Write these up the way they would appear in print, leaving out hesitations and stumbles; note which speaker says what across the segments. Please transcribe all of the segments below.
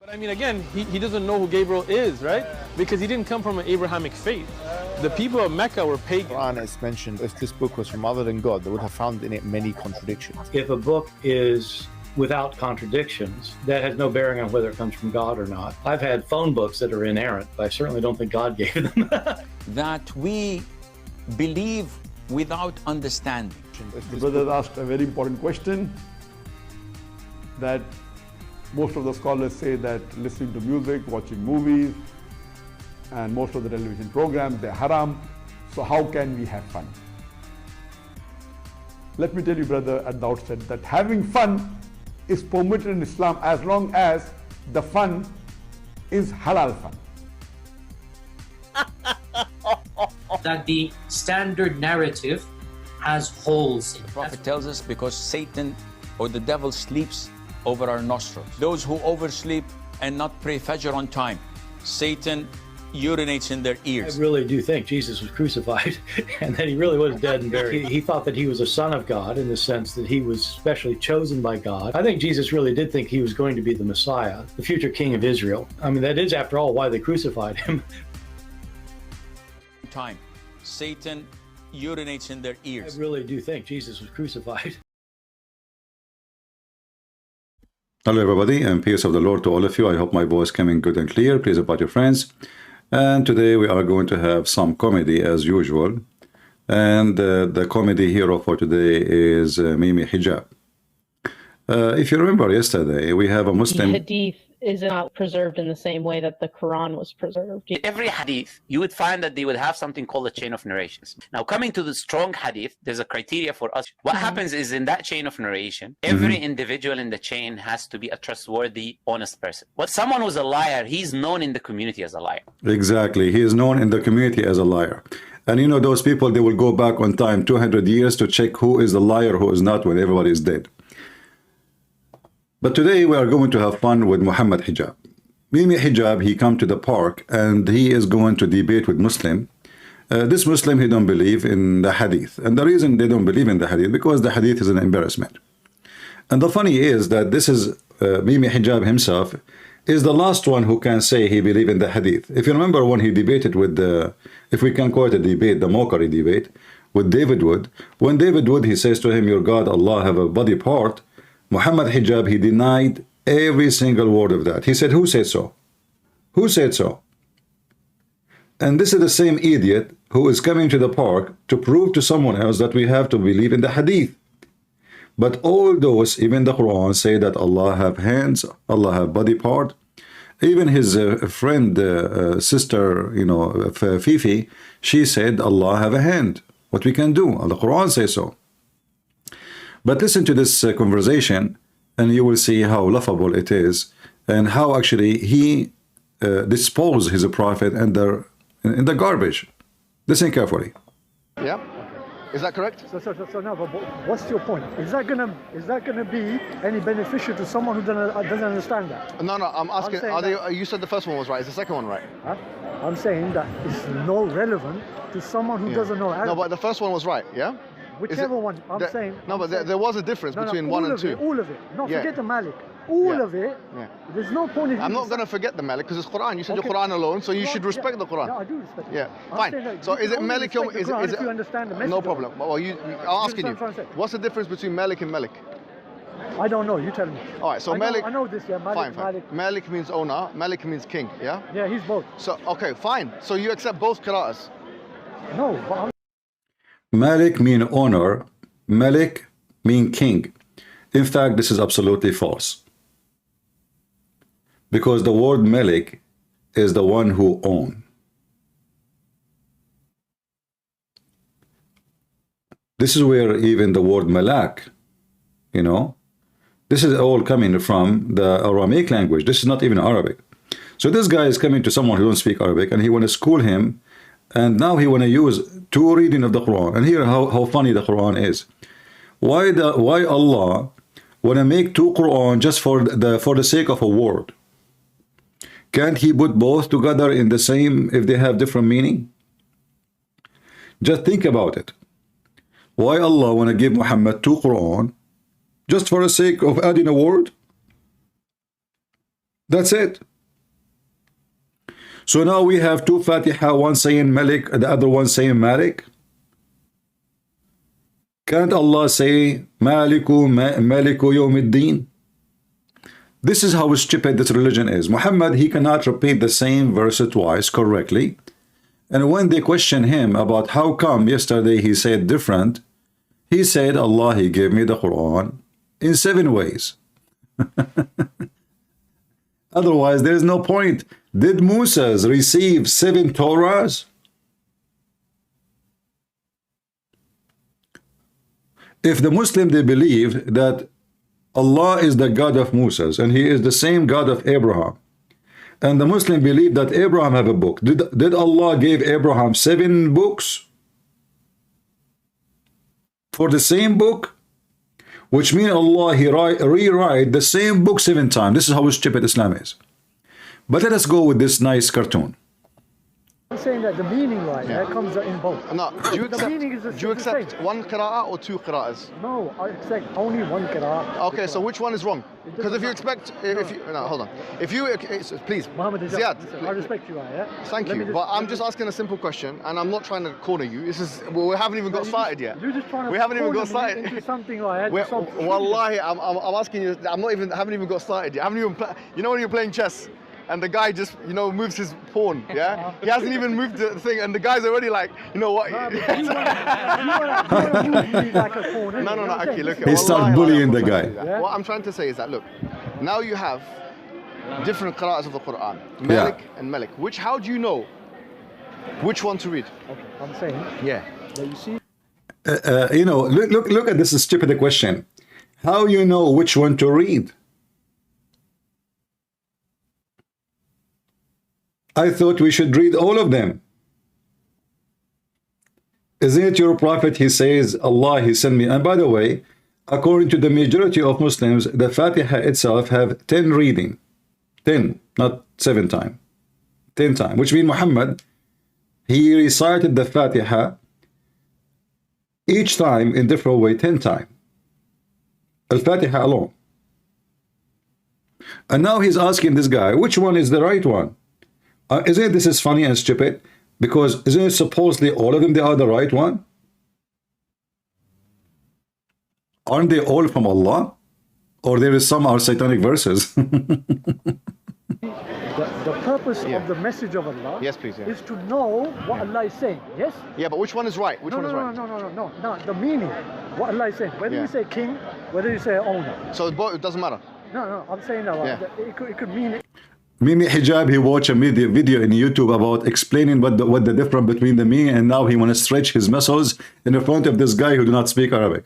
Speaker 1: But I mean, again, he doesn't know who Gabriel is, right? Because he didn't come from an Abrahamic faith. The people of Mecca were pagan.
Speaker 2: Quran is mentioned, if this book was from other than God, they would have found in it many contradictions.
Speaker 3: If a book is without contradictions, that has no bearing on whether it comes from God or not. I've had phone books that are inerrant, but I certainly don't think God gave them.
Speaker 4: That we believe without understanding.
Speaker 5: The brother asked a very important question, that most of the scholars say that listening to music, watching movies, and most of the television programs, they're haram. So how can we have fun? Let me tell you, brother, at the outset, that having fun is permitted in Islam as long as the fun is halal fun.
Speaker 6: That the standard narrative has holes in it.
Speaker 4: The Prophet tells us because Satan or the devil sleeps over our nostrils. Those who oversleep and not pray Fajr on time, Satan urinates in their ears.
Speaker 3: I really do think Jesus was crucified and that he really was dead and buried. He thought that he was a son of God in the sense that he was specially chosen by God. I think Jesus really did think he was going to be the Messiah, the future king of Israel. I mean, that is, after all, why they crucified him.
Speaker 4: Time, Satan urinates in their ears.
Speaker 3: I really do think Jesus was crucified.
Speaker 7: Hello everybody, and peace of the Lord to all of you. I hope my voice coming good and clear. Please invite your friends. And today we are going to have some comedy as usual. And the comedy hero for today is Mohammed Hijab. If you remember yesterday, we have a Muslim...
Speaker 8: Hadith is not preserved in the same way that the Quran was preserved.
Speaker 9: Every hadith, you would find that they would have something called a chain of narrations. Now, coming to the strong hadith, there's a criteria for us. What happens is in that chain of narration, every individual in the chain has to be a trustworthy, honest person. But someone who's a liar, he's known in the community as a liar.
Speaker 7: Exactly. He is known in the community as a liar. And you know, those people, they will go back on time 200 years to check who is the liar, who is not, when everybody is dead. But today we are going to have fun with Mohammed Hijab. Mohammed Hijab, he come to the park and he is going to debate with Muslim. This Muslim, he don't believe in the hadith. And the reason they don't believe in the hadith, because the hadith is an embarrassment. And the funny is that this is Mohammed Hijab himself is the last one who can say he believe in the hadith. If you remember when he debated with the, if we can call it a debate, the mockery debate, with David Wood, when David Wood, he says to him, your God, Allah, have a body part, Mohammed Hijab, he denied every single word of that. He said, who said so? Who said so? And this is the same idiot who is coming to the park to prove to someone else that we have to believe in the hadith. But all those, even the Quran, say that Allah have hands, Allah have body part. Even his friend, sister, you know, Fifi, she said Allah have a hand. What we can do? The Quran says so. But listen to this conversation and you will see how laughable it is and how actually he disposed his prophet in the garbage. Listen carefully.
Speaker 2: Yeah? Is that correct?
Speaker 10: So now, but what's your point? Is that gonna be any beneficial to someone who doesn't understand that?
Speaker 2: No, I'm asking, you said the first one was right. Is the second one right?
Speaker 10: Huh? I'm saying that it's no relevant to someone who doesn't know Arabic.
Speaker 2: No, but the first one was right, yeah?
Speaker 10: Whichever one, I'm saying...
Speaker 2: No, but there was a difference between one and two.
Speaker 10: All of it. No, forget the Malik. All of it. There's no point in...
Speaker 2: I'm not going to forget the Malik because it's Quran. You said your Quran alone, so you should respect the Quran.
Speaker 10: No, I do respect it.
Speaker 2: Yeah, fine. So is it Malik or... Is it,
Speaker 10: if you understand the message.
Speaker 2: No problem. Well, I'm asking you, what's the difference between Malik and Malik?
Speaker 10: I don't know, you tell me.
Speaker 2: All right, so Malik...
Speaker 10: I know this, yeah. Malik,
Speaker 2: fine. Malik means owner, Malik means king, yeah?
Speaker 10: Yeah, he's both.
Speaker 2: So, okay, fine. So you accept both qira'as?
Speaker 10: No, but
Speaker 7: Malik mean owner, Malik mean king. In fact, this is absolutely false. Because the word Malik is the one who own. This is where even the word Malak, you know, this is all coming from the Aramaic language. This is not even Arabic. So this guy is coming to someone who don't speak Arabic and he want to school him, and now he want to use two reading of the Quran. And here how funny the Quran is. Why Allah want to make two Quran just for the sake of a word? Can't he put both together in the same if they have different meaning? Just think about it. Why Allah want to give Muhammad two Quran just for the sake of adding a word? That's it. So now we have two Fatiha, one saying Malik, the other one saying Malik. Can't Allah say Maliku Yawmiddin? This is how stupid this religion is. Muhammad, he cannot repeat the same verse twice correctly. And when they question him about how come yesterday he said different, he said, Allah, he gave me the Quran in 7 ways. Otherwise, there is no point. Did Musa receive 7 Torahs? If the Muslim, they believe that Allah is the God of Musa and he is the same God of Abraham, and the Muslim believe that Abraham have a book, did Allah give Abraham 7 books for the same book? Which means Allah, he rewrite the same book 7 times. This is how stupid Islam is. But let us go with this nice cartoon.
Speaker 10: I'm saying that the meaning, right, that comes in both.
Speaker 11: No, do you
Speaker 10: The
Speaker 11: accept,
Speaker 10: meaning is the
Speaker 11: do you accept
Speaker 10: same.
Speaker 11: one qira'ah or 2 qira'ahs?
Speaker 10: No, I accept only one qira'ah.
Speaker 11: Okay, so which one is wrong? Because if you expect, no, hold on. If you, please,
Speaker 10: Mohammed Hijab,
Speaker 11: Ziad,
Speaker 10: listen, I respect you, yeah?
Speaker 11: thank you, but I'm just asking a simple question, and I'm not trying to corner you. This is, well, we haven't even got started yet.
Speaker 10: You're just trying to
Speaker 11: We haven't even got
Speaker 10: corner me
Speaker 11: started.
Speaker 10: into something like that.
Speaker 11: Wallahi, I'm asking you. Haven't even got started yet. I haven't even. You know when you're playing chess, and the guy just, you know, moves his pawn. Yeah, he hasn't even moved the thing, and the guy's already like, you know what?
Speaker 10: No,
Speaker 11: No. Okay, look.
Speaker 7: He start bullying the guy.
Speaker 11: What I'm trying to say is that, look, now you have different qira'ahs of the Quran, Malik and Malik. How do you know which one to read?
Speaker 10: Okay, I'm saying.
Speaker 11: Yeah.
Speaker 10: That you see.
Speaker 7: You know, look at this stupid question. How you know which one to read? I thought we should read all of them. Isn't it your prophet? He says, Allah, he sent me. And by the way, according to the majority of Muslims, the Fatiha itself have 10 reading. 10, not 7 times. 10 times, which means Muhammad, he recited the Fatiha each time in different way 10 times. Al-Fatiha alone. And now he's asking this guy, which one is the right one? Isn't this is funny and stupid? Because isn't it supposedly all of them, they are the right one? Aren't they all from Allah? Or there is some are satanic verses?
Speaker 10: The purpose of the message of Allah is to know what Allah is saying, yes?
Speaker 11: Yeah, but which one is right? Which one is right?
Speaker 10: No, the meaning, what Allah is saying. Whether you say king, whether you say owner.
Speaker 11: So it doesn't matter?
Speaker 10: No, I'm saying that it could mean...
Speaker 7: Mohammed Hijab, he watched a video in YouTube about explaining what the difference between the meaning, and now he want to stretch his muscles in front of this guy who do not speak Arabic.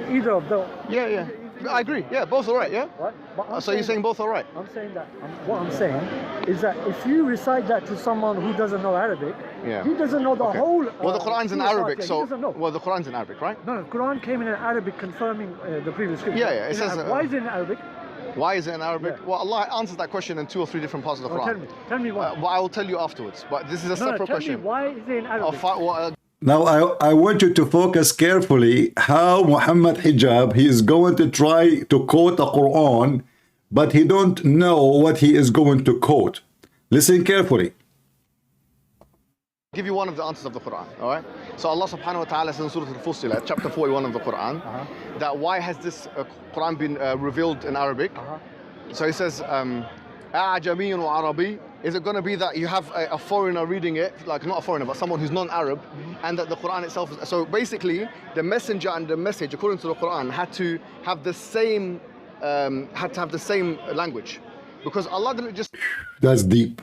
Speaker 10: Either of them.
Speaker 11: Yeah. I agree. Yeah, both are right, yeah?
Speaker 10: Right.
Speaker 11: So you're saying both are right?
Speaker 10: I'm saying that, what I'm saying is that if you recite that to someone who doesn't know Arabic, he doesn't know the whole...
Speaker 11: Well, the Quran's in Arabic, so...
Speaker 10: He doesn't know.
Speaker 11: Well, the Quran's in Arabic, right?
Speaker 10: No, the Quran came in Arabic confirming the previous scripture.
Speaker 11: Yeah, it says...
Speaker 10: Why is it in Arabic?
Speaker 11: Why is it in Arabic? Yeah. Well, Allah answers that question in 2 or 3 different parts of the Quran.
Speaker 10: Tell me why.
Speaker 11: Well, I will tell you afterwards, but this is a separate question.
Speaker 10: Tell me why is it in Arabic?
Speaker 7: Now, I want you to focus carefully how Muhammad Hijab, he is going to try to quote the Quran, but he don't know what he is going to quote. Listen carefully.
Speaker 11: I'll give you one of the answers of the Quran, all right? So Allah subhanahu wa ta'ala says in Surah Al-Fussilat, chapter 41 of the Quran, that why has this Quran been revealed in Arabic? So he says, أعجمي وعربي. Is it going to be that you have a foreigner reading it, like not a foreigner, but someone who's non-Arab, and that the Quran itself is... So basically, the messenger and the message, according to the Quran, had to have the same language. Because Allah didn't just...
Speaker 7: That's deep.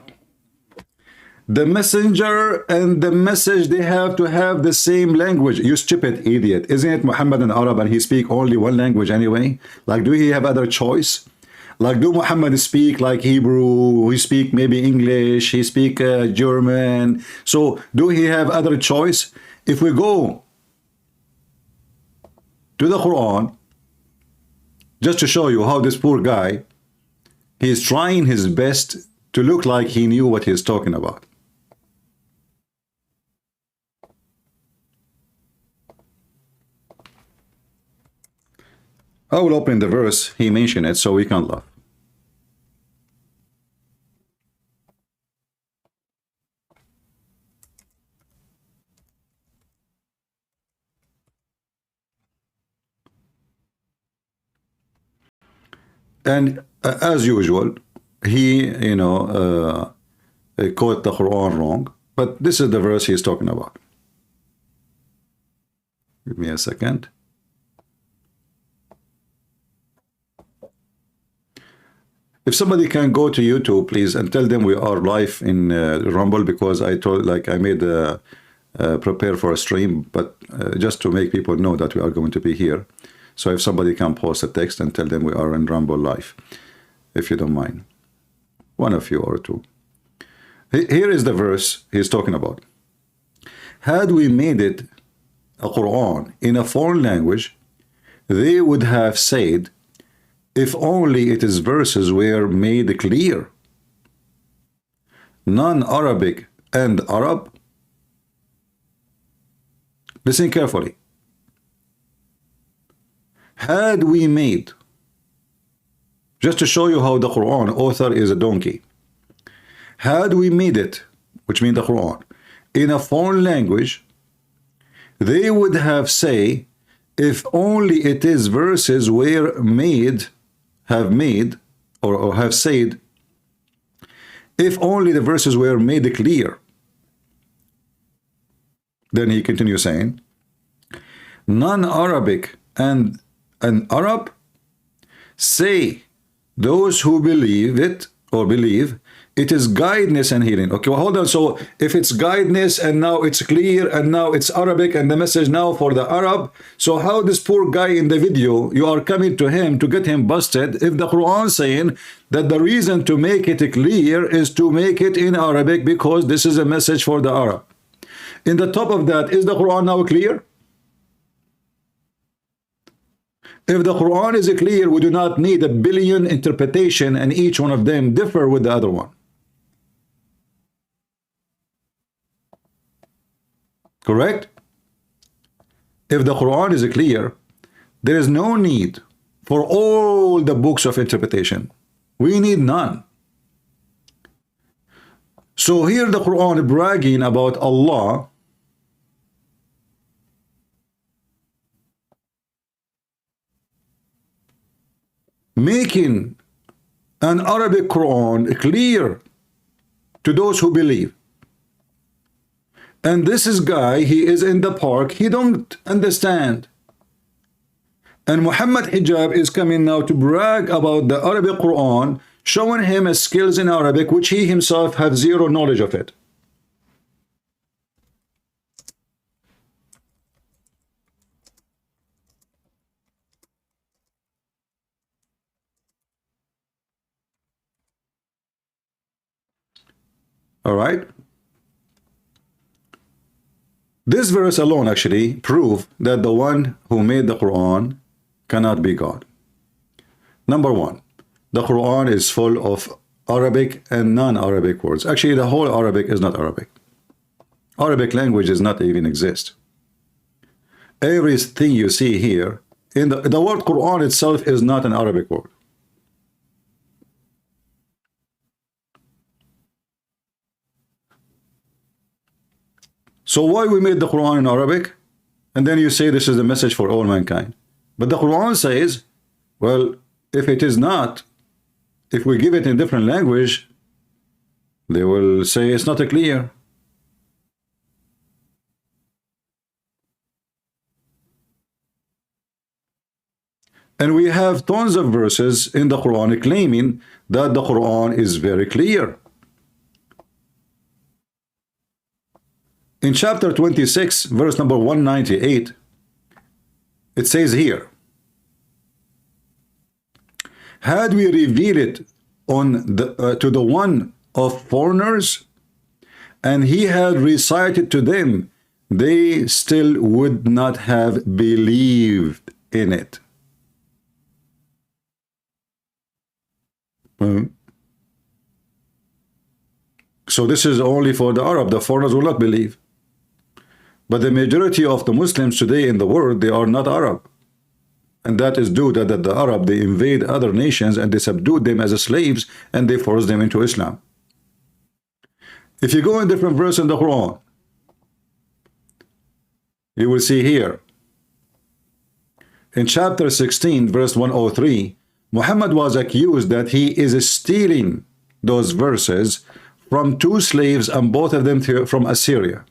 Speaker 7: The messenger and the message, they have to have the same language. You stupid idiot. Isn't it Muhammad an Arab and he speak only one language anyway? Like, do he have other choice? Like, do Muhammad speak like Hebrew? He speak maybe English, he speak German. So do he have other choice? If we go to the Quran, just to show you how this poor guy, he's trying his best to look like he knew what he's talking about. I will open the verse, he mentioned it, so we can laugh. And as usual, he, quote the Quran wrong. But this is the verse he's talking about. Give me a second. If somebody can go to YouTube, please, and tell them we are live in Rumble, because I made prepare for a stream, but just to make people know that we are going to be here. So if somebody can post a text and tell them we are in Rumble live, if you don't mind, one of you or two. Here is the verse he's talking about. Had we made it a Quran in a foreign language, they would have said, if only its verses were made clear. Non-Arabic and Arab. Listen carefully. Had we made, just to show you how the Quran author is a donkey. Had we made it, which means the Quran, in a foreign language, they would have say, if only its verses were made, or have said, if only the verses were made clear. Then he continues saying, non-Arabic and an Arab, say those who believe it, or believe it is guidance and healing. Okay, well, hold on. So if it's guidance and now it's clear and now it's Arabic and the message now for the Arab, so how this poor guy in the video, you are coming to him to get him busted if the Quran saying that the reason to make it clear is to make it in Arabic because this is a message for the Arab. In the top of that, is the Quran now clear? If the Quran is clear, we do not need a billion interpretation and each one of them differ with the other one. Correct? If the Quran is clear, there is no need for all the books of interpretation. We need none. So here the Quran bragging about Allah making an Arabic Quran clear to those who believe. And this is guy, he is in the park, he don't understand. And Mohammed Hijab is coming now to brag about the Arabic Quran, showing him his skills in Arabic, which he himself has zero knowledge of it. All right. This verse alone actually proves that the one who made the Quran cannot be God. Number one, the Quran is full of Arabic and non-Arabic words. Actually, the whole Arabic is not Arabic. Arabic language does not even exist. Everything you see here, in the word Quran itself is not an Arabic word. So why we made the Quran in Arabic? And then you say this is the message for all mankind. But the Quran says, well, if it is not, if we give it in different language, they will say it's not clear. And we have tons of verses in the Quran claiming that the Quran is very clear. In chapter 26, verse number 198, it says here, had we revealed it on to the one of foreigners, and he had recited to them, they still would not have believed in it. So this is only for the Arab. The foreigners will not believe. But the majority of the Muslims today in the world, they are not Arab. And that is due to that the Arab, they invade other nations and they subdue them as slaves and they force them into Islam. If you go in different verses in the Quran, you will see here, in chapter 16, verse 103, Muhammad was accused that he is stealing those verses from two slaves, and both of them from Assyria.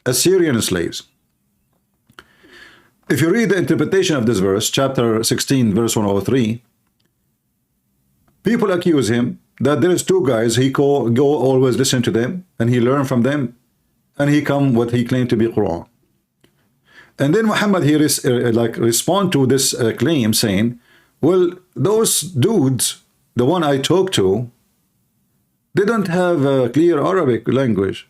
Speaker 7: Assyrian slaves. If you read the interpretation of this verse, chapter 16, verse 103, people accuse him that there is two guys, he go always listen to them, and he learn from them, and he come what he claimed to be Quran. And then Muhammad here is respond to this claim saying, well, those dudes, the one I talked to, they don't have a clear Arabic language.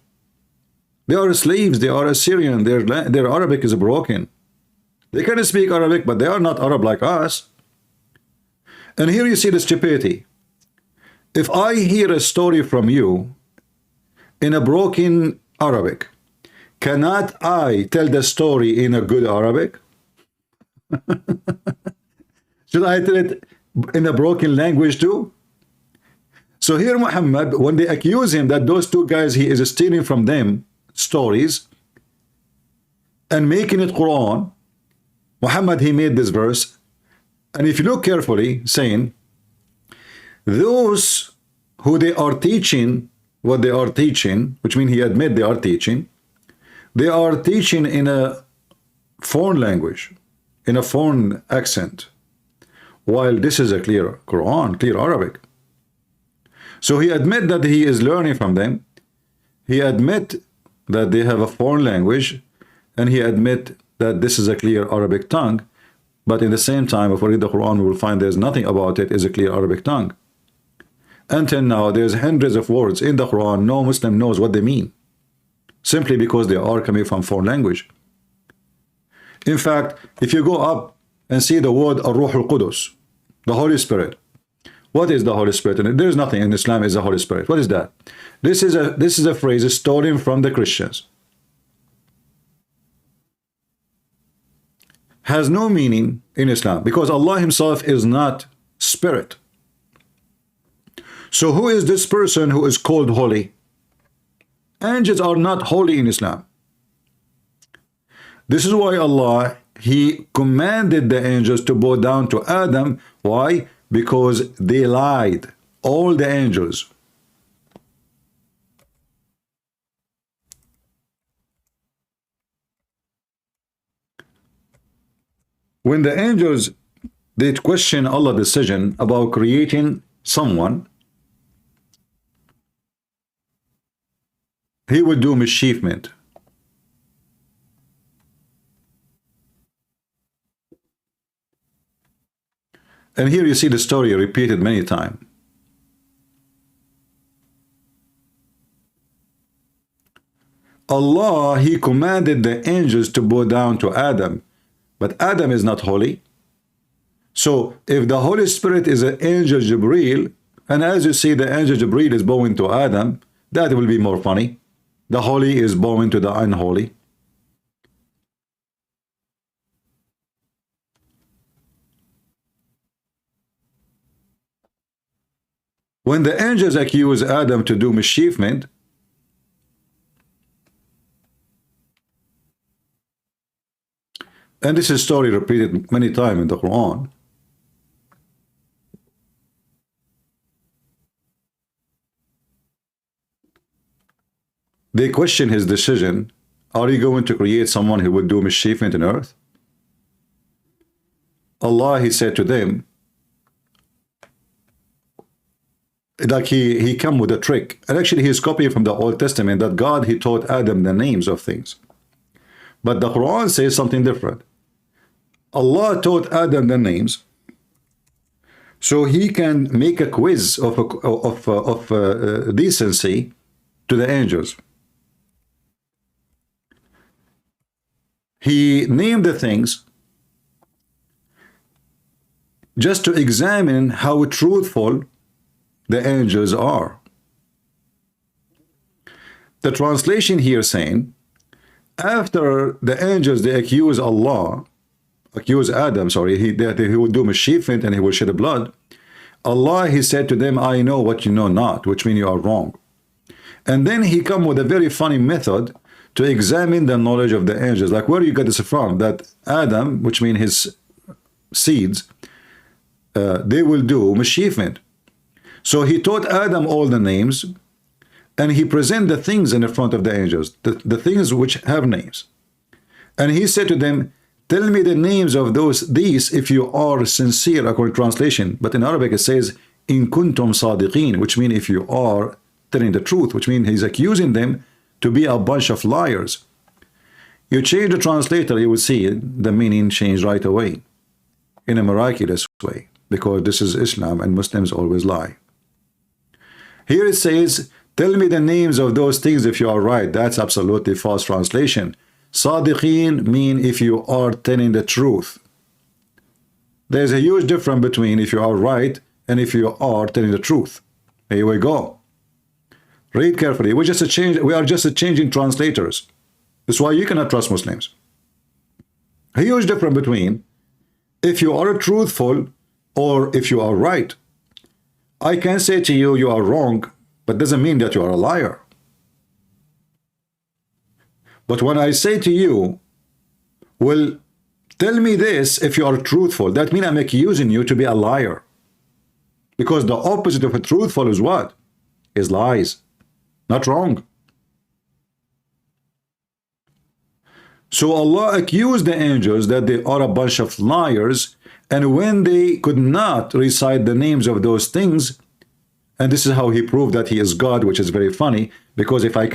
Speaker 7: They are slaves, they are Assyrian, their Arabic is broken. They can speak Arabic, but they are not Arab like us. And here you see the stupidity. If I hear a story from you in a broken Arabic, cannot I tell the story in a good Arabic? Should I tell it in a broken language too? So here Muhammad, when they accuse him that those two guys, he is stealing from them stories and making it Quran, Muhammad, he made this verse, and if you look carefully, saying, those who they are teaching what they are teaching, which means he admit they are teaching in a foreign language, in a foreign accent, while this is a clear Quran, clear Arabic. So he admit that he is learning from them, he admit that they have a foreign language, and he admit that this is a clear Arabic tongue, but in the same time, if we read the Quran, we will find there's nothing about it is a clear Arabic tongue. Until now, there's hundreds of words in the Quran, no Muslim knows what they mean, simply because they are coming from foreign language. In fact, if you go up and see the word Ar-Ruh al-Qudus, the Holy Spirit, what is the Holy Spirit? And there is nothing in Islam is the Holy Spirit. What is that? This is a phrase stolen from the Christians. Has no meaning in Islam because Allah himself is not spirit. So who is this person who is called holy? Angels are not holy in Islam. This is why Allah, he commanded the angels to bow down to Adam. Why? Because they lied, all the angels. When the angels, they question Allah's decision about creating someone, he would do mischievement. And here you see the story repeated many times. Allah, he commanded the angels to bow down to Adam, but Adam is not holy. So if the Holy Spirit is an angel Jibreel, and as you see the angel Jibreel is bowing to Adam, that will be more funny. The holy is bowing to the unholy. When the angels accuse Adam to do mischievement, and this is a story repeated many times in the Quran, they question his decision. Are you going to create someone who would do mischievement in earth? Allah, he said to them, like he come with a trick, and actually he is copying from the Old Testament that God, he taught Adam the names of things, but the Quran says something different. Allah taught Adam the names so he can make a quiz of decency to the angels. He named the things just to examine how truthful the angels are. The translation here saying, after the angels, they accuse Adam, that he would do mischievement and he will shed blood. Allah, he said to them, I know what you know not, which means you are wrong. And then he come with a very funny method to examine the knowledge of the angels. Like, where you get this from? That Adam, which means his seeds, they will do mischievement. So he taught Adam all the names, and he presented the things in the front of the angels, the things which have names. And he said to them, tell me the names of these if you are sincere, according to translation. But in Arabic it says, in kuntum sadiqeen, which means if you are telling the truth, which means he's accusing them to be a bunch of liars. You change the translator, you will see the meaning change right away in a miraculous way, because this is Islam and Muslims always lie. Here it says, tell me the names of those things if you are right. That's absolutely false translation. Sadiqeen mean if you are telling the truth. There's a huge difference between if you are right and if you are telling the truth. Here we go. Read carefully. We are just changing translators. That's why you cannot trust Muslims. A huge difference between if you are truthful or if you are right. I can say to you, you are wrong, but doesn't mean that you are a liar. But when I say to you, well, tell me this if you are truthful, that means I'm accusing you to be a liar. Because the opposite of a truthful is what? Is lies, not wrong. So Allah accused the angels that they are a bunch of liars, and when they could not recite the names of those things, and this is how he proved that he is God, which is very funny, because if I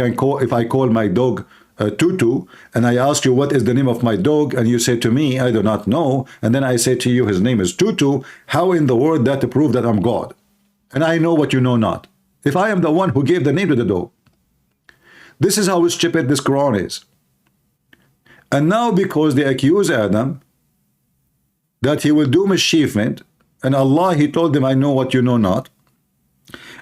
Speaker 7: call my dog Tutu, and I ask you what is the name of my dog, and you say to me, I do not know, and then I say to you his name is Tutu, how in the world that to prove that I'm God? And I know what you know not. If I am the one who gave the name to the dog. This is how stupid this Quran is. And now because they accuse Adam that he will do mischievement, and Allah, he told them, I know what you know not.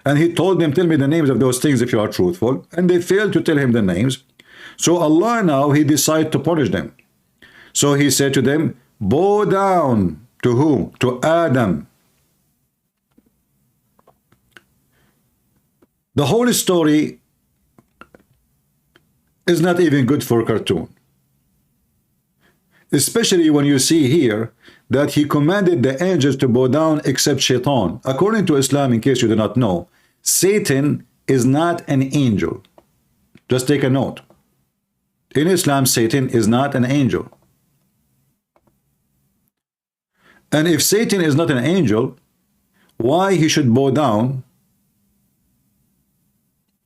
Speaker 7: And he told them, tell me the names of those things if you are truthful. And they failed to tell him the names. So Allah now, he decided to punish them. So he said to them, bow down to who? To Adam. The whole story is not even good for a cartoon. Especially when you see here that he commanded the angels to bow down except Shaitan. According to Islam, in case you do not know, Satan is not an angel. Just take a note. In Islam, Satan is not an angel. And if Satan is not an angel, why he should bow down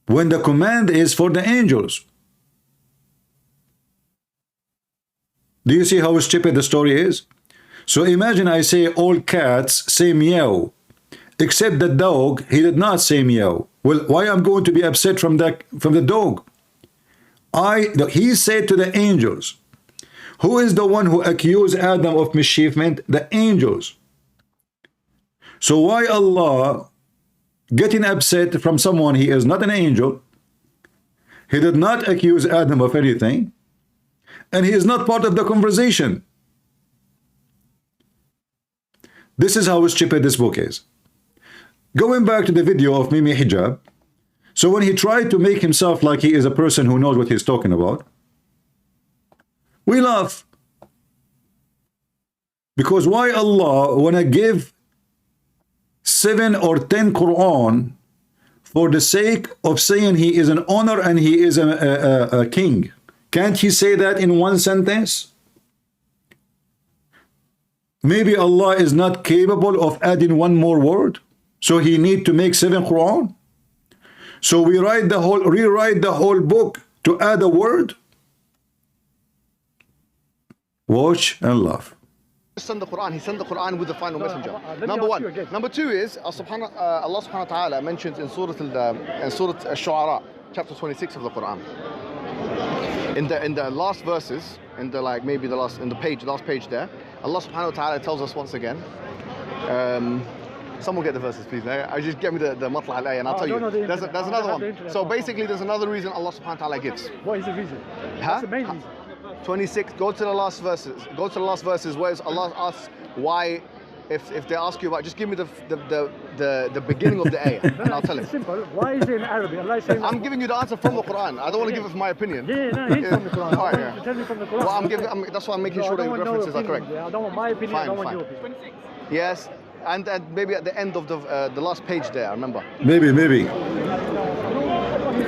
Speaker 7: when the command is for the angels? Do you see how stupid the story is? So imagine I say all cats say meow, except the dog, he did not say meow. Well, why I'm going to be upset from the dog? He said to the angels, who is the one who accused Adam of mischievement? The angels. So why Allah getting upset from someone he is not an angel? He did not accuse Adam of anything, and he is not part of the conversation. This is how stupid this book is. Going back to the video of Mohammed Hijab, so when he tried to make himself like he is a person who knows what he's talking about, we laugh. Because why Allah wanna give 7 or 10 Quran for the sake of saying he is an honor and he is a king? Can't he say that in one sentence? Maybe Allah is not capable of adding one more word, so he need to make 7 Quran. So we rewrite the whole book to add a word. Watch and laugh.
Speaker 11: Send the Quran. He sent the Quran with the final messenger. Number one. Number two is Allah subhanahu wa ta'ala mentions in Surah Al-Shu'ara, chapter 26 of the Quran. In the last verses, in the last page there, Allah subhanahu wa ta'ala tells us once again. Someone get the verses, please. I just get me the matla al-ayah and I'll tell you. There's another one. So basically, there's another reason Allah subhanahu wa ta'ala gives.
Speaker 10: What is the reason? What's the main reason?
Speaker 11: 26. Go to the last verses. Go to the last verses where Allah asks why. If they ask you about, just give me the beginning of the ayah, and I'll tell him.
Speaker 10: It's simple. Why is it in Arabic? Allah is saying,
Speaker 11: I'm giving you the answer from the Quran. I don't want to give it my opinion.
Speaker 10: Yeah, no, he's from the Quran.
Speaker 11: All right, yeah.
Speaker 10: Tell me from the Quran.
Speaker 11: Well, that's why I'm making sure that your references are correct.
Speaker 10: I don't want my opinion.
Speaker 11: Fine,
Speaker 10: I don't want
Speaker 11: fine.
Speaker 10: your opinion.
Speaker 11: Yes. And maybe at the end of the last page there, I remember.
Speaker 7: Maybe.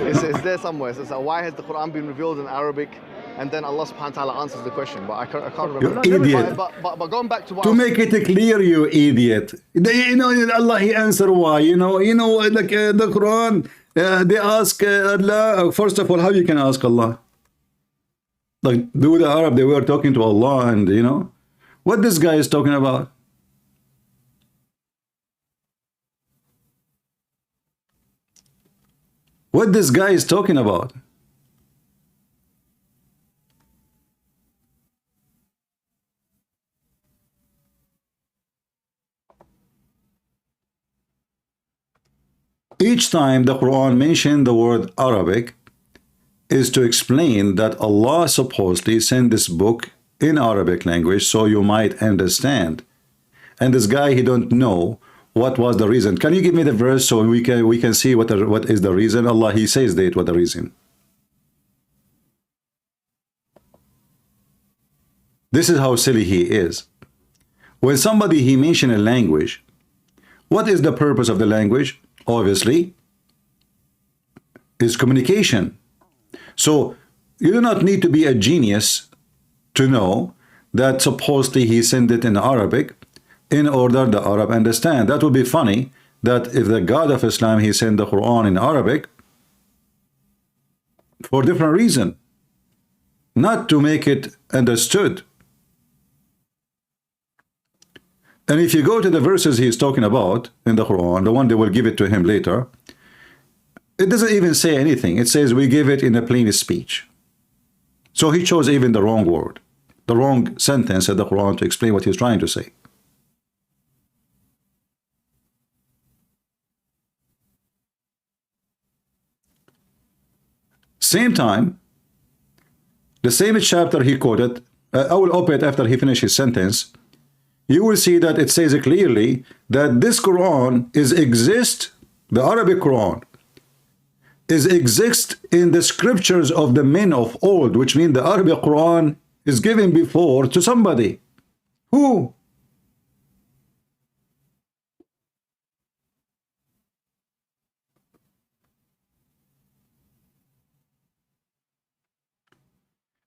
Speaker 11: It's there somewhere. It says, why has the Quran been revealed in Arabic? And then Allah subhanahu wa ta'ala answers the question, but I can't remember.
Speaker 7: You idiot.
Speaker 11: But going back to what
Speaker 7: To make it clear, you idiot. You know, Allah, He answer why. You know, like the Quran, they ask Allah, first of all, how you can ask Allah? Like, do the Arab, they were talking to Allah, and you know, what this guy is talking about? What this guy is talking about? Each time the Quran mentioned the word Arabic is to explain that Allah supposedly sent this book in Arabic language so you might understand. And this guy, he don't know what was the reason. Can you give me the verse so we can see what is the reason? Allah, He says that what the reason. This is how silly he is. When somebody he mention a language, what is the purpose of the language? Obviously, is communication. So you do not need to be a genius to know that supposedly he sent it in Arabic in order the Arab understand. That would be funny that if the God of Islam, he sent the Quran in Arabic for different reason, not to make it understood. And if you go to the verses he's talking about in the Quran, the one they will give it to him later, it doesn't even say anything. It says we give it in a plain speech. So he chose even the wrong word, the wrong sentence in the Quran to explain what he's trying to say. Same time, the same chapter he quoted, I will open it after he finishes his sentence. You will see that it says clearly that this Quran the Arabic Quran, exists in the scriptures of the men of old, which means the Arabic Quran is given before to somebody. Who?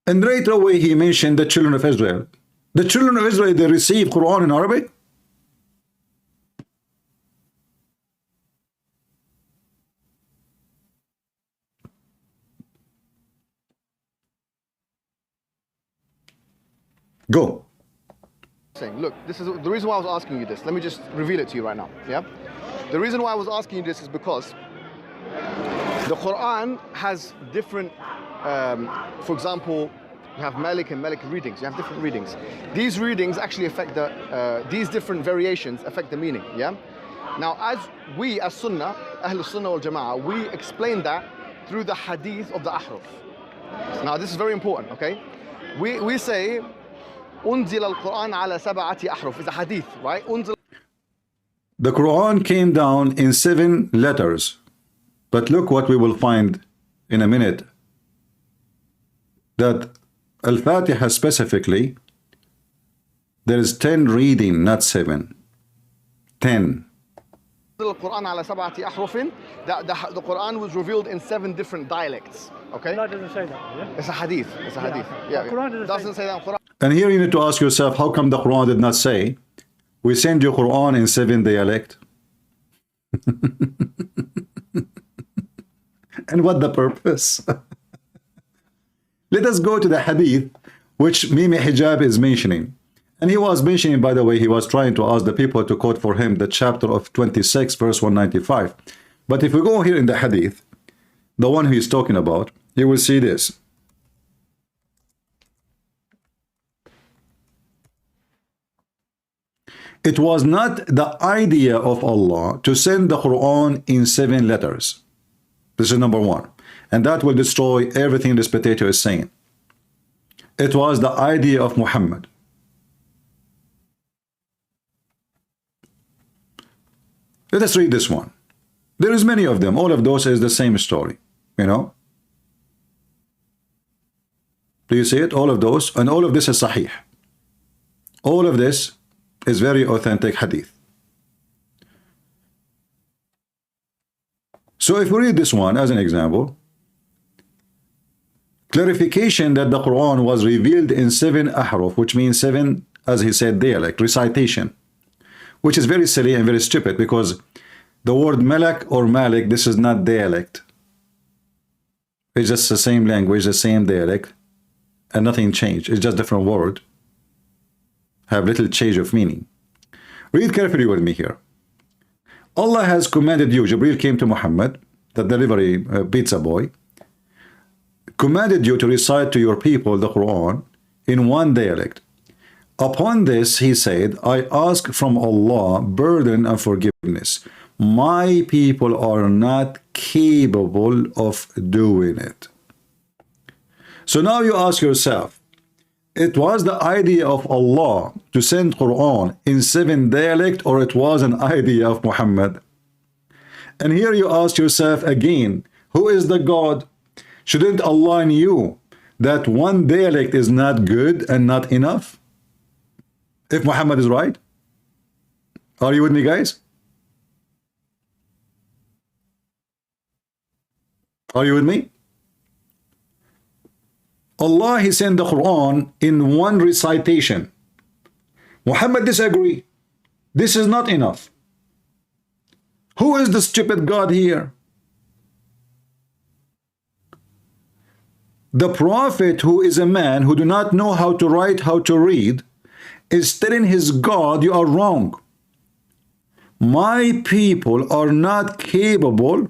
Speaker 7: And right away he mentioned the children of Israel. The children of Israel, they receive Quran in Arabic? Go.
Speaker 11: Saying, look, this is the reason why I was asking you this. Let me just reveal it to you right now. Yeah? The reason why I was asking you this is because the Quran has different, for example, you have Malik and Malik readings. You have different readings. These readings actually affect these different variations affect the meaning. Yeah. Now, as Sunnah, Ahl Sunnah wal Jama'ah, we explain that through the hadith of the Ahruf. Now, this is very important. Okay, we say Unzil al-Quran ala sab'ati ahruf. It's a hadith, right?
Speaker 7: The Quran came down in 7 letters, but look what we will find in a minute. That Al-Fatiha specifically, there is 10 reading, not 7. 10.
Speaker 11: The Quran was revealed in 7 different dialects. Okay?
Speaker 10: No, it doesn't say that. Yeah?
Speaker 11: It's a hadith. It's a hadith. Yeah.
Speaker 10: The Quran
Speaker 11: doesn't say that in Quran.
Speaker 7: And here you need to ask yourself, how come the Quran did not say, we send you Quran in 7 dialect? And what the purpose? Let us go to the hadith which Mohammed Hijab is mentioning. And he was mentioning, by the way, he was trying to ask the people to quote for him the chapter of 26, verse 195. But if we go here in the hadith, the one he is talking about, you will see this. It was not the idea of Allah to send the Quran in 7 letters. This is number 1. And that will destroy everything this potato is saying. It was the idea of Muhammad. Let us read this one. There is many of them. All of those is the same story. You know? Do you see it? All of those. And all of this is sahih. All of this is very authentic hadith. So if we read this one as an example, clarification that the Quran was revealed in 7 ahruf, which means 7, as he said, dialect, recitation, which is very silly and very stupid, because the word malak or malik, this is not dialect. It's just the same language, the same dialect, and nothing changed. It's just different word, have little change of meaning. Read carefully with me here. Allah has commanded you, Jibreel came to Muhammad, the delivery pizza boy, commanded you to recite to your people the Quran in one dialect. Upon this, he said, I ask from Allah burden and forgiveness. My people are not capable of doing it. So now you ask yourself, it was the idea of Allah to send Quran in 7 dialects, or it was an idea of Muhammad? And here you ask yourself again, who is the God? Shouldn't Allah knew that one dialect is not good and not enough? If Muhammad is right? Are you with me, guys? Are you with me? Allah, he sent the Quran in one recitation. Muhammad disagree. This is not enough. Who is the stupid God here? The prophet, who is a man who do not know how to write, how to read, is telling his God, you are wrong. My people are not capable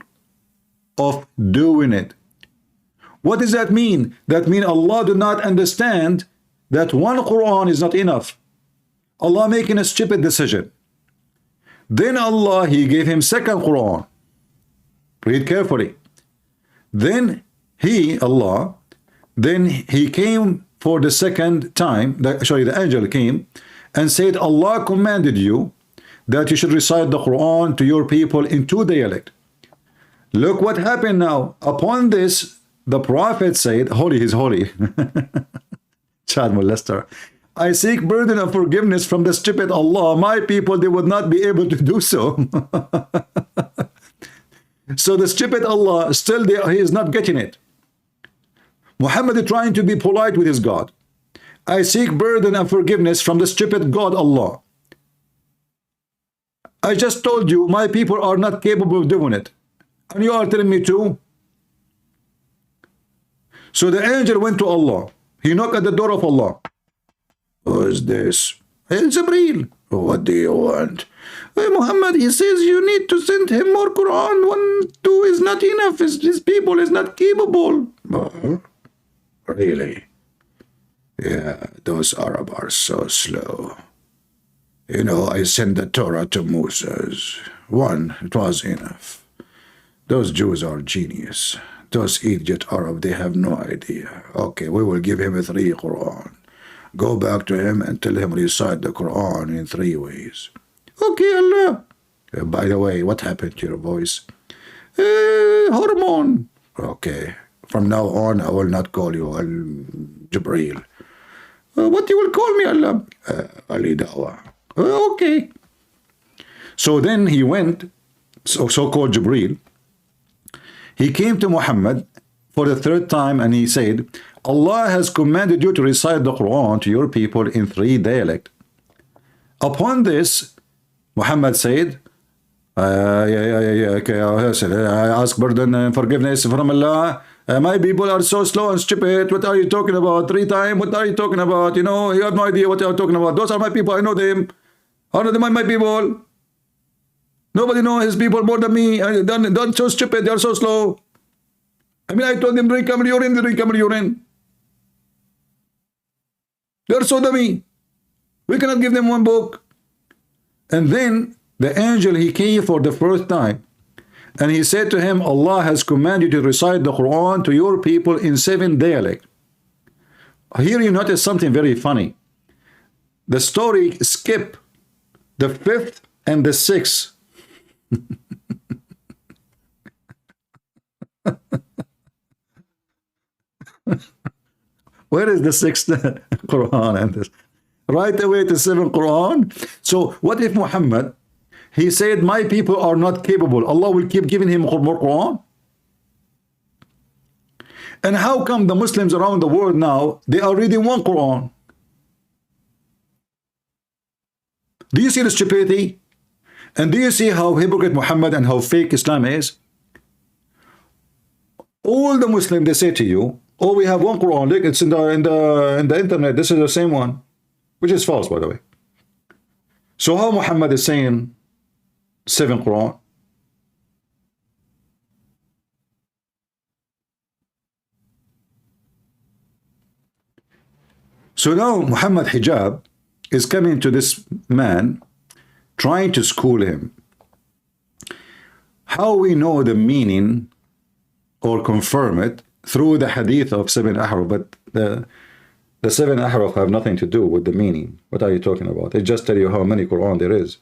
Speaker 7: of doing it. What does that mean? That means Allah do not understand that one Quran is not enough. Allah making a stupid decision. Then Allah, he gave him second Quran. Read carefully. Then Allah, then he came for the second time, the angel came and said, Allah commanded you that you should recite the Quran to your people in 2 dialects. Look what happened now. Upon this, the prophet said, holy is holy. Child molester. I seek burden of forgiveness from the stupid Allah. My people, they would not be able to do so. So the stupid Allah, still he is not getting it. Muhammad is trying to be polite with his God. I seek burden and forgiveness from the stupid God Allah. I just told you my people are not capable of doing it. And you are telling me to? So the angel went to Allah. He knocked at the door of Allah. Who is this? Hey, Jibreel. What do you want? Hey, Muhammad, he says you need to send him more Quran. 1, 2 is not enough. His people is not capable. Really? Yeah, those Arabs are so slow. You know, I sent the Torah to Moses. 1, it was enough. Those Jews are genius. Those idiot Arab, they have no idea. Okay, we will give him a 3 Quran. Go back to him and tell him recite the Quran in 3 ways. Okay, Allah. By the way, what happened to your voice? Hormone. Okay. From now on, I will not call you Jibreel. What you will call me, Allah? Ali Dawa. Okay. So then he went, so-called Jibreel. He came to Muhammad for the 3rd time and he said, Allah has commanded you to recite the Quran to your people in 3 dialects. Upon this, Muhammad said, okay, I ask pardon and forgiveness from Allah. My people are so slow and stupid. What are you talking about? 3 times? What are you talking about? You know, you have no idea what you are talking about. Those are my people. I know them. I know them are my people. Nobody knows his people more than me. They're so stupid. They are so slow. I mean, I told them drink camel urine. They drink camel urine. They are so dummy. We cannot give them 1 book. And then the angel, he came for the 1st time. And he said to him, Allah has commanded you to recite the Quran to your people in 7 dialects. Here you notice something very funny. The story skip the 5th and the 6th. Where is the 6th Quran and this? Right away to 7th Quran. So what if Muhammad, He said, my people are not capable. Allah will keep giving him more Quran. And how come the Muslims around the world now, they are reading one Quran? Do you see the stupidity? And do you see how hypocrite Muhammad and how fake Islam is? All the Muslims, they say to you, oh, we have one Quran. Look, it's in the internet. This is the same one, which is false, by the way. So how Muhammad is saying 7 Quran? So now Mohammed Hijab is coming to this man, trying to school him. How we know the meaning or confirm it through the hadith of 7 ahruf, but the 7 ahruf have nothing to do with the meaning. What are you talking about? They just tell you how many Quran there is.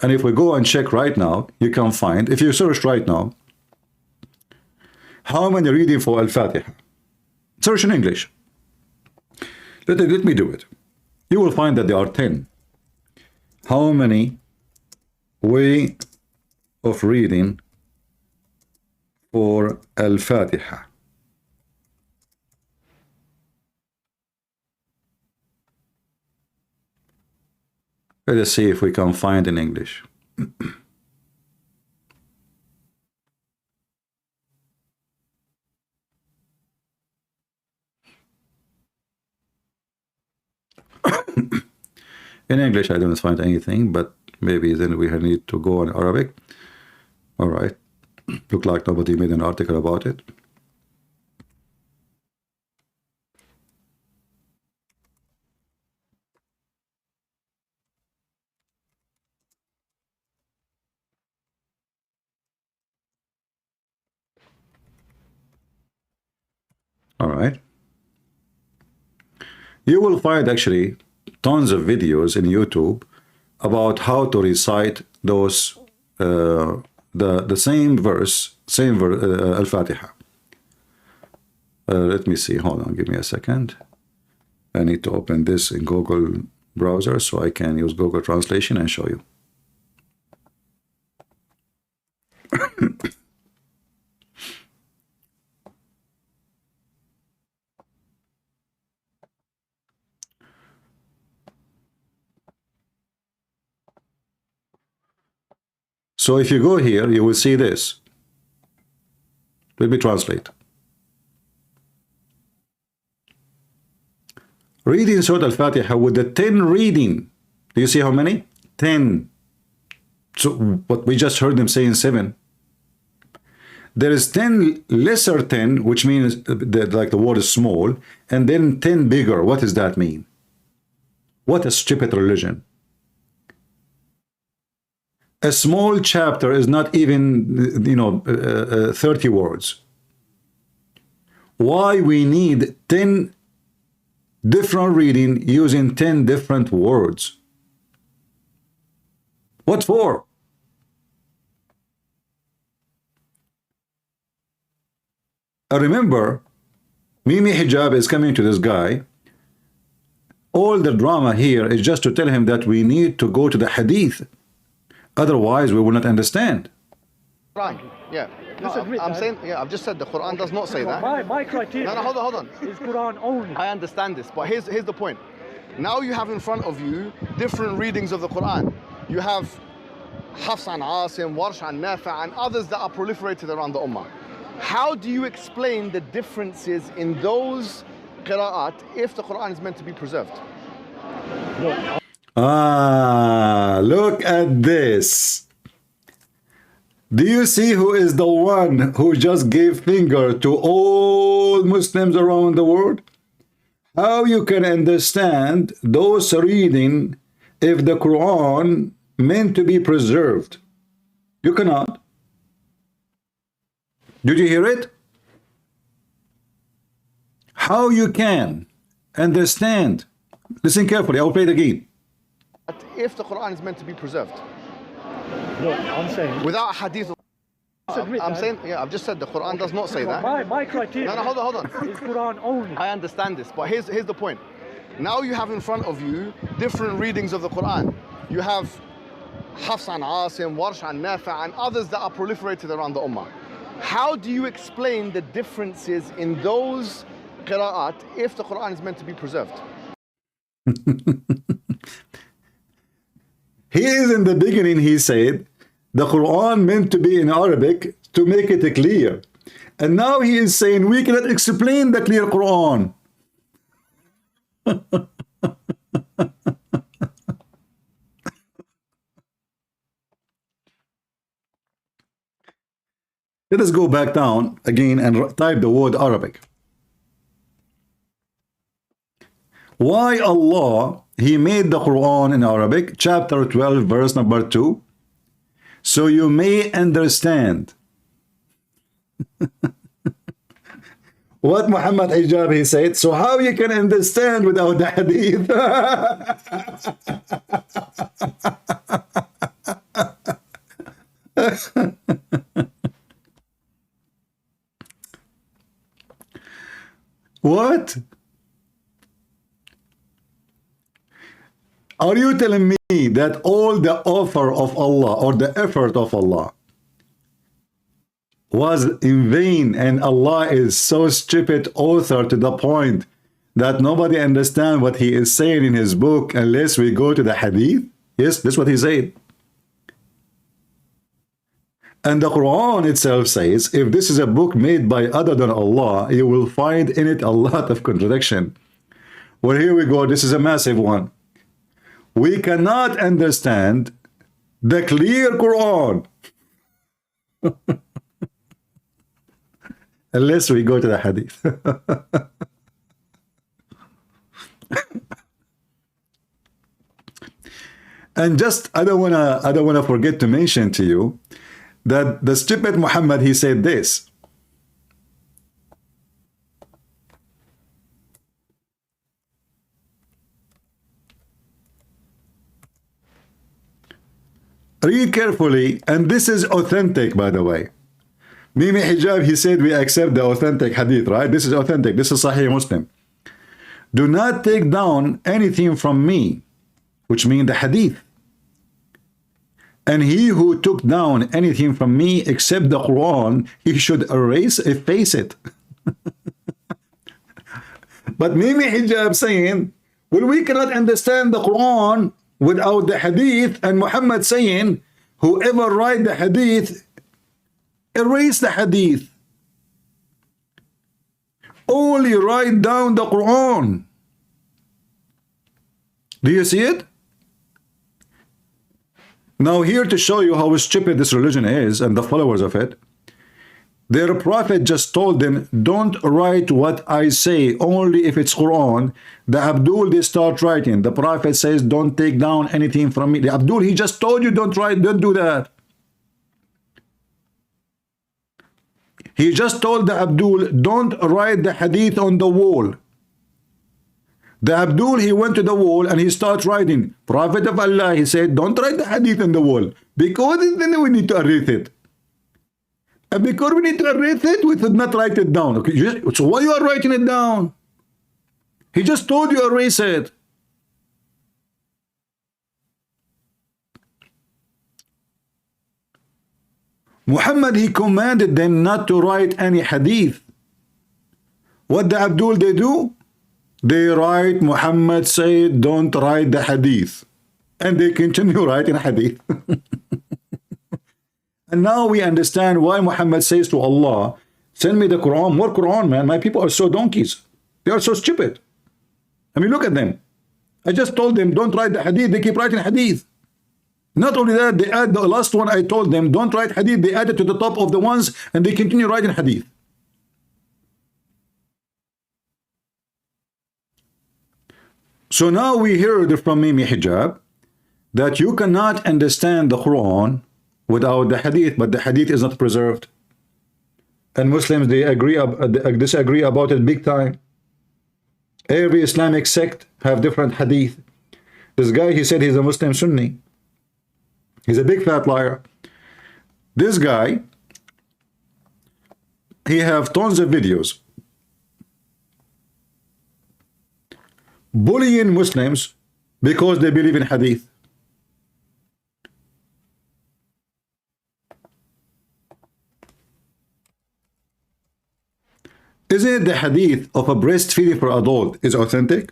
Speaker 7: And if we go and check right now, you can find, if you search right now, how many reading for Al-Fatiha? Search in English. Let me do it. You will find that there are 10. How many way of reading for Al-Fatiha? Let us see if we can find in English. In English, I don't find anything, but maybe then we need to go on Arabic. All right. Look like nobody made an article about it. All right. You will find actually tons of videos in YouTube about how to recite those the same verse, Al-Fatiha. Let me see. Hold on. Give me a second. I need to open this in Google browser so I can use Google Translation and show you. So if you go here, you will see this. Let me translate. Reading Surah Al-Fatiha with the 10 reading. Do you see how many? 10. So what we just heard them saying 7. There is 10 lesser 10, which means that like the word is small, and then 10 bigger. What does that mean? What a stupid religion. A small chapter is not even, 30 words. Why we need 10 different reading using 10 different words? What for? I remember Mimi Hijab is coming to this guy. All the drama here is just to tell him that we need to go to the hadith. Otherwise, we will not understand.
Speaker 11: Right. Yeah. No, I'm saying, yeah, I've just said the Quran does not say that.
Speaker 10: My criteria.
Speaker 11: No, hold on.
Speaker 10: Is Quran only.
Speaker 11: I understand this, but here's the point. Now you have in front of you different readings of the Quran. You have Hafs and Asim, Warsh and Nafi' and others that are proliferated around the Ummah. How do you explain the differences in those qira'at if the Quran is meant to be preserved?
Speaker 10: No.
Speaker 7: Look at this. Do you see who is the one who just gave finger to all Muslims around the world? How you can understand those reading if the Quran meant to be preserved? You cannot. Did you hear it? How you can understand? Listen carefully. I'll play it again.
Speaker 11: If the Quran is meant to be preserved.
Speaker 10: No, I'm saying.
Speaker 11: Without hadith. I'm saying, yeah, I've just said the Quran does not say that.
Speaker 10: My criteria.
Speaker 11: No, hold on.
Speaker 10: Is Quran only.
Speaker 11: I understand this, but here's the point. Now you have in front of you different readings of the Quran. You have Hafs and Asim, Warsh and Nafi' and others that are proliferated around the Ummah. How do you explain the differences in those qira'at if the Quran is meant to be preserved?
Speaker 7: He is in the beginning, he said, the Quran meant to be in Arabic to make it clear. And now he is saying we cannot explain the clear Quran. Let us go back down again and type the word Arabic. Why Allah, He made the Quran in Arabic, chapter 12, verse number 2, so you may understand. What Mohammed Hijab, he said, so how you can understand without the hadith? What? Are you telling me that all the offer of Allah or the effort of Allah was in vain, and Allah is so stupid author to the point that nobody understands what he is saying in his book unless we go to the hadith? Yes, that's what he said. And the Quran itself says, if this is a book made by other than Allah, you will find in it a lot of contradiction. Well, here we go. This is a massive one. We cannot understand the clear Quran unless we go to the hadith. And just I don't wanna forget to mention to you that the stupid Muhammad, he said this. Read carefully, and this is authentic, by the way. Mimi Hijab, he said we accept the authentic hadith, right? This is authentic. This is Sahih Muslim. Do not take down anything from me, which means the hadith. And he who took down anything from me except the Quran, he should efface it. But Mimi Hijab saying, well, we cannot understand the Quran without the hadith, and Muhammad saying, whoever write the hadith, erase the hadith. Only write down the Quran. Do you see it? Now here to show you how stupid this religion is and the followers of it, their prophet just told them, don't write what I say, only if it's Quran. The Abdul, they start writing. The prophet says, don't take down anything from me. The Abdul, he just told you, don't write, don't do that. He just told the Abdul, don't write the hadith on the wall. The Abdul, he went to the wall and he started writing. Prophet of Allah, he said, don't write the hadith on the wall, because then we need to erase it. And because we need to erase it, we should not write it down. Okay, so why you are writing it down? He just told you erase it. Muhammad, he commanded them not to write any hadith. What the Abdul they do? They write, Muhammad said, don't write the hadith. And they continue writing hadith. And now we understand why Muhammad says to Allah, send me the Quran, more Quran, man. My people are so donkeys. They are so stupid. I mean, look at them. I just told them, don't write the hadith. They keep writing hadith. Not only that, they add the last one I told them, don't write hadith. They add it to the top of the ones, and they continue writing hadith. So now we heard from Mimi Hijab that you cannot understand the Quran without the hadith, but the hadith is not preserved. And Muslims, they disagree about it big time. Every Islamic sect have different hadith. This guy, he said he's a Muslim Sunni. He's a big fat liar. This guy, he have tons of videos bullying Muslims because they believe in hadith. Isn't the hadith of a breastfeeding for adult is authentic?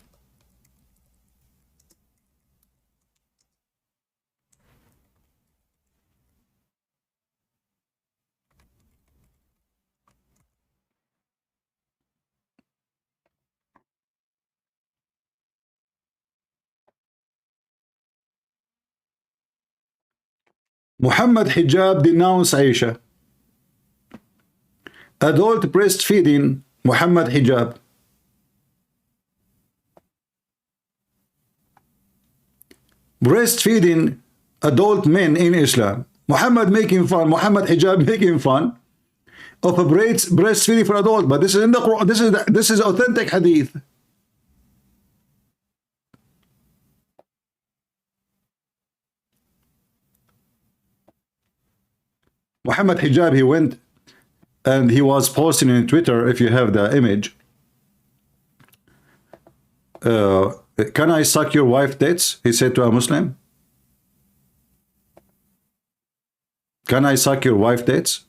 Speaker 7: Mohammed Hijab denounced Aisha. Adult breastfeeding, Mohammed Hijab. Breastfeeding adult men in Islam. Muhammad making fun, Mohammed Hijab making fun of a breastfeeding for adult. But this is in the Quran. This is authentic hadith. Mohammed Hijab, he went and he was posting in Twitter, if you have the image, can I suck your wife tits? He said to a Muslim. Can I suck your wife tits?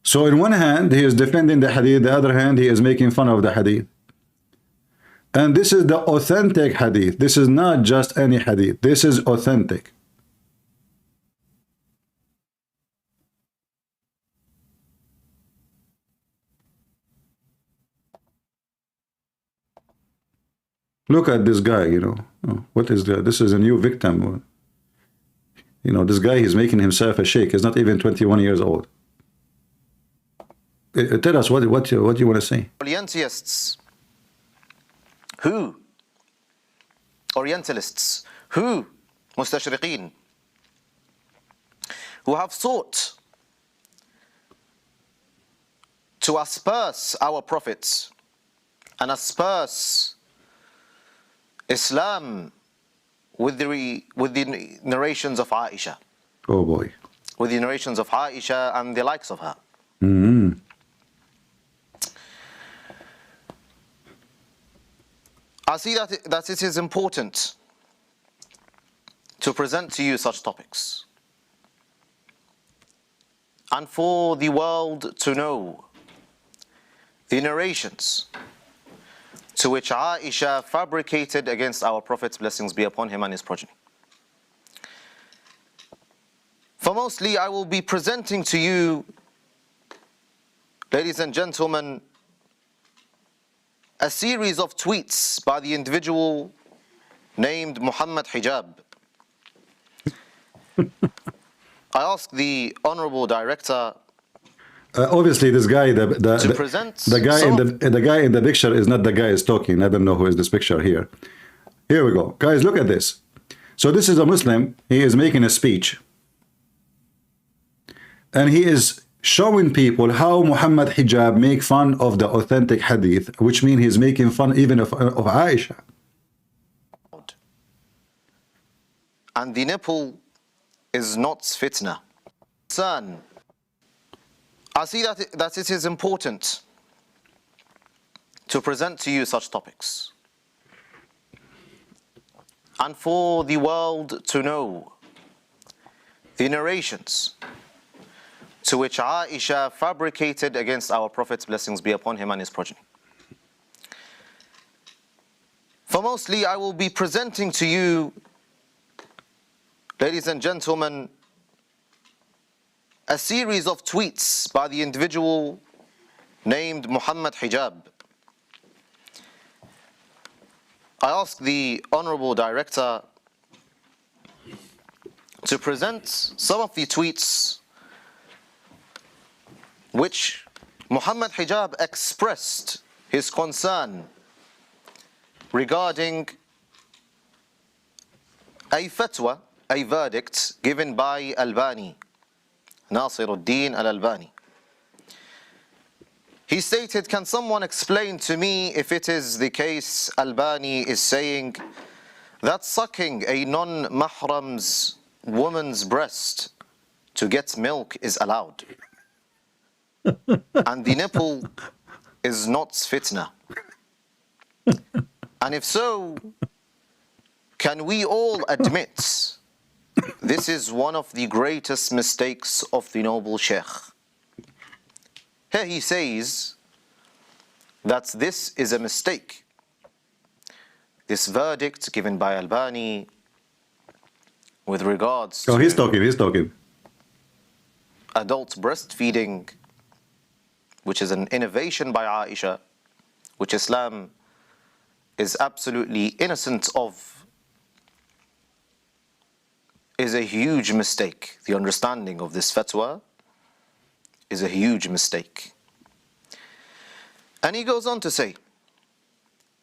Speaker 7: So in one hand, he is defending the hadith, the other hand, he is making fun of the hadith. And this is the authentic hadith. This is not just any hadith. This is authentic. Look at this guy, you know. Oh, what is that? This is a new victim. You know, this guy, he's making himself a sheikh. He's not even 21 years old. Tell us what you want to say.
Speaker 12: Orientalists. Who? Orientalists. Who? Mustashriqeen. Who have sought to asperse our prophets and asperse Islam with the narrations of Aisha.
Speaker 7: Oh boy.
Speaker 12: With the narrations of Aisha and the likes of her.
Speaker 7: Mm-hmm.
Speaker 12: I see that it is important to present to you such topics and for the world to know the narrations to which Aisha fabricated against our Prophet's blessings be upon him and his progeny. For mostly I will be presenting to you, ladies and gentlemen, a series of tweets by the individual named Mohammed Hijab. I ask the Honorable Director.
Speaker 7: Obviously, this guy, the guy in the picture is not the guy is talking. I don't know who is this picture here. Here we go, guys. Look at this. So this is a Muslim. He is making a speech, and he is showing people how Mohammed Hijab make fun of the authentic hadith, which means he's making fun even of Aisha.
Speaker 12: And the nipple is not fitna. Son, I see that it is important to present to you such topics and for the world to know the narrations to which Aisha fabricated against our Prophet's blessings be upon him and his progeny. For mostly I will be presenting to you, ladies and gentlemen, a series of tweets by the individual named Mohammed Hijab. I ask the Honorable Director to present some of the tweets which Mohammed Hijab expressed his concern regarding a fatwa, a verdict given by Albani, Nasiruddin al-Albani. He stated, "Can someone explain to me if it is the case Albani is saying that sucking a non-mahram's woman's breast to get milk is allowed? And the nipple is not fitna? And if so, can we all admit this is one of the greatest mistakes of the noble Sheikh. Here he says that this is a mistake. This verdict given by Albani with regards
Speaker 7: to he's talking.
Speaker 12: Adult breastfeeding, which is an innovation by Aisha, which Islam is absolutely innocent of, is a huge mistake. The understanding of this fatwa is a huge mistake. And he goes on to say,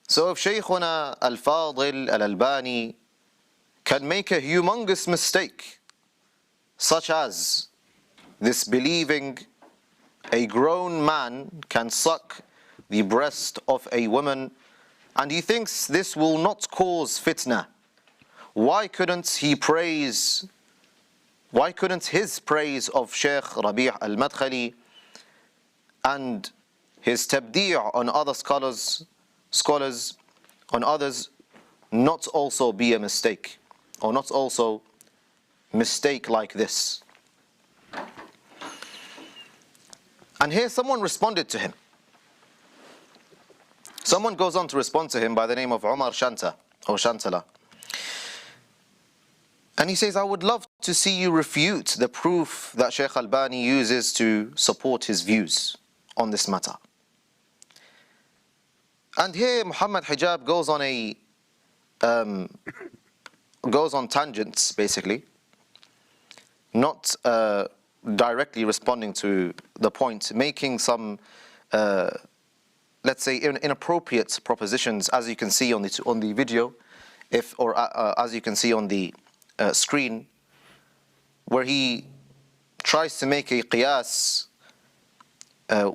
Speaker 12: so if Shaykhuna Al-Fadil Al-Albani can make a humongous mistake, such as this believing a grown man can suck the breast of a woman, and he thinks this will not cause fitna, why couldn't his praise of Shaykh Rabi' al-Madkhali and his tabdi' on other scholars on others not also be a mistake, or not also mistake like this? And here someone responded to him. Someone goes on to respond to him by the name of Umar Shanta, or Shantala. And he says, I would love to see you refute the proof that Shaykh Albani uses to support his views on this matter. And here Mohammed Hijab goes on tangents, basically, not directly responding to the point, making some, let's say, inappropriate propositions, as you can see on the video, as you can see on the screen, where he tries to make a qiyas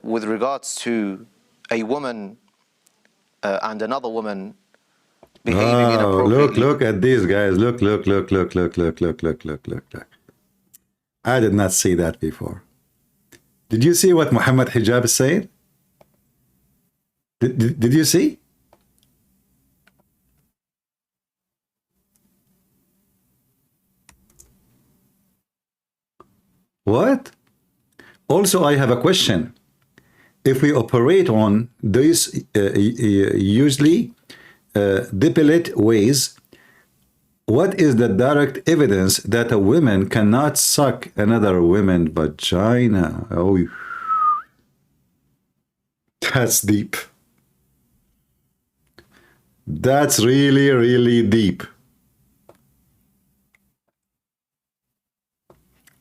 Speaker 12: with regards to a woman and another woman behaving inappropriately.
Speaker 7: Look at these guys. Look. I did not see that before. Did you see what Mohammed Hijab is saying? Did you see? What? Also, I have a question. If we operate on these usually depilate ways, what is the direct evidence that a woman cannot suck another woman's vagina? Oh, that's deep. That's really, really deep.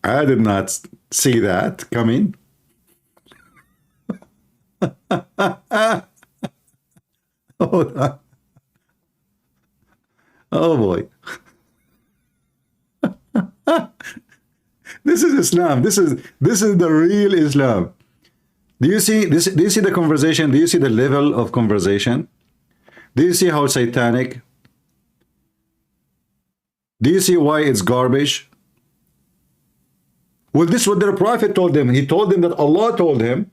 Speaker 7: I did not see that coming. Oh boy. This is Islam. This is the real Islam. Do you see this? Do you see the conversation? Do you see the level of conversation? Do you see how satanic? Do you see why it's garbage? Well, this is what their prophet told them. He told them that Allah told him.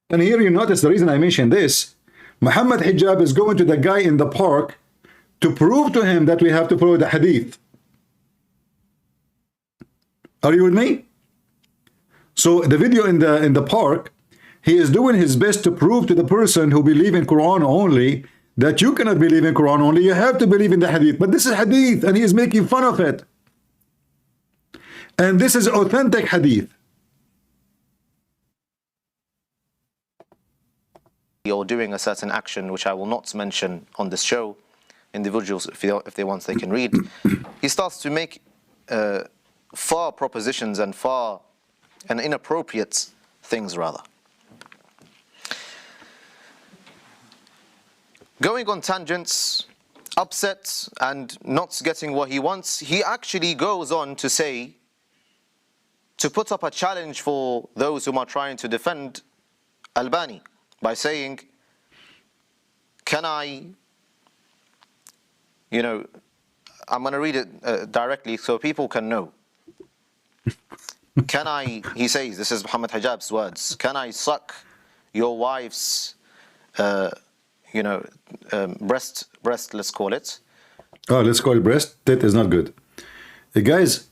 Speaker 7: And here you notice the reason I mentioned this. Mohammed Hijab is going to the guy in the park to prove to him that we have to follow the hadith. Are you with me? So the video in the park, he is doing his best to prove to the person who believes in Quran only that you cannot believe in Quran only, you have to believe in the hadith. But this is hadith and he is making fun of it. And this is authentic hadith.
Speaker 12: Or doing a certain action, which I will not mention on this show. Individuals, if they want, they can read. He starts to make far propositions and inappropriate things, rather. Going on tangents, upset and not getting what he wants, he actually goes on to say, to put up a challenge for those who are trying to defend Albani by saying, can I, I'm going to read it directly so people can know. Can I, he says, this is Mohammed Hijab's words, can I suck your wife's, breast, let's call it.
Speaker 7: Oh, let's call it breast. That is not good. Guys,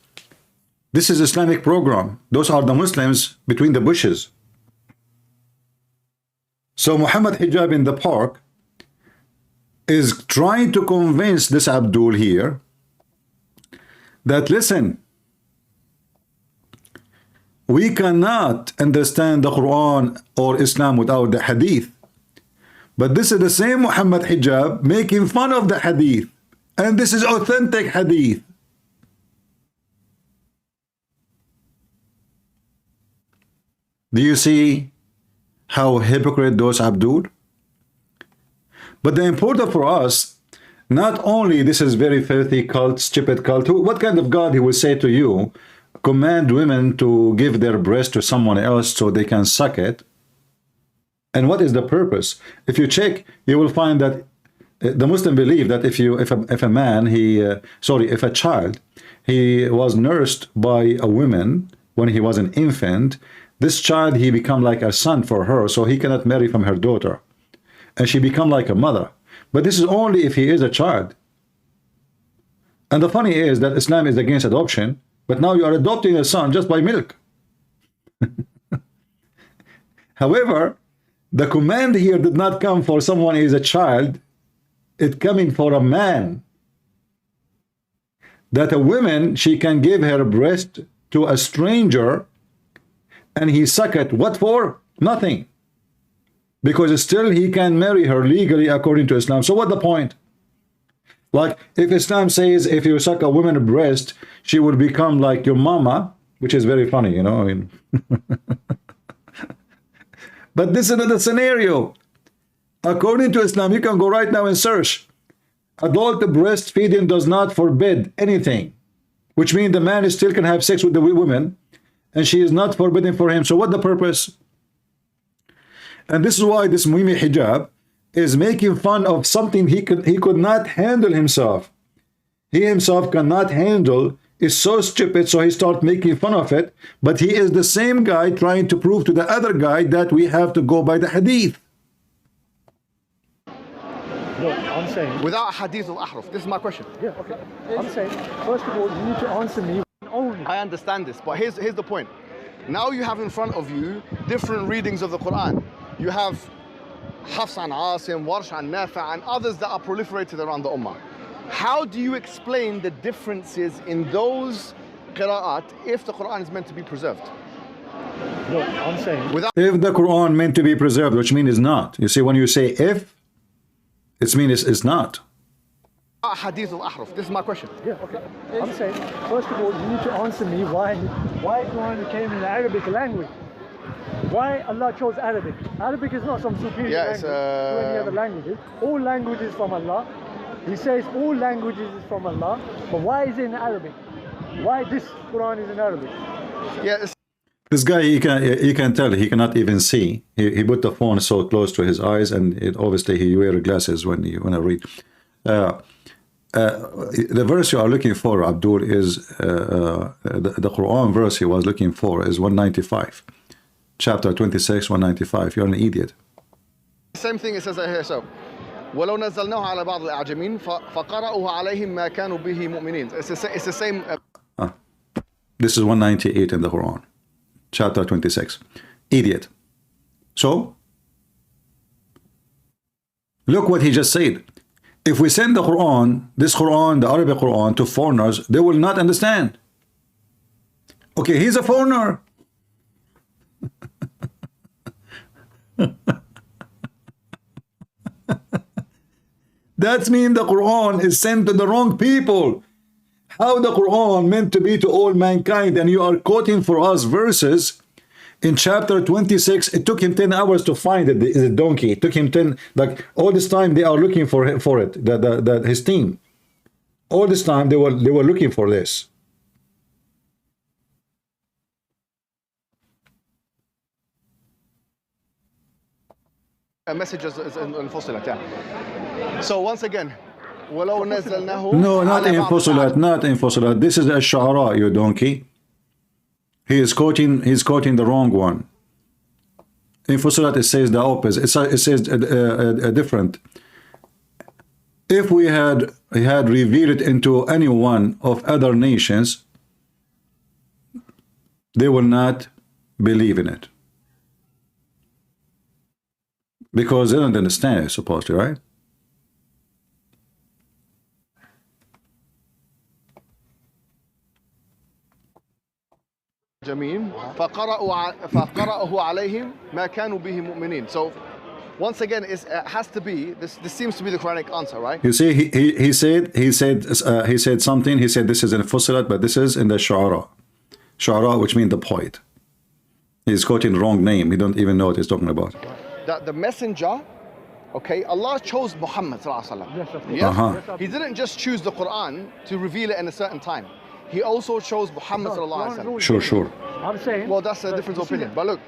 Speaker 7: this is Islamic program. Those are the Muslims between the bushes. So Mohammed Hijab in the park is trying to convince this Abdul here that, listen, we cannot understand the Quran or Islam without the Hadith. But this is the same Mohammed Hijab making fun of the Hadith. And this is authentic Hadith. Do you see how hypocrite those Abdul? But the important for us, not only this is very filthy cult, stupid cult, what kind of God he will say to you, command women to give their breast to someone else so they can suck it? And what is the purpose? If you check, you will find that the Muslim believe that if a man, if a child, he was nursed by a woman when he was an infant, this child, he become like a son for her, so he cannot marry from her daughter. And she become like a mother. But this is only if he is a child. And the funny is that Islam is against adoption, but now you are adopting a son just by milk. However, the command here did not come for someone who is a child. It coming for a man. That a woman, she can give her breast to a stranger and he suck it. What for? Nothing. Because still he can marry her legally according to Islam. So what the point? Like if Islam says if you suck a woman's breast, she will become like your mama, which is very funny, you know. I mean, but this is another scenario. According to Islam, you can go right now and search. Adult breastfeeding does not forbid anything, which means the man still can have sex with the woman, and she is not forbidden for him. So what the purpose? And this is why this Mohammed Hijab is making fun of something he could not handle himself. He himself cannot handle, is so stupid, so he starts making fun of it. But he is the same guy trying to prove to the other guy that we have to go by the hadith.
Speaker 10: No, I'm saying...
Speaker 11: Without hadith al-ahruf, this is my question.
Speaker 10: Yeah, okay. I'm saying, first of all, you need to answer me only.
Speaker 11: I understand this, but here's the point. Now you have in front of you different readings of the Quran. You have Hafs an Asim, Warsh an Nafi' and others that are proliferated around the Ummah. How do you explain the differences in those qira'at if the Quran is meant to be preserved?
Speaker 10: No, I'm saying...
Speaker 7: If the Quran meant to be preserved, which means it's not. You see, when you say if, it means it's not.
Speaker 11: Hadith al-Ahruf, this is my question.
Speaker 10: Yeah, okay. I'm saying, first of all, you need to answer me why Quran came in the Arabic language. Why Allah chose Arabic? Arabic is not some superior language to any other languages. All languages from Allah. He says all languages is from Allah, but why is it in Arabic? Why this Quran is in Arabic?
Speaker 11: Yes.
Speaker 7: This guy, you can tell he cannot even see. He put the phone so close to his eyes, and obviously he wears glasses when I read. The verse you are looking for, Abdul, is the Quran verse he was looking for is 195. Chapter 26, 195. You're an idiot.
Speaker 11: Same thing it says here. So, ولو نزلناه على بعض الأعجمين فقرأوه عليهم ما كانوا به مؤمنين. It's the same.
Speaker 7: This is 198 in the Quran, chapter 26. Idiot. So, look what he just said. If we send the Quran, this Quran, the Arabic Quran, to foreigners, they will not understand. Okay, he's a foreigner. That means the Quran is sent to the wrong people. How the Quran meant to be to all mankind, and you are quoting for us verses in chapter 26. It took him 10 hours to find it, the donkey. It took him 10, like all this time they are looking for it, his team. All this time they were looking for this.
Speaker 11: Messages in Fusilat, yeah. So once again, وَلَوْ نَزَّلْنَاهُ
Speaker 7: No, not in Fusilat, not in Fusilat. This is Ash-Shu'ara, you donkey. He is quoting the wrong one. In Fusilat it says the opposite. It says different. If we had he had revealed it into any one of other nations, they will not believe in it. Because they don't understand it, supposedly, right?
Speaker 11: جميل فقرأه عليهم ما كانوا به مؤمنين. So once again, it has to be this seems to be the Quranic answer, right?
Speaker 7: You see, he said something. He said this is in Fussilat, but this is in the Shu'ara, which means the poet. He's quoting the wrong name. He don't even know what he's talking about.
Speaker 11: That the messenger, okay, Allah chose Muhammad sallallahu alaihi wasallam. Yes? He didn't just choose the Quran to reveal it in a certain time. He also chose Muhammad sallallahu alaihi wasallam.
Speaker 7: Sure.
Speaker 11: I'm saying. Well, that's a different opinion. But look,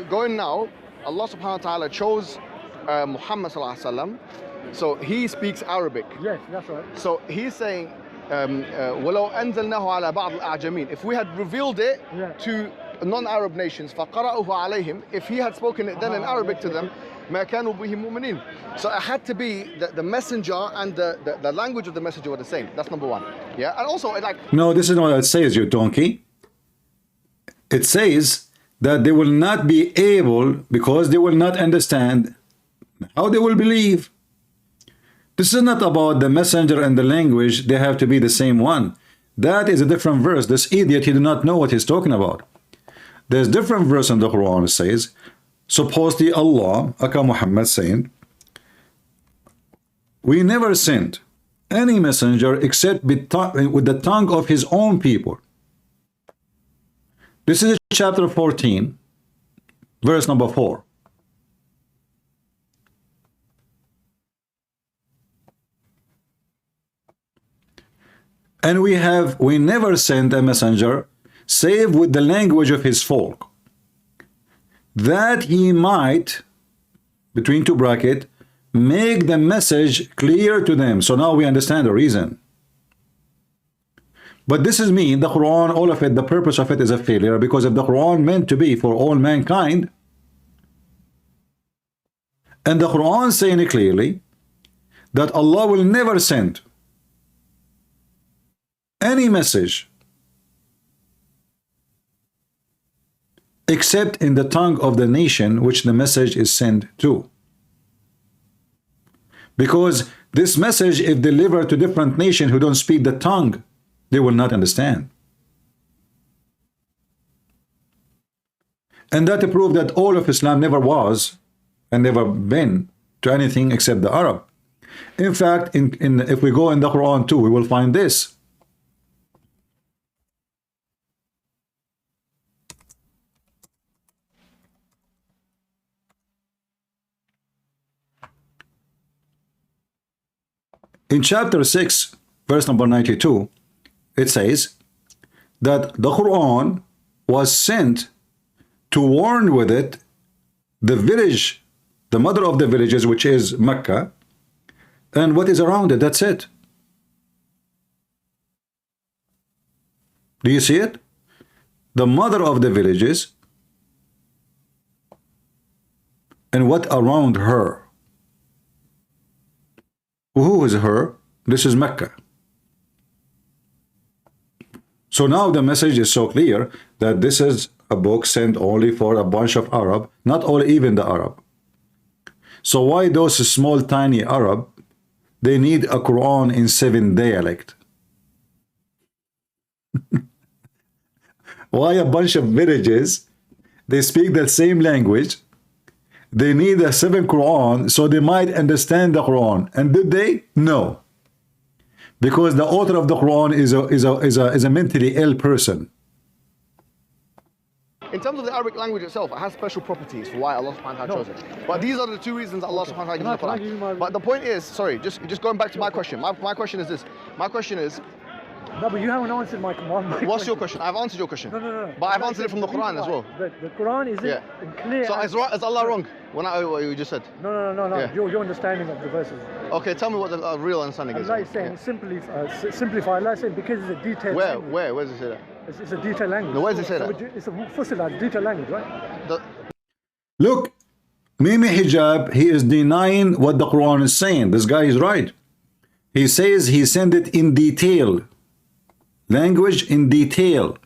Speaker 11: going now, Allah subhanahu wa ta'ala chose Muhammad sallallahu alaihi wasallam. So he speaks Arabic.
Speaker 10: Yes, that's right.
Speaker 11: So he's saying, وَلَوْ أَنزَلْنَاهُ عَلَى بَعْضِ الْأَعْجَمِينَ. If we had revealed it to non-Arab nations, فَقَرَأُهُ عَلَيْهِمْ, if he had spoken it then in Arabic to them, مَا كَانُوا بِهِ مُؤْمِنِينَ. So it had to be the messenger and the language of the messenger were the same. That's number one. Yeah, and also like.
Speaker 7: No, this is not what it says, you donkey. It says that they will not be able, because they will not understand, how they will believe. This is not about the messenger and the language. They have to be the same one. That is a different verse. This idiot, he did not know what he's talking about. There's different verse in the Quran. It says, supposedly Allah, Aka Muhammad, saying, we never sent any messenger except with the tongue of his own people. This is chapter 14, verse number 4. And we never sent a messenger save with the language of his folk, that he might, between two brackets, make the message clear to them. So now we understand the reason. But this is mean the Quran, all of it, the purpose of it is a failure, because if the Quran meant to be for all mankind, and the Quran saying it clearly that Allah will never send any message except in the tongue of the nation which the message is sent to. Because this message, if delivered to different nations who don't speak the tongue, they will not understand. And that to prove that all of Islam never was and never been to anything except the Arab. In fact, if we go in the Quran too, we will find this. In chapter 6, verse number 92, it says that the Quran was sent to warn with it the village, the mother of the villages, which is Mecca, and what is around it. That's it. Do you see it? The mother of the villages and what around her. Who is her? This is Mecca. So now the message is so clear that this is a book sent only for a bunch of Arab, not all, even the Arab. So why those small tiny Arab, they need a Quran in 7 dialect? Why a bunch of villages, they speak the same language, they need a 7 Quran so they might understand the Quran. And did they? No. Because the author of the Quran is a mentally ill person.
Speaker 11: In terms of the Arabic language itself, it has special properties for why Allah subhanahu wa ta'ala chose it. But these are the 2 reasons Allah subhanahu wa ta'ala gives the Quran. But the point is, sorry, just going back to my question. My question is this. My question is,
Speaker 10: no, but you haven't answered my question.
Speaker 11: What's your question? I've answered your question.
Speaker 10: No.
Speaker 11: But I've answered it from the Quran as well.
Speaker 10: The Quran is clear.
Speaker 11: So is Allah wrong when what you just said?
Speaker 10: No. Yeah. Your understanding of the verses.
Speaker 11: Okay, tell me what the real understanding is.
Speaker 10: Allah is saying, simplify. Allah is saying, because it's a detailed language.
Speaker 11: Where does it say that?
Speaker 10: It's a detailed language.
Speaker 11: No, where does it say that?
Speaker 10: It's a Fussilat, detailed language, right?
Speaker 7: Look, Mohammed Hijab, he is denying what the Quran is saying. This guy is right. He says he sent it in detail. Language in detail.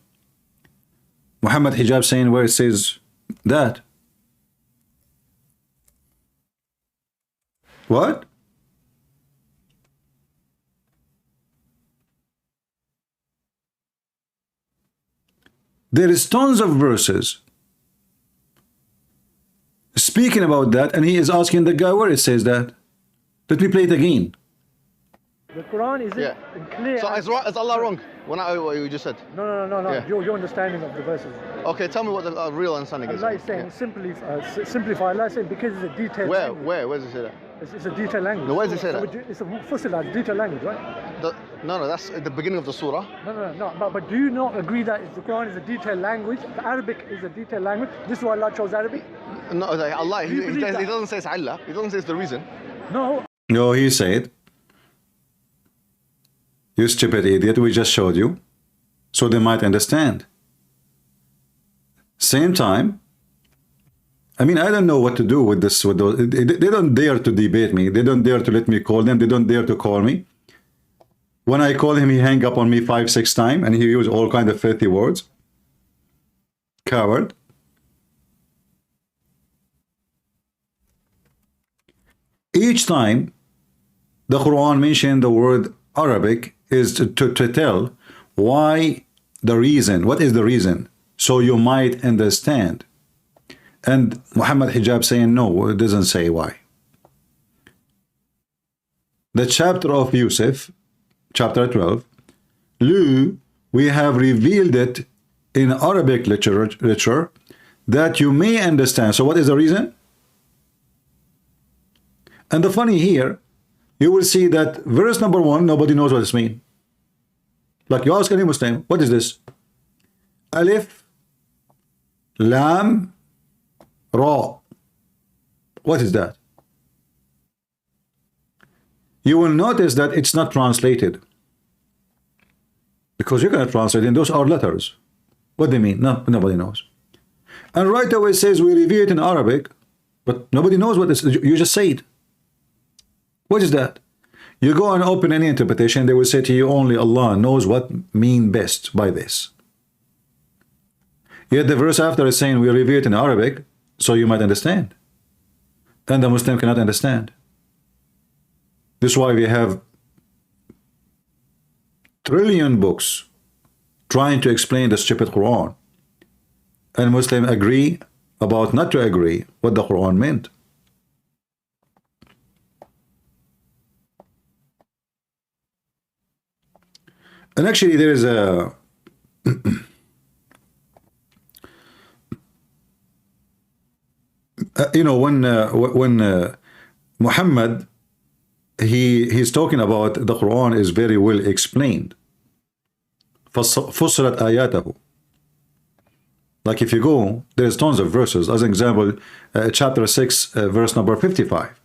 Speaker 7: Mohammed Hijab saying where it says that. What? There is tons of verses speaking about that, and he is asking the guy where it says that. Let me play it again.
Speaker 10: The Quran isn't clear.
Speaker 11: So is Allah wrong when what you just said?
Speaker 10: No.
Speaker 11: Yeah.
Speaker 10: Your understanding of the verses.
Speaker 11: Okay, tell me what the real understanding is.
Speaker 10: Allah is saying, simplify. Allah is saying because it's a detailed language.
Speaker 11: Where does it say that?
Speaker 10: It's a detailed language.
Speaker 11: No, where does it say that?
Speaker 10: It's a fussilat, detailed language, right?
Speaker 11: No, that's at the beginning of the surah.
Speaker 10: No. But do you not agree that the Quran is a detailed language? The Arabic is a detailed language. This is why Allah chose Arabic?
Speaker 11: No, Allah, he doesn't say it's Allah. He doesn't say it's the reason.
Speaker 7: No, he said, you stupid idiot, we just showed you, so they might understand. Same time, I mean, I don't know what to do with this. With those, they don't dare to debate me. They don't dare to let me call them. They don't dare to call me. When I call him, he hang up on me 5-6 times, and he use all kind of filthy words. Coward. Each time the Quran mentioned the word Arabic is to tell why the reason, what is the reason, so you might understand. And Mohammed Hijab saying no, it doesn't say why. The chapter of Yusuf, chapter 12, we have revealed it in Arabic literature that you may understand. So what is the reason? And the funny here, you will see that verse number 1, nobody knows what this means. Like you ask any Muslim, what is this? Alif, Lam, Ra. What is that? You will notice that it's not translated. Because you're going to translate it, and those are letters. What they mean? No, nobody knows. And right away it says we review it in Arabic, but nobody knows what this is. You just say it. What is that? You go and open any interpretation, they will say to you, only Allah knows what mean best by this. Yet the verse after is saying we review it in Arabic, so you might understand. And the Muslim cannot understand. This is why we have trillion books trying to explain the stupid Quran. And Muslims agree about not to agree what the Quran meant. And actually there is a you know, when Muhammad he's talking about the Quran is very well explained. فصلت آياته. Like if you go, there's tons of verses. As an example, chapter 6, verse number 55.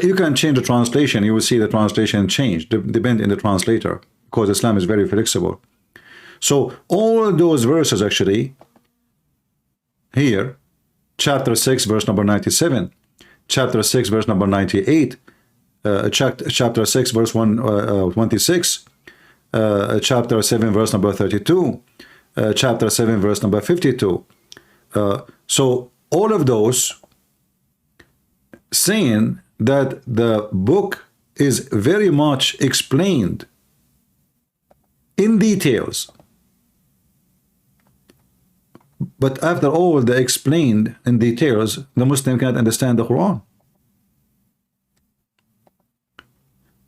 Speaker 7: You can change the translation. You will see the translation change, depend in the translator, because Islam is very flexible. So all those verses actually here, chapter 6, verse number 97, chapter 6, verse number 98, chapter 6, verse 26, chapter 7, verse number 32, chapter 7, verse number 52. So all of those saying that the book is very much explained in details. But after all the explained in details, the Muslim cannot understand the Quran.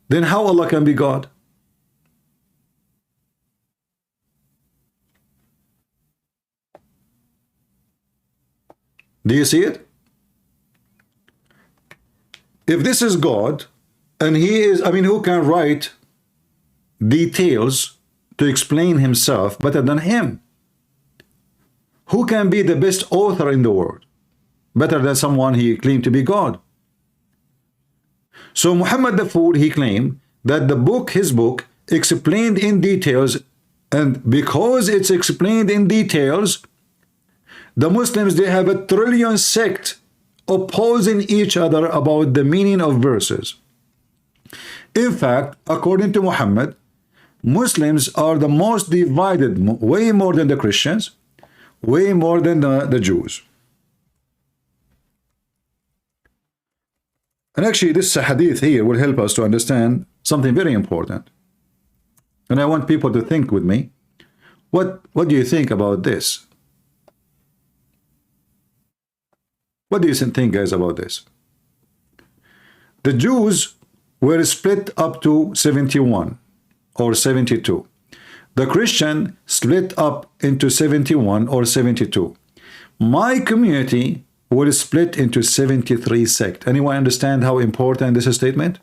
Speaker 7: Then how Allah can be God? Do you see it? If this is God, and he is, I mean, who can write details to explain himself better than him? Who can be the best author in the world better than someone he claimed to be God? So Muhammad the Fool, he claimed that the book, his book, explained in details, and because it's explained in details, The Muslims, they have a trillion sect opposing each other about the meaning of verses. In fact, according to Muhammad, Muslims are the most divided, way more than the Christians, way more than the Jews. And actually, this hadith here will help us to understand something very important. And I want people to think with me. What do you think about this? What do you think, guys, about this? The Jews were split up to 71 or 72. The Christian split up into 71 or 72. My community will split into 73 sects. Anyone understand how important this is statement?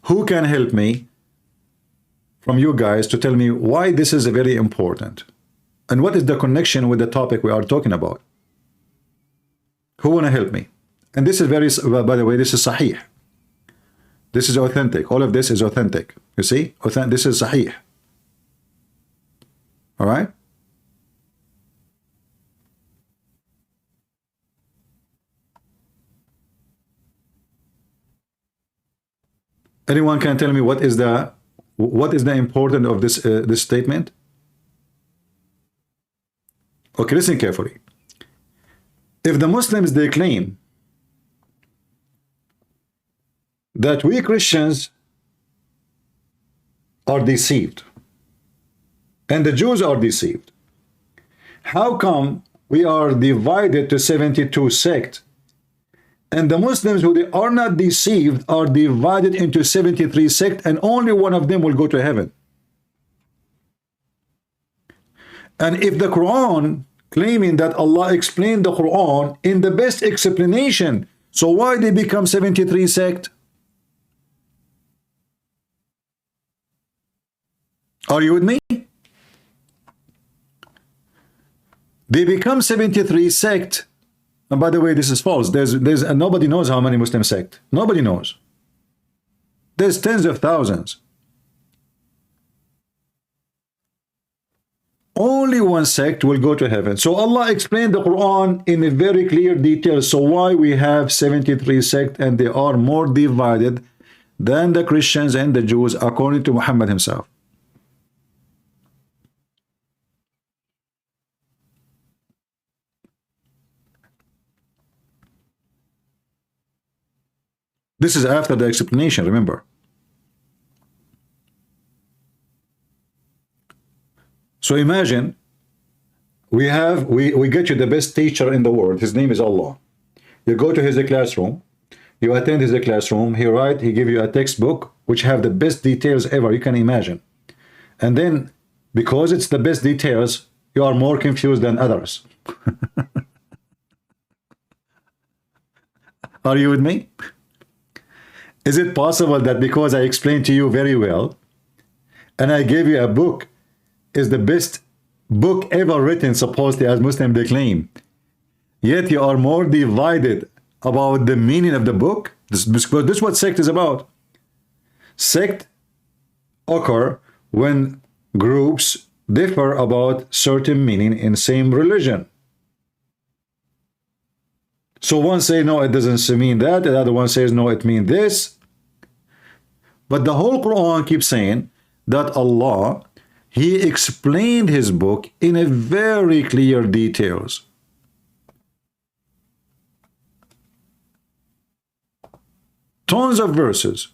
Speaker 7: Who can help me from you guys to tell me why this is very important? And what is the connection with the topic we are talking about? Who want to help me? And this is very, by the way, this is sahih. This is authentic. All of this is authentic. You see? This is sahih. All right? Anyone can tell me what is the importance of this statement? Okay, listen carefully. If the Muslims, they claim that we Christians are deceived and the Jews are deceived, how come we are divided to 72 sects and the Muslims who they are not deceived are divided into 73 sects and only one of them will go to heaven? And if the Quran claiming that Allah explained the Quran in the best explanation, so why they become 73 sect? Are you with me? They become 73 sect. And by the way, this is false. There's nobody knows how many Muslim sect. Nobody knows. There's tens of thousands. Only one sect will go to heaven. So Allah explained the Quran in a very clear detail. So why we have 73 sects and they are more divided than the Christians and the Jews according to Muhammad himself? This is after the explanation, remember. So imagine we get you the best teacher in the world. His name is Allah. You go to his classroom, you attend his classroom, he give you a textbook which have the best details ever you can imagine. And then because it's the best details, you are more confused than others. Are you with me? Is it possible that because I explained to you very well and I gave you a book is the best book ever written, supposedly, as Muslims they claim, yet you are more divided about the meaning of the book? This is what sect is about. Sect occur when groups differ about certain meaning in same religion. So one say no, it doesn't mean that, the other one says no, it means this. But the whole Quran keeps saying that Allah, he explained his book in a very clear details. Tons of verses.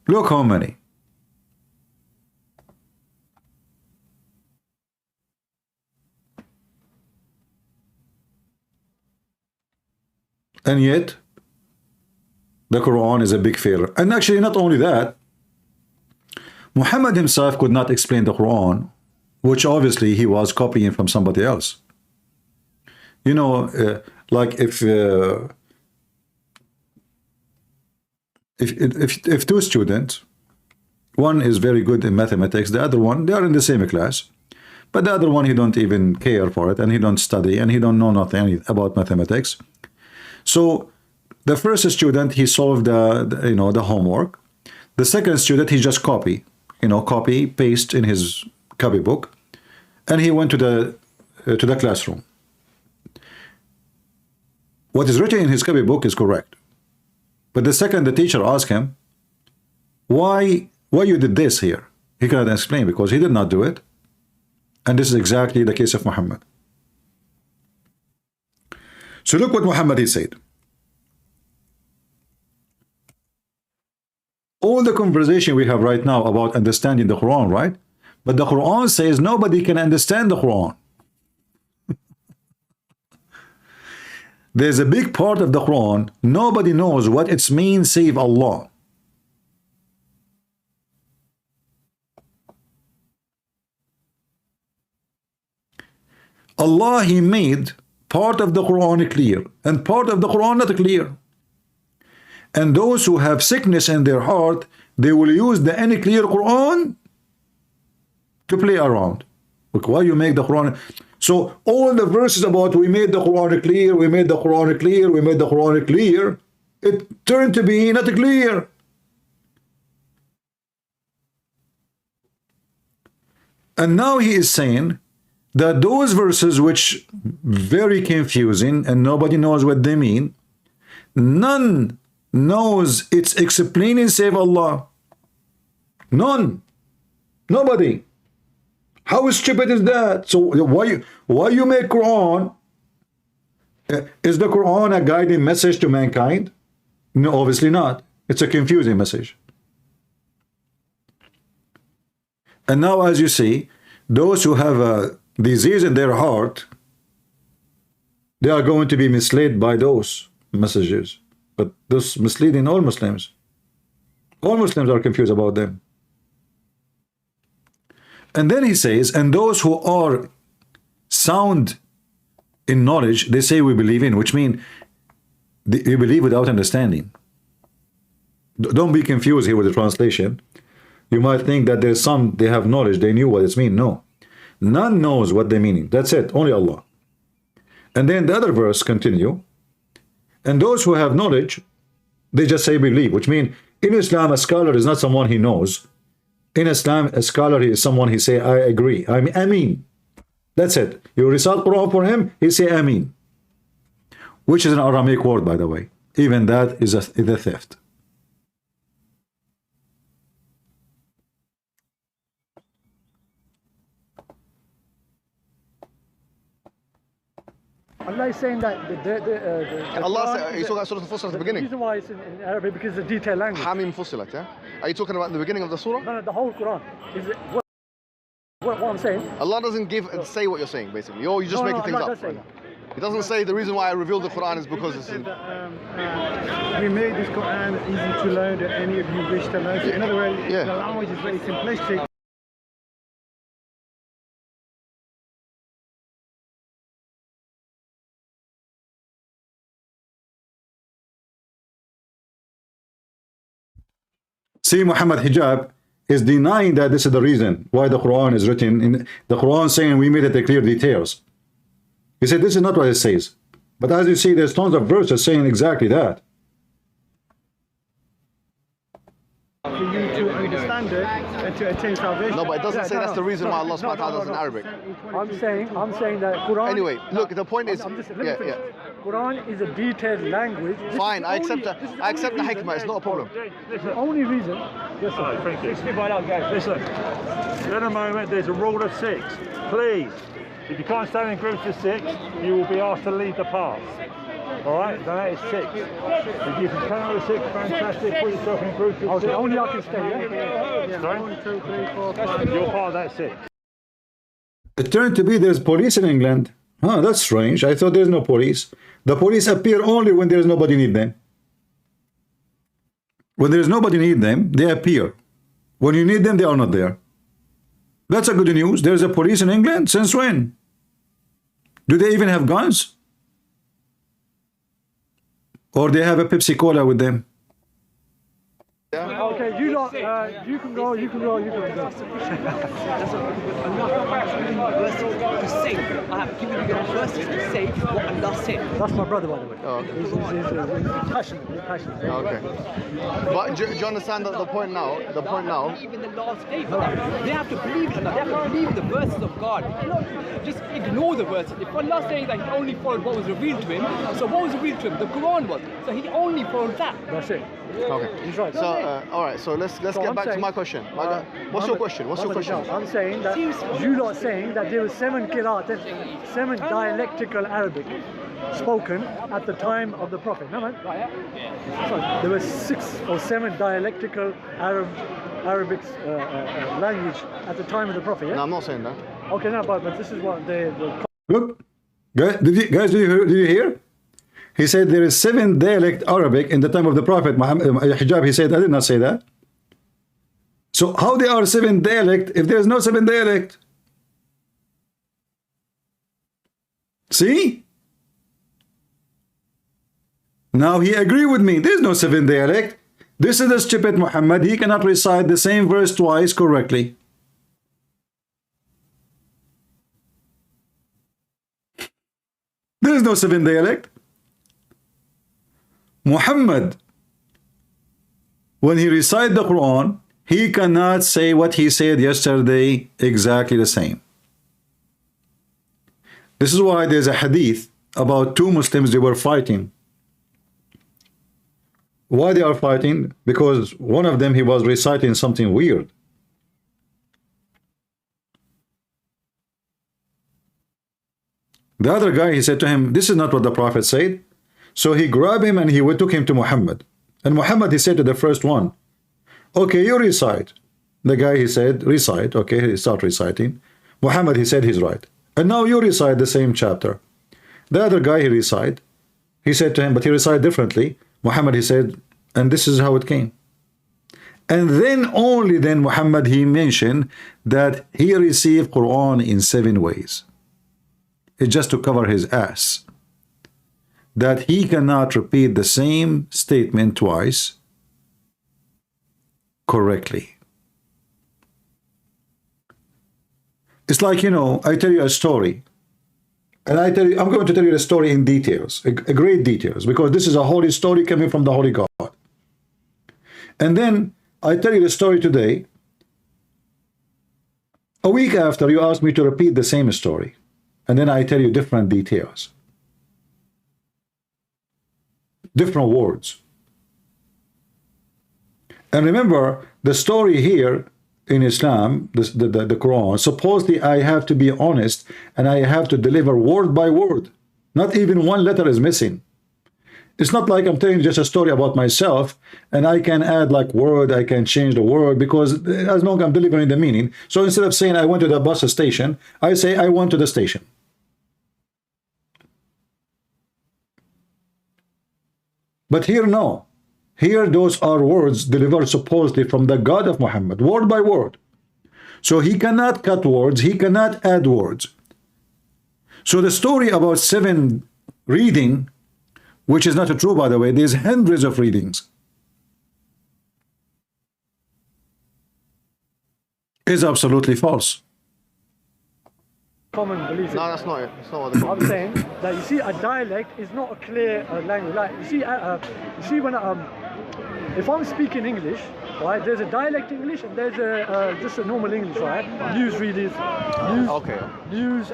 Speaker 7: Look how many. And yet, the Quran is a big failure. And actually, not only that, Muhammad himself could not explain the Quran, which obviously he was copying from somebody else. You know, like if two students, one is very good in mathematics, the other one, they are in the same class, but the other one, he don't even care for it, and he don't study, and he don't know nothing about mathematics. So The first student, he solved the homework. The second student, he just copy paste in his copybook, and he went to the classroom. What is written in his copybook is correct. But the second the teacher asked him, why you did this here? He cannot explain because he did not do it. And this is exactly the case of Muhammad. So look what Muhammad he said. All the conversation we have right now about understanding the Quran, right? But the Quran says nobody can understand the Quran. There's a big part of the Quran, nobody knows what it means save Allah. Allah, he made part of the Quran clear and part of the Quran not clear. And those who have sickness in their heart, they will use the unclear Quran to play around. Look, why you make the Quran? So all the verses about we made the Quran clear, we made the Quran clear, we made the Quran clear, it turned to be not clear. And now he is saying that those verses which very confusing and nobody knows what they mean, none knows its explaining save Allah. None. Nobody. How stupid is that? So why you make Quran? Is the Quran a guiding message to mankind? No, obviously not. It's a confusing message. And now, as you see, those who have a disease in their heart, they are going to be misled by those messages. But this misleading all Muslims. All Muslims are confused about them. And then he says, and those who are sound in knowledge, they say we believe in, which means we believe without understanding. Don't be confused here with the translation. You might think that there's some, they have knowledge, they knew what it means. No. None knows what they mean. That's it. Only Allah. And then the other verse continue. And those who have knowledge, they just say believe, which means in Islam, a scholar is not someone he knows. In Islam, a scholar is someone he say, I agree. I mean, Ameen. That's it. You recite Quran for him, he say Ameen. Which is an Aramaic word, by the way. Even that is a theft.
Speaker 10: Allah is saying that
Speaker 11: Allah, are you talking about Surah Al-Fussilat at the beginning?
Speaker 10: The reason why it's in Arabic because it's a detailed language.
Speaker 11: Hamim Fussilat, yeah? Are you talking about the beginning of the surah?
Speaker 10: No, the whole Quran. Is it, what I'm saying?
Speaker 11: Allah doesn't say what you're saying, basically. You're just making things up. Right? He doesn't say the reason why I revealed the Quran is because it's...
Speaker 13: we made this Quran easy to learn that any of you wish to learn. So in other words, the language is very simplistic.
Speaker 7: See, Mohammed Hijab is denying that this is the reason why the Quran is written. In the Quran saying we made it the clear details. He said this is not what it says. But as you see, there's tons of verses saying exactly that.
Speaker 13: For you to understand it and to attain salvation.
Speaker 11: No, but it doesn't say that's the reason why Allah subhanahu wa ta'ala does in Arabic.
Speaker 10: I'm saying that Quran...
Speaker 11: Anyway, look, the point is...
Speaker 10: Quran is a detailed language.
Speaker 11: Fine, I accept the hikmah, it's not a problem.
Speaker 10: The only reason...
Speaker 13: Yes, sir. Thank you. Listen, in a moment, there's a rule of 6. Please, if you can't stand in groups of 6, you will be asked to leave the path. All right, so that is 6. If you can count with 6, fantastic. Put yourself in groups of 6.
Speaker 10: Only I can stay, yeah?
Speaker 13: Sorry? 1, 2, 3, 4, 5. You're part of that 6.
Speaker 7: It turned to be there's police in England. Huh, that's strange. I thought there's no police. The police appear only when there's nobody need them. When there's nobody need them, they appear. When you need them, they are not there. That's a good news. There's a police in England? Since when? Do they even have guns? Or they have a Pepsi Cola with them?
Speaker 10: Okay, Okay, you lot, you can go, you can go, you can go.
Speaker 14: To say, I have given you the verses to say what Allah said.
Speaker 10: That's my brother, by the way.
Speaker 11: Oh, okay.
Speaker 10: He's passionate. He's passionate.
Speaker 11: Okay. But do you understand the point now? The point now.
Speaker 14: Even the last day, they have to believe in Allah. They have to believe the verses of God. Not just ignore the verses. If Allah's saying that he only followed what was revealed to him, so what was revealed to him? The Quran was. So he only followed that.
Speaker 10: That's it.
Speaker 11: Okay.
Speaker 10: He's right.
Speaker 11: So, all right. So let's get back to my question. What's your question? What's your question?
Speaker 10: I'm saying that you lot saying that there were 7 qira'at, 7 dialectical Arabic spoken at the time of the Prophet. No, man. So there were 6 or 7 dialectical Arabic language at the time of the Prophet. Yeah?
Speaker 11: No, I'm not saying that.
Speaker 10: Okay, no, but this is what the
Speaker 7: Look, guys, did you hear? He said there is 7 dialect Arabic in the time of the Prophet Mohammed Hijab. He said, I did not say that. So how there are 7 dialect if there is no 7 dialect? See? Now he agree with me. There is no 7 dialect. This is the stupid Muhammad. He cannot recite the same verse twice correctly. There is no 7 dialect. Muhammad, when he recited the Quran, he cannot say what he said yesterday exactly the same. This is why there's a hadith about 2 Muslims, they were fighting. Why they are fighting? Because one of them, he was reciting something weird. The other guy, he said to him, this is not what the Prophet said. So he grabbed him and he took him to Muhammad. And Muhammad, he said to the first one, okay, you recite. The guy, he said, recite. Okay, he start reciting. Muhammad, he said, he's right. And now you recite the same chapter. The other guy, he recite. He said to him, but he recite differently. Muhammad, he said, and this is how it came. And then only then Muhammad, he mentioned that he received Quran in 7 ways. It's just to cover his ass. That he cannot repeat the same statement twice correctly. It's like, you know, I tell you a story. And I tell you, I'm going to tell you the story in details, a great details, because this is a holy story coming from the Holy God. And then I tell you the story today. A week after, you ask me to repeat the same story. And then I tell you different details. Different words. And remember, the story here in Islam, the Quran, supposedly I have to be honest and I have to deliver word by word. Not even one letter is missing. It's not like I'm telling you just a story about myself and I can add like word, I can change the word because as long as I'm delivering the meaning. So instead of saying I went to the bus station, I say I went to the station. But here, no. Here, those are words delivered supposedly from the God of Muhammad, word by word. So he cannot cut words, he cannot add words. So the story about 7 reading, which is not true, by the way, there's hundreds of readings, is absolutely false.
Speaker 10: Common belief.
Speaker 11: No, that's not it. That's not what the
Speaker 10: I'm saying that you see, a dialect is not a clear language. Like you see when if I'm speaking English, right? There's a dialect English and there's a just a normal English, right? News readers, news.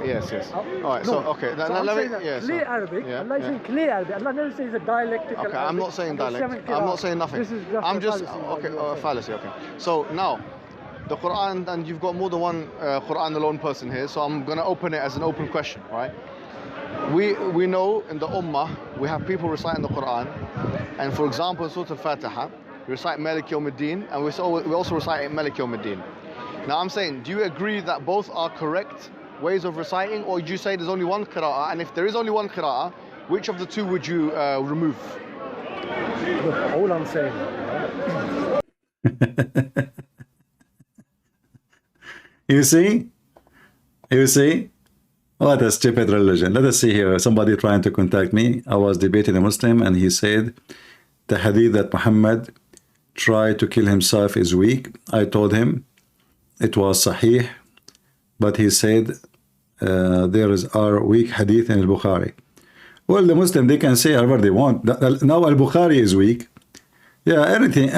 Speaker 11: Yes. All right. So okay.
Speaker 10: Clear Arabic. Allah is saying clear Arabic. Allah never says a dialectical.
Speaker 11: Okay, I'm not saying dialect. I'm not saying nothing.
Speaker 10: This is just
Speaker 11: I'm just
Speaker 10: fallacy,
Speaker 11: fallacy. Okay. So now, the Quran, and you've got more than one Quran alone person here, so I'm going to open it as an open question, right? We know in the Ummah, we have people reciting the Quran, and for example, in Surah Al-Fatiha, we recite Malik Yawmiddin, and we also recite Malik Yawmiddin. Now I'm saying, do you agree that both are correct ways of reciting, or do you say there's only one qira'ah, and if there is only one qira'ah, which of the two would you remove?
Speaker 10: Look, all I'm saying.
Speaker 7: You see? What a stupid religion. Let us see here. Somebody trying to contact me. I was debating a Muslim and he said the hadith that Muhammad tried to kill himself is weak. I told him it was sahih, but he said there are weak hadith in al-Bukhari. Well, the Muslim, they can say whatever they want. Now al-Bukhari is weak. Yeah,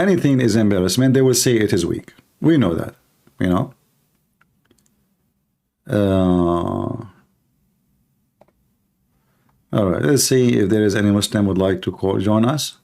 Speaker 7: anything is embarrassment. They will say it is weak. We know that, you know. All right, let's see if there is any Muslim would like to join us.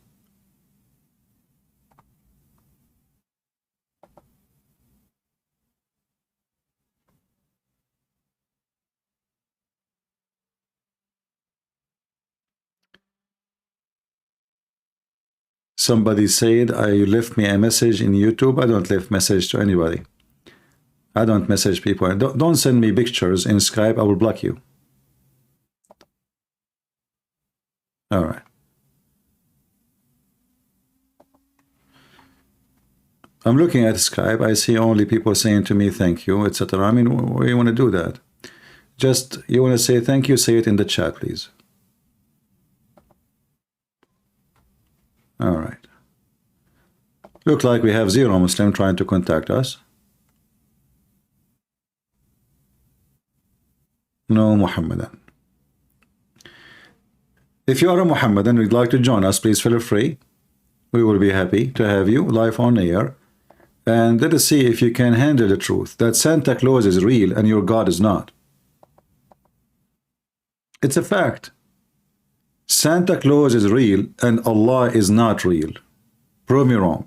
Speaker 7: Somebody said, you left me a message in YouTube. I don't leave message to anybody. I don't message people. Don't send me pictures in Skype. I will block you. All right. I'm looking at Skype. I see only people saying to me, thank you, etc. I mean, why you want to do that? Just, you want to say thank you, say it in the chat, please. All right. Look like we have 0 Muslim trying to contact us. No Muhammadan. If you are a Muhammadan and would like to join us, please feel free. We will be happy to have you live on air. And let us see if you can handle the truth that Santa Claus is real and your God is not. It's a fact. Santa Claus is real and Allah is not real. Prove me wrong.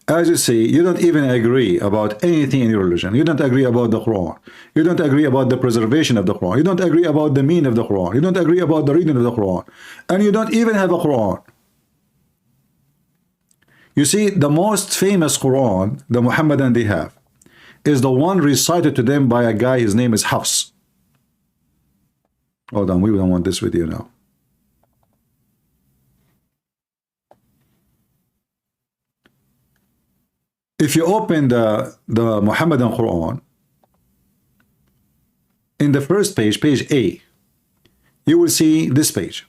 Speaker 7: As you see, you don't even agree about anything in your religion. You don't agree about the Quran. You don't agree about the preservation of the Quran. You don't agree about the meaning of the Quran. You don't agree about the reading of the Quran. And you don't even have a Quran. You see, the most famous Quran, the Muhammadan they have, is the one recited to them by a guy, his name is Hafs. Hold on, we don't want this video now. If you open the Muhammadan Quran, in the first page, page A, you will see this page.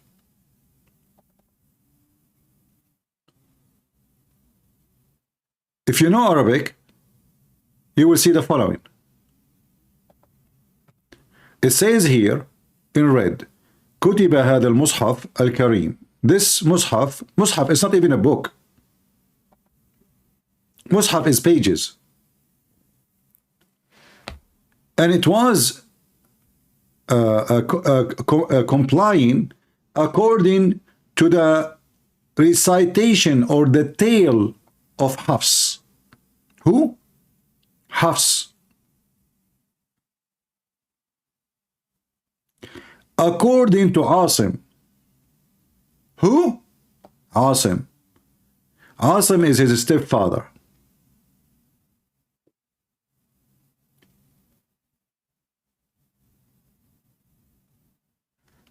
Speaker 7: If you know Arabic, you will see the following. It says here in red, كتب هذا المصحف الكريم. This mushaf is not even a book. Mushaf is pages. And it was complying according to the recitation or the tale of Hafs. Who? Hafs. According to Asim. Who? Asim. Asim is his stepfather.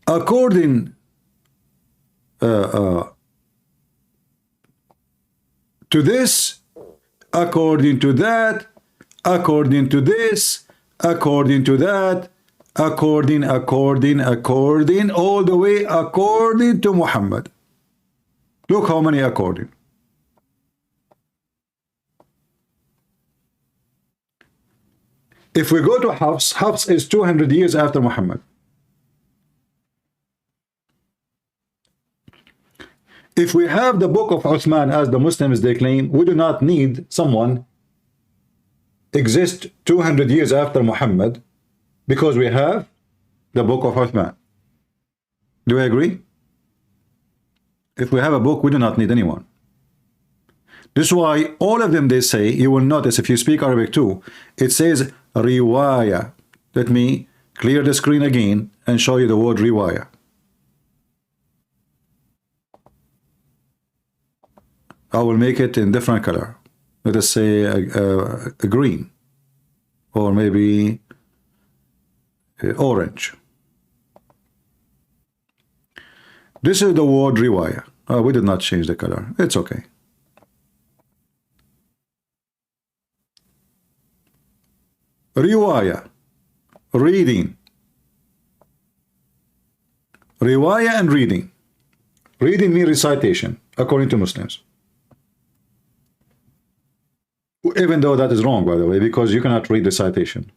Speaker 7: According to this, according to that, according to this, according to that, according, all the way according to Muhammad. Look how many according. If we go to Hafs, Hafs is 200 years after Muhammad. If we have the book of Uthman as the Muslims they claim, we do not need someone exist 200 years after Muhammad, because we have the book of Uthman. Do I agree? If we have a book, we do not need anyone. This is why all of them, they say, you will notice if you speak Arabic too, it says riwaya. Let me clear the screen again and show you the word riwaya. I will make it in different color. Let us say a green, or maybe orange. This is the word riwaya. We did not change the color. It's okay. Riwaya, reading. Riwaya and reading. Reading means recitation, according to Muslims. Even though that is wrong, by the way, because you cannot read the citation.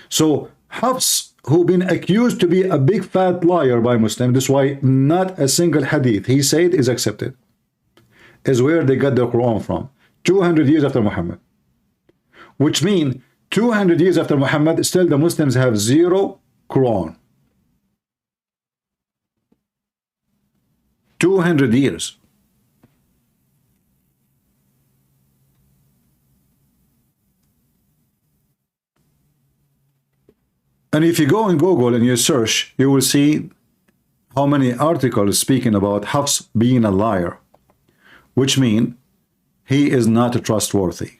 Speaker 7: So Hafs, who been accused to be a big fat liar by Muslim, that's why not a single hadith he said is accepted, is where they got the Quran from, 200 years after Muhammad. Which means 200 years after Muhammad, still the Muslims have zero Quran. 200 years. And if you go on Google and you search, you will see how many articles speaking about Hafs being a liar, which means he is not trustworthy.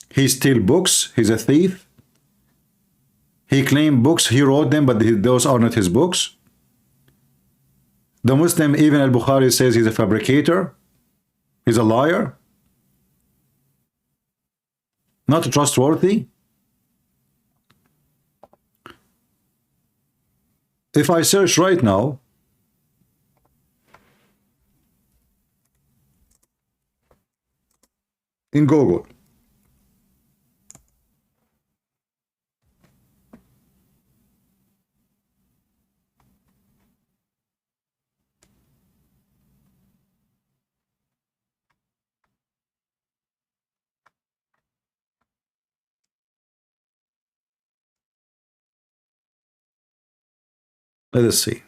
Speaker 7: He steals books, he's a thief. He claimed books, he wrote them, but those are not his books. The Muslim, even al-Bukhari, says he's a fabricator. He's a liar. Not trustworthy. If I search right now, in Google, let us see.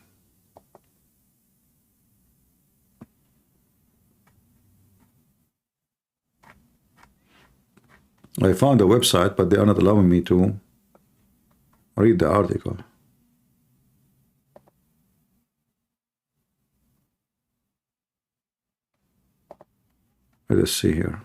Speaker 7: I found a website, but they are not allowing me to read the article. Let us see here.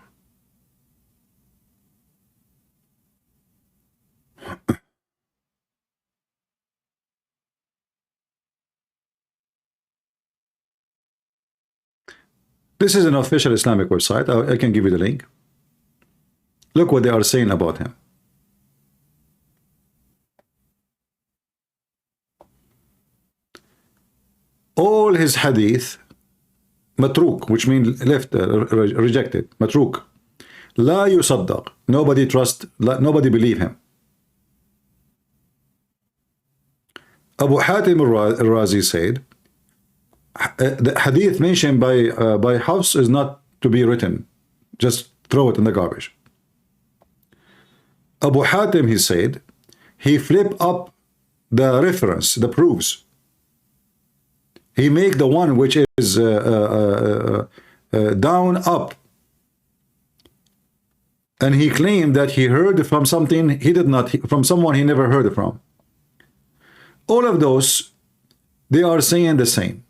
Speaker 7: This is an official Islamic website. I can give you the link. Look what they are saying about him. All his hadith, matruk, which means left, rejected, matruk. La yusaddaq. Nobody trust, nobody believe him. Abu Hatim al-Razi said, the hadith mentioned by Hafs is not to be written. Just throw it in the garbage. Abu Hatim, he said, he flip up the reference, the proofs. He make the one which is down up. And he claimed that he heard from something he did not, from someone he never heard from. All of those, they are saying the same.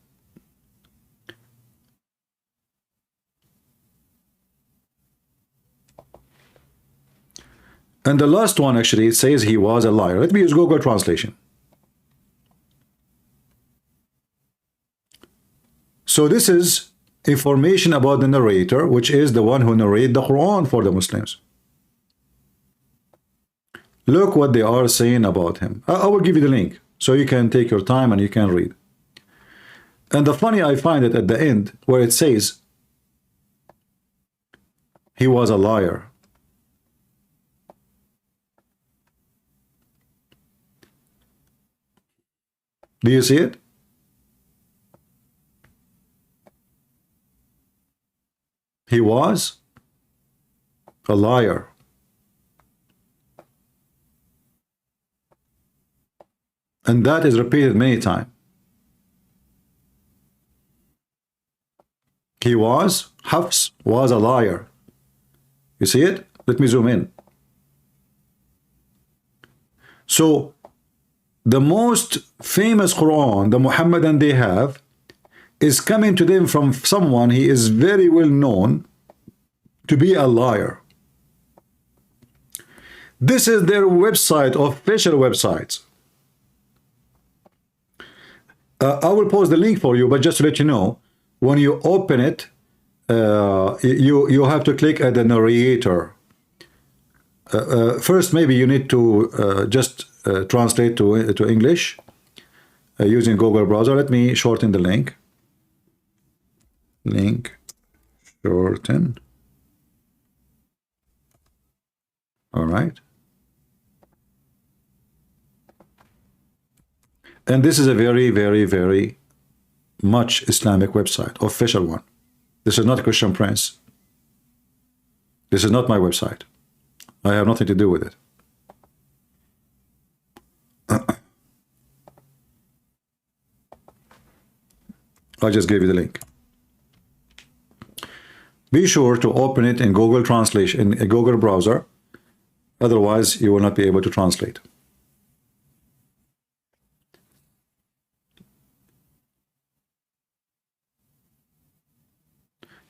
Speaker 7: And the last one, actually, it says he was a liar. Let me use Google translation. So this is information about the narrator, which is the one who narrated the Quran for the Muslims. Look what they are saying about him. I will give you the link, so you can take your time and you can read. And the funny, I find it at the end, where it says, he was a liar. Do you see it? He was a liar. And that is repeated many times. He was, Hafs was a liar. You see it? Let me zoom in. So, the most famous Quran the Muhammadan they have is coming to them from someone he is very well known to be a liar. This is their website, official websites. I will post the link for you, but just to let you know, when you open it, you have to click at the narrator. First, maybe you need to just translate to English using Google browser. Let me shorten the link. Link shorten. All right. And this is a very, very, very much Islamic website, official one. This is not Christian Prince. This is not my website. I have nothing to do with it. I just gave you the link. Be sure to open it in Google Translation, in a Google browser. Otherwise, you will not be able to translate.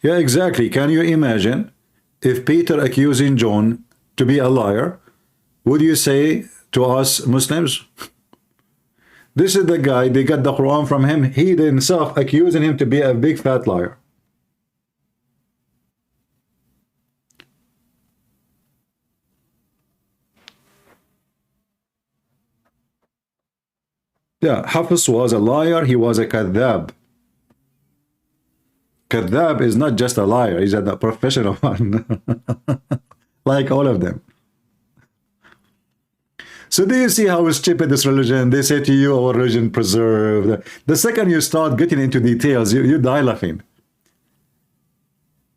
Speaker 7: Yeah, exactly. Can you imagine if Peter accusing John to be a liar? Would you say to us Muslims, this is the guy, they got the Quran from him, he himself accusing him to be a big fat liar? Yeah, Hafiz was a liar, he was a kadhab. Kadhab is not just a liar, he's a professional one. Like all of them. So do you see how stupid this religion? They say to you, our religion preserved. The second you start getting into details, you die laughing.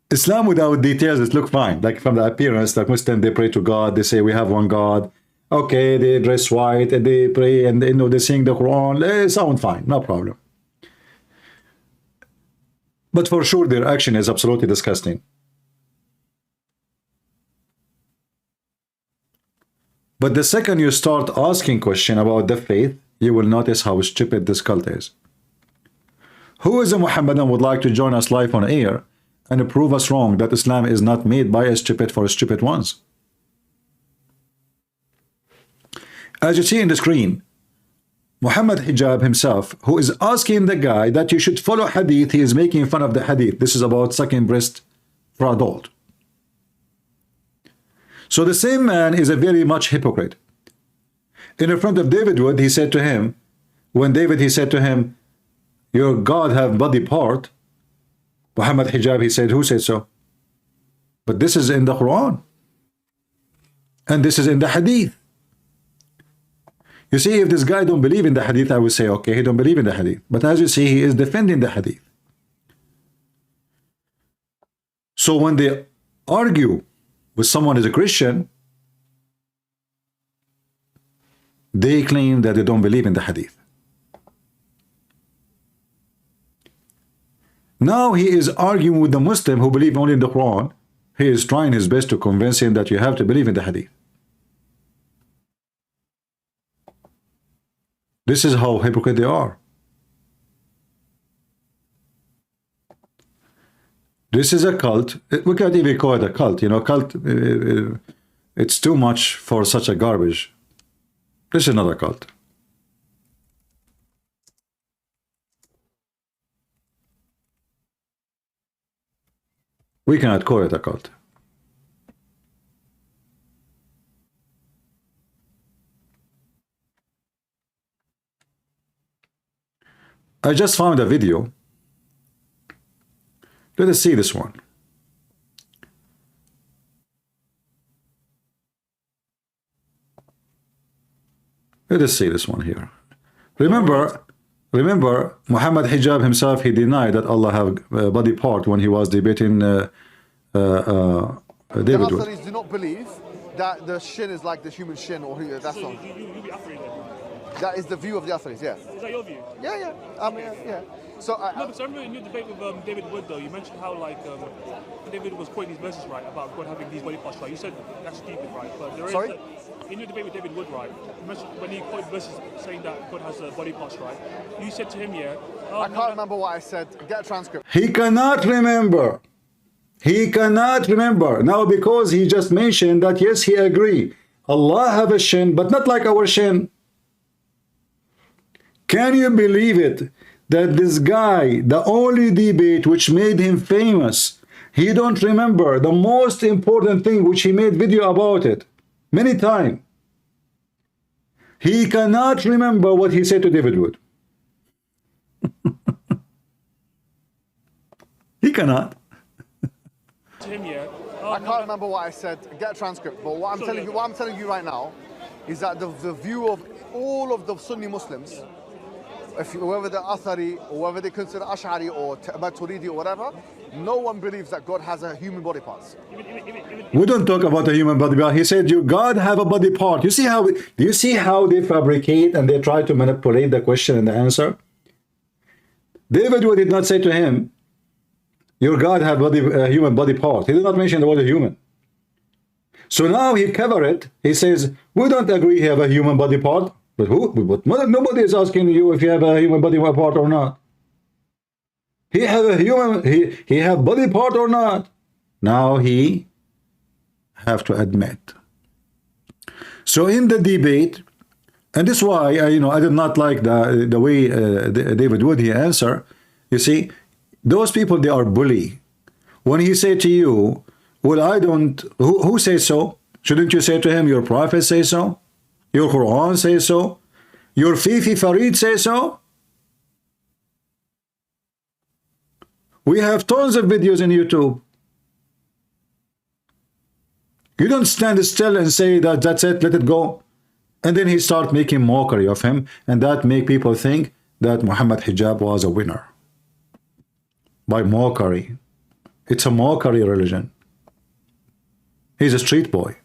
Speaker 7: Islam without details, it look fine. Like from the appearance, like Muslim, they pray to God, they say we have one God. Okay, they dress white and they pray and you know they sing the Quran. They sound fine, no problem. But for sure, their action is absolutely disgusting. But the second you start asking questions about the faith, you will notice how stupid this cult is. Who is a Muhammadan would like to join us live on air and prove us wrong that Islam is not made by a stupid for stupid ones? As you see in the screen, Mohammed Hijab himself, who is asking the guy that you should follow hadith, he is making fun of the hadith. This is about sucking breast for adult. So the same man is a very much hypocrite. In front of David Wood, he said to him, when David, he said to him, your God have body part. Mohammed Hijab, he said, who said so? But this is in the Quran. And this is in the hadith. You see, if this guy don't believe in the hadith, I would say, okay, he don't believe in the hadith. But as you see, he is defending the hadith. So when they argue with someone who is a Christian, they claim that they don't believe in the hadith. Now he is arguing with the Muslim who believe only in the Quran. He is trying his best to convince him that you have to believe in the hadith. This is how hypocrite they are. This is a cult. We can't even call it a cult. You know, cult, it's too much for such a garbage. This is not a cult. We cannot call it a cult. I just found a video. Let us see this one. Let us see this one here. Remember, Mohammed Hijab himself, he denied that Allah have a body part when he was debating David Wood.
Speaker 11: The Atharis do not believe that the shin is like the human shin, or that's
Speaker 13: so
Speaker 11: not.
Speaker 13: You be Afri then?
Speaker 11: That is the view of the Atharis, yeah.
Speaker 13: Is that your view?
Speaker 11: Yeah. Yeah. So
Speaker 13: no, but so I remember in your debate with David Wood, though, you mentioned how David was quoting these verses right about God having these body parts right. You said that's stupid, right? But there is in your debate with David Wood, right? You mentioned when he quoted verses saying that God has body parts, right? You said to him, yeah.
Speaker 11: I can't remember what I said. Get a transcript.
Speaker 7: He cannot remember. He cannot remember now because he just mentioned that yes, he agree. Allah have a shin, but not like our shin. Can you believe it? That this guy, the only debate which made him famous, he don't remember the most important thing which he made video about it many times. He cannot remember what he said to David Wood. He cannot.
Speaker 11: I can't remember what I said. Get a transcript. But what I'm telling you right now is that the view of all of the Sunni Muslims, whether they're Athari or whether they consider Ash'ari or Maturidi or whatever, no one believes that God has a human body parts.
Speaker 7: We don't talk about the human body part. He said, "You God have a body part." Do you see how they fabricate and they try to manipulate the question and the answer? David did not say to him, "Your God have a human body part." He did not mention the word human. So now he covered it. He says, "We don't agree he have a human body part." But nobody is asking you if you have a human body part or not. He have a human, he have body part or not. Now he have to admit. So in the debate, and this is why I did not like the way David Wood he answer. You see, those people, they are bully. When he say to you, "Well, I don't," who says so? Shouldn't you say to him, "Your prophet say so? Your Quran say so? Your Fifi Farid say so?" We have tons of videos in YouTube. You don't stand still and say that that's it, let it go. And then he start making mockery of him, and that make people think that Mohammed Hijab was a winner. By mockery. It's a mockery religion. He's a street boy.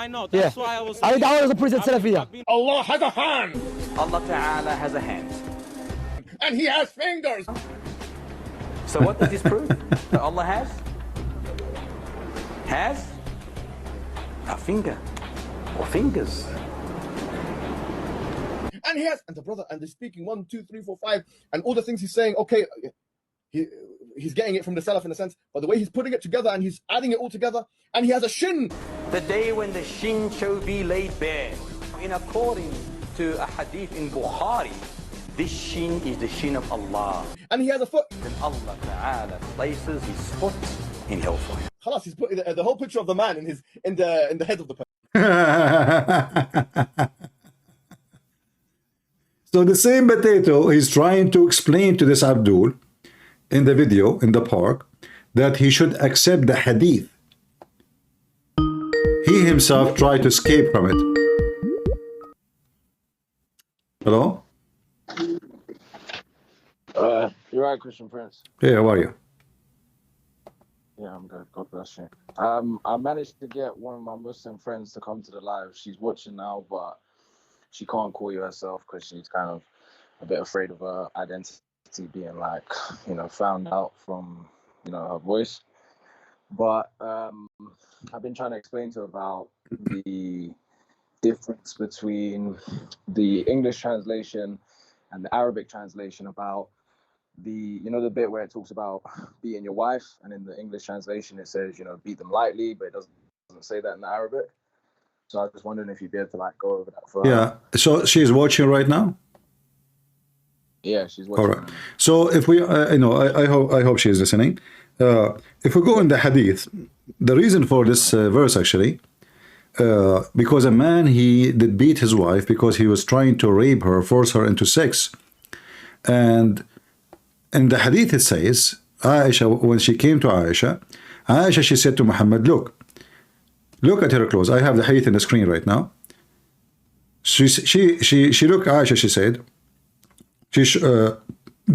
Speaker 15: I know. That's why I was saying.
Speaker 10: I was a prison Salafiyah.
Speaker 15: Allah has a hand. Allah Ta'ala has a hand.
Speaker 11: And he has fingers.
Speaker 15: So what does this prove? That Allah has a finger or fingers.
Speaker 11: And he has, and the brother, and they're speaking 1, 2, 3, 4, 5, and all the things he's saying, okay, he's getting it from the Salaf in a sense, but the way he's putting it together and he's adding it all together, and he has a shin.
Speaker 15: The day when the shin shall be laid bare. In according to a hadith in Bukhari, this shin is the shin of Allah.
Speaker 11: And he has a foot.
Speaker 15: Then Allah Ta'ala places his foot in hellfire.
Speaker 11: Khalas, he's putting the whole picture of the man in the head of the person.
Speaker 7: So the same potato is trying to explain to this Abdul in the video in the park that he should accept the hadith. He himself tried to escape from it. Hello?
Speaker 16: You're right, Christian Prince.
Speaker 7: Hey, how are you?
Speaker 16: Yeah, I'm good. God bless you. I managed to get one of my Muslim friends to come to the live. She's watching now, but she can't call you herself because she's kind of a bit afraid of her identity being found out from, her voice. But I've been trying to explain to her about the difference between the English translation and the Arabic translation, about the bit where it talks about beating your wife, and in the English translation it says, beat them lightly, but it doesn't say that in the Arabic. So I was just wondering if you'd be able to go over that for her.
Speaker 7: Yeah, so she's watching right now?
Speaker 16: Yeah, she's watching.
Speaker 7: All right. So if we, I hope she is listening. If we go in the hadith, the reason for this verse actually, because a man, he did beat his wife because he was trying to rape her, force her into sex. And in the hadith it says, Aisha, when she came to Aisha, she said to Muhammad, look at her clothes. I have the hadith in the screen right now. She looked at Aisha, she said, the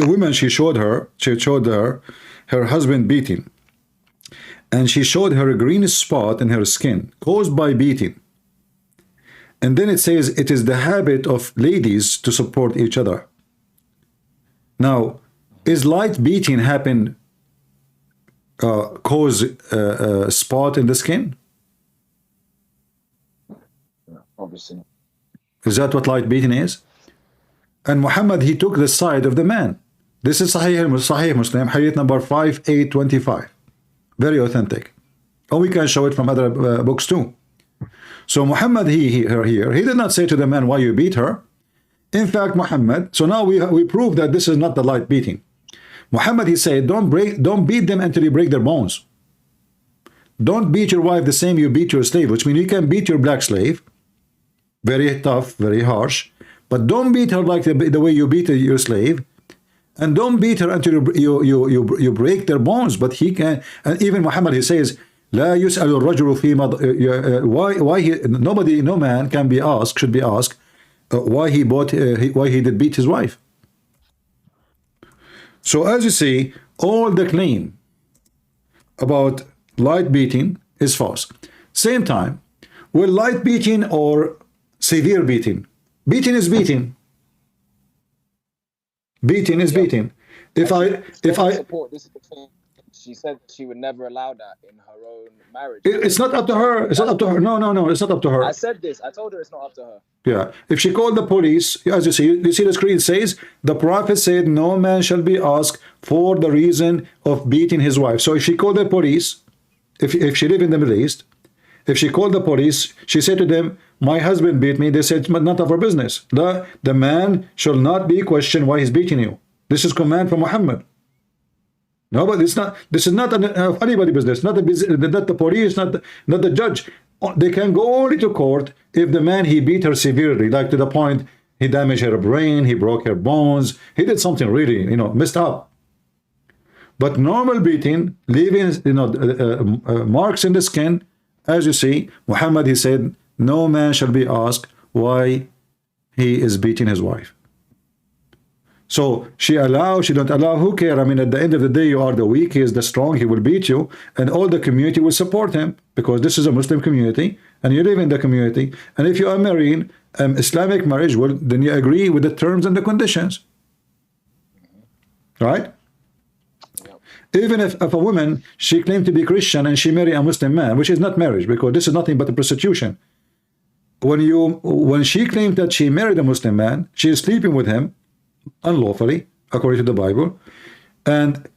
Speaker 7: woman, she showed her her husband beating. And she showed her a green spot in her skin caused by beating. And then it says, it is the habit of ladies to support each other. Now, is light beating happen cause a spot in the skin?
Speaker 16: Obviously.
Speaker 7: Is that what light beating is? And Muhammad, he took the side of the man. This is Sahih Muslim, hadith number 5825. Very authentic. Or we can show it from other books too. So Muhammad, he did not say to the man, why you beat her? In fact, Muhammad, so now we prove that this is not the light beating. Muhammad, he said, don't beat them until you break their bones. Don't beat your wife the same you beat your slave, which means you can beat your black slave, very tough, very harsh, but don't beat her like the way you beat your slave, and don't beat her until you break their bones. But he can, and even Muhammad, he says, لا يسأل الرجل فيما why no man can be asked, should be asked why he did beat his wife. So as you see, all the claim about light beating is false. Same time, will light beating or severe beating? Beating is beating. Beating is beating. If I
Speaker 16: support this, she said she would never allow that in her own marriage.
Speaker 7: It's not up to her. It's not up to her. No, it's not up to her.
Speaker 16: I said this. I told her it's not up to her.
Speaker 7: Yeah. If she called the police, as you see the screen says, the Prophet said, no man shall be asked for the reason of beating his wife. So if she called the police, if she lived in the Middle East, if she called the police, she said to them, my husband beat me. They said, it's not of our business. The man shall not be questioned why he's beating you. This is command from Muhammad. No, but it's not. This is not anybody's business. Not the police, not the judge. They can go only to court if the man, he beat her severely, like to the point he damaged her brain, he broke her bones, he did something really, messed up. But normal beating, leaving, marks in the skin, as you see, Muhammad, he said, no man shall be asked why he is beating his wife. So she don't allow, who care? I mean, at the end of the day, you are the weak, he is the strong, he will beat you, and all the community will support him, because this is a Muslim community, and you live in the community, and if you are marrying Islamic marriage, well, then you agree with the terms and the conditions. Right? Even if a woman, she claimed to be Christian and she married a Muslim man, which is not marriage, because this is nothing but a prostitution. When she claimed that she married a Muslim man, she is sleeping with him unlawfully, according to the Bible, and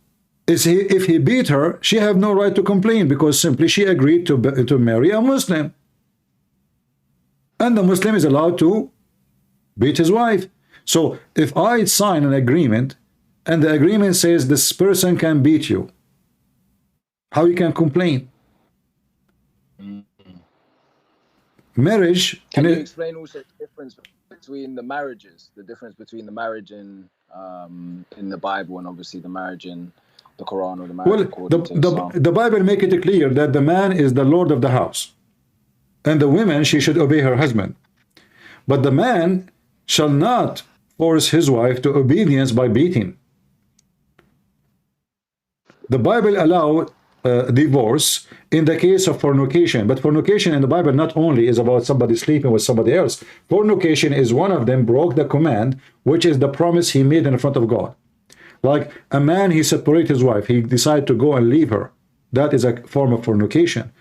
Speaker 7: if he beat her, she have no right to complain, because simply she agreed to marry a Muslim, and the Muslim is allowed to beat his wife. So if I sign an agreement and the agreement says this person can beat you, how you can complain? Marriage.
Speaker 16: Can you explain also the difference between the marriages, the difference between the marriage in the Bible and obviously the marriage in the Quran or the marriage according to Islam?
Speaker 7: The Bible make it clear that the man is the lord of the house, and the woman, she should obey her husband. But the man shall not force his wife to obedience by beating. The Bible allowed divorce in the case of fornication, but fornication in the Bible not only is about somebody sleeping with somebody else. Fornication is one of them, broke the command, which is the promise he made in front of God. Like a man, he separated his wife, he decided to go and leave her. That is a form of fornication,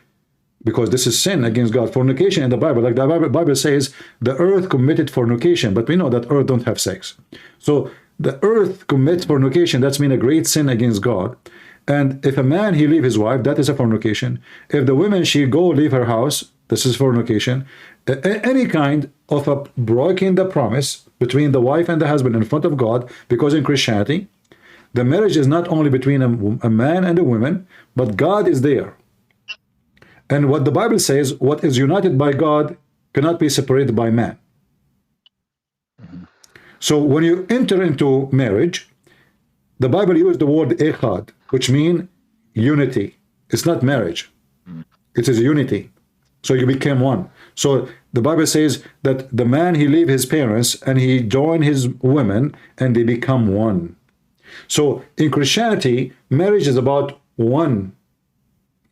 Speaker 7: because this is sin against God. Fornication in the Bible, like the Bible says, the earth committed fornication, but we know that earth don't have sex. So the earth commits fornication, that's mean a great sin against God. And if a man, he leave his wife, that is a fornication. If the woman, she go leave her house, this is fornication. Any kind of a breaking the promise between the wife and the husband in front of God, because in Christianity, the marriage is not only between a man and a woman, but God is there. And what the Bible says, what is united by God cannot be separated by man. So when you enter into marriage, the Bible uses the word echad, which means unity. It's not marriage. It is unity. So you became one. So the Bible says that the man, he leave his parents and he join his women and they become one. So in Christianity, marriage is about one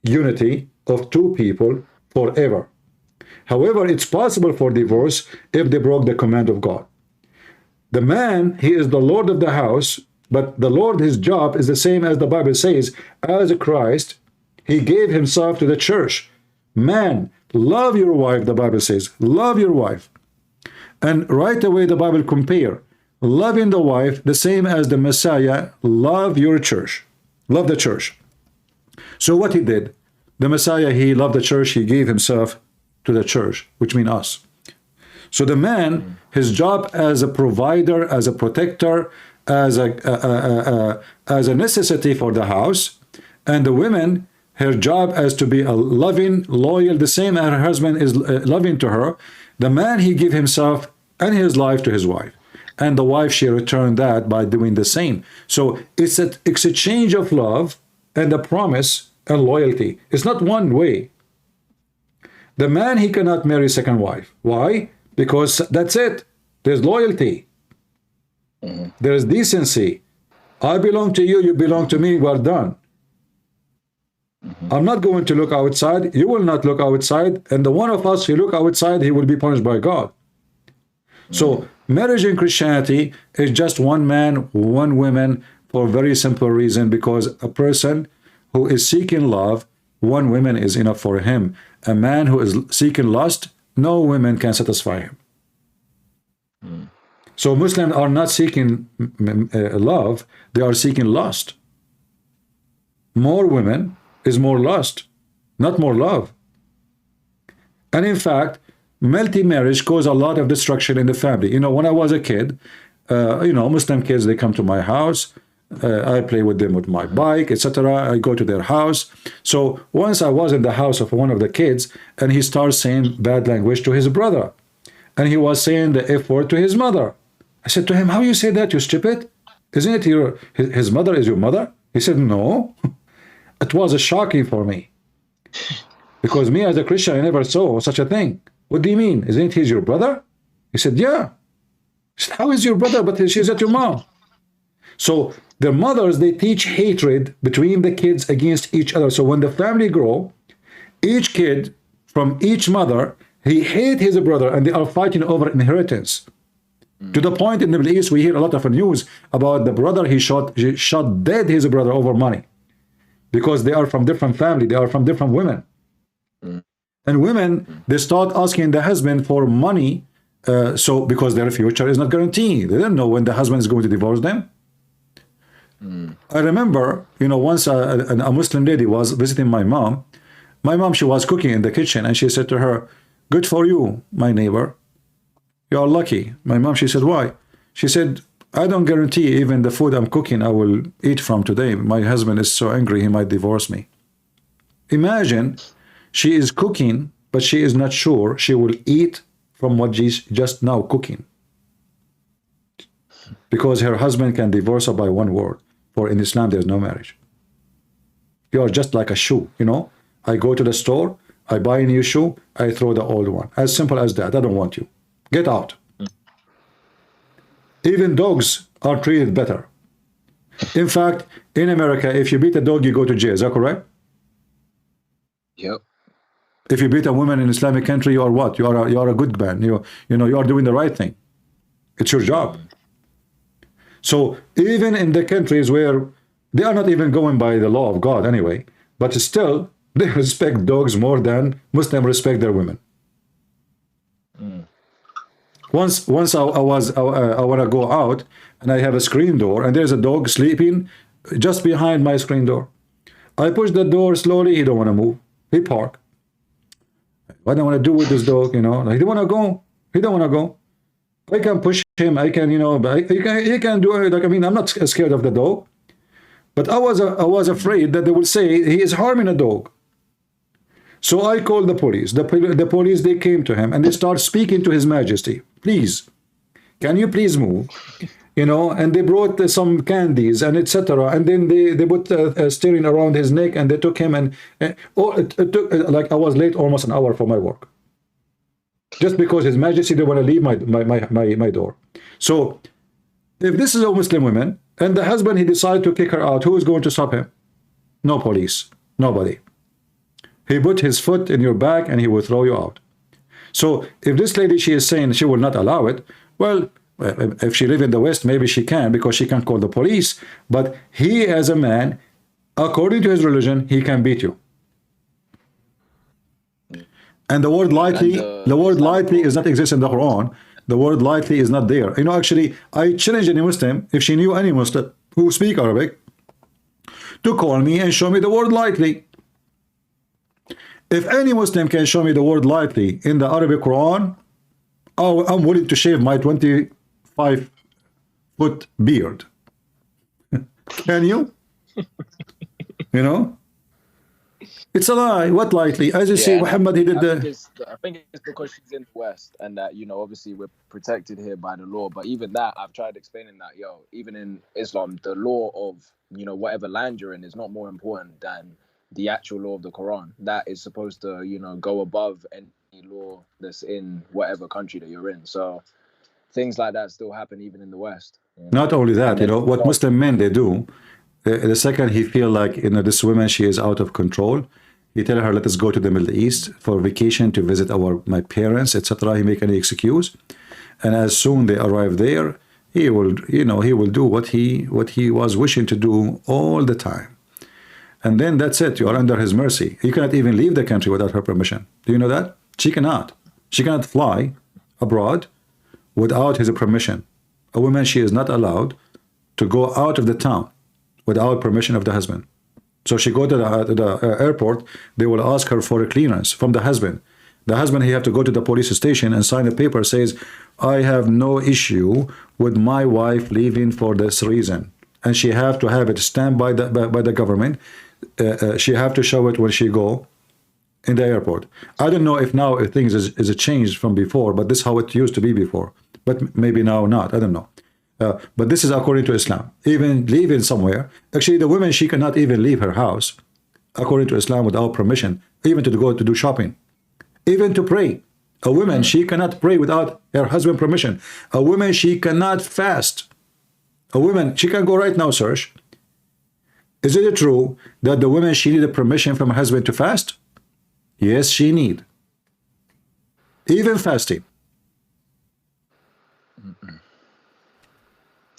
Speaker 7: unity of two people forever. However, it's possible for divorce if they broke the command of God. The man, he is the Lord of the house, but the Lord, his job is the same as the Bible says. As a Christ, he gave himself to the church. Man, love your wife, the Bible says. Love your wife. And right away the Bible compare loving the wife the same as the Messiah love your church. Love the church. So what he did, the Messiah, he loved the church, he gave himself to the church, which means us. So the man, his job as a provider, as a protector, as a necessity for the house, and the women, her job as to be a loving, loyal, the same as her husband is loving to her. The man, he give himself and his life to his wife, and the wife, she returned that by doing the same. So it's an exchange of love and a promise and loyalty. It's not one way. The man, he cannot marry second wife. Why? Because that's it. There's loyalty. There's decency. I belong to you, you belong to me, we're done. I'm not going to look outside, you will not look outside, and the one of us who look outside, he will be punished by God. So marriage in Christianity is just one man, one woman, for a very simple reason, because a person who is seeking love, one woman is enough for him. A man who is seeking lust, no woman can satisfy him. So Muslims are not seeking love, they are seeking lust. More women is more lust, not more love. And in fact, multi-marriage causes a lot of destruction in the family. You know, when I was a kid, you know, Muslim kids, they come to my house, I play with them with my bike, etc. I go to their house. So once I was in the house of one of the kids, and he starts saying bad language to his brother, and he was saying the F word to his mother. I said to him, how you say that, you stupid? Isn't it his mother is your mother? He said, no. It was shocking for me. Because me as a Christian, I never saw such a thing. What do you mean? Isn't he your brother? He said, yeah. I said, how is your brother? But she's at your mom. So their mothers, they teach hatred between the kids against each other. So when the family grow, each kid from each mother, he hates his brother, and they are fighting over inheritance. To the point in the Middle East, we hear a lot of news about the brother he shot dead his brother over money. Because they are from different family, they are from different women. And women, they start asking the husband for money, so because their future is not guaranteed. They don't know when the husband is going to divorce them. I remember, you know, once a Muslim lady was visiting my mom. My mom, she was cooking in the kitchen, and she said to her, good for you, my neighbor. You are lucky. My mom, she said, why? She said, I don't guarantee even the food I'm cooking I will eat from today. My husband is so angry he might divorce me. Imagine she is cooking, but she is not sure she will eat from what she's just now cooking. Because her husband can divorce her by one word. For in Islam, there's no marriage. You are just like a shoe, you know. I go to the store, I buy a new shoe, I throw the old one. As simple as that. I don't want you. Get out. Even dogs are treated better. In fact, in America, if you beat a dog, you go to jail. Is that correct?
Speaker 16: Yep.
Speaker 7: If you beat a woman in Islamic country, you are what? You are a good man. You know you are doing the right thing. It's your job. So even in the countries where they are not even going by the law of God anyway, but still they respect dogs more than Muslims respect their women. Once I want to go out, and I have a screen door, and there's a dog sleeping just behind my screen door. I push the door slowly. He don't want to move. He park. What do I want to do with this dog? You know, like, he don't want to go. He don't want to go. I can push him. I can, you know, he can do it. Like, I mean, I'm not scared of the dog, but I was afraid that they will say he is harming a dog. So I called the police. The police, they came to him and they start speaking to His Majesty. Please, can you please move? You know, and they brought some candies and etc. And then they put steering around his neck, and they took him, and it took like I was late almost an hour for my work. Just because His Majesty didn't want to leave my door. So if this is a Muslim woman and the husband, he decided to kick her out, who is going to stop him? No police, nobody. He put his foot in your back and he will throw you out. So if this lady, she is saying she will not allow it, well, if she live in the West, maybe she can, because she can call the police. But he, as a man, according to his religion, he can beat you. And the word lightly, is not exist in the Quran. The word lightly is not there. You know, actually, I challenge any Muslim, if she knew any Muslim who speak Arabic, to call me and show me the word lightly. If any Muslim can show me the word lightly in the Arabic Quran, oh, I'm willing to shave my 25-foot beard. Can you? You know? It's a lie. What likely? As you see, Muhammad, he did
Speaker 16: I think it's because she's in the West, and that, you know, obviously we're protected here by the law. But even that, I've tried explaining that, even in Islam, the law of, you know, whatever land you're in is not more important than the actual law of the Quran. That is supposed to, you know, go above any law that's in whatever country that you're in. So things like that still happen even in the West. You know?
Speaker 7: Not only that, you know, what Muslim men, they do, the second he feel like, you know, this woman, she is out of control, he tell her, let us go to the Middle East for vacation to visit my parents, etc. He make any excuse, and as soon they arrive there, he will, you know, he will do what he was wishing to do all the time, and then that's it. You are under his mercy. You cannot even leave the country without her permission. Do you know that? She cannot fly abroad without his permission. A woman, she is not allowed to go out of the town without permission of the husband. So she go to the airport, they will ask her for a clearance from the husband. The husband, he have to go to the police station and sign a paper says, I have no issue with my wife leaving for this reason. And she have to have it stamped by the government. She have to show it when she go in the airport. I don't know if now things is a change from before, but this is how it used to be before. But maybe now not, I don't know. But this is according to Islam. Even leaving somewhere, actually the woman, she cannot even leave her house according to Islam without permission, even to go to do shopping, even to pray. A woman, she cannot pray without her husband permission. A woman, she cannot fast. A woman, she can go right now, search. Is it true that the woman, she needed permission from her husband to fast? Yes, she need. Even fasting.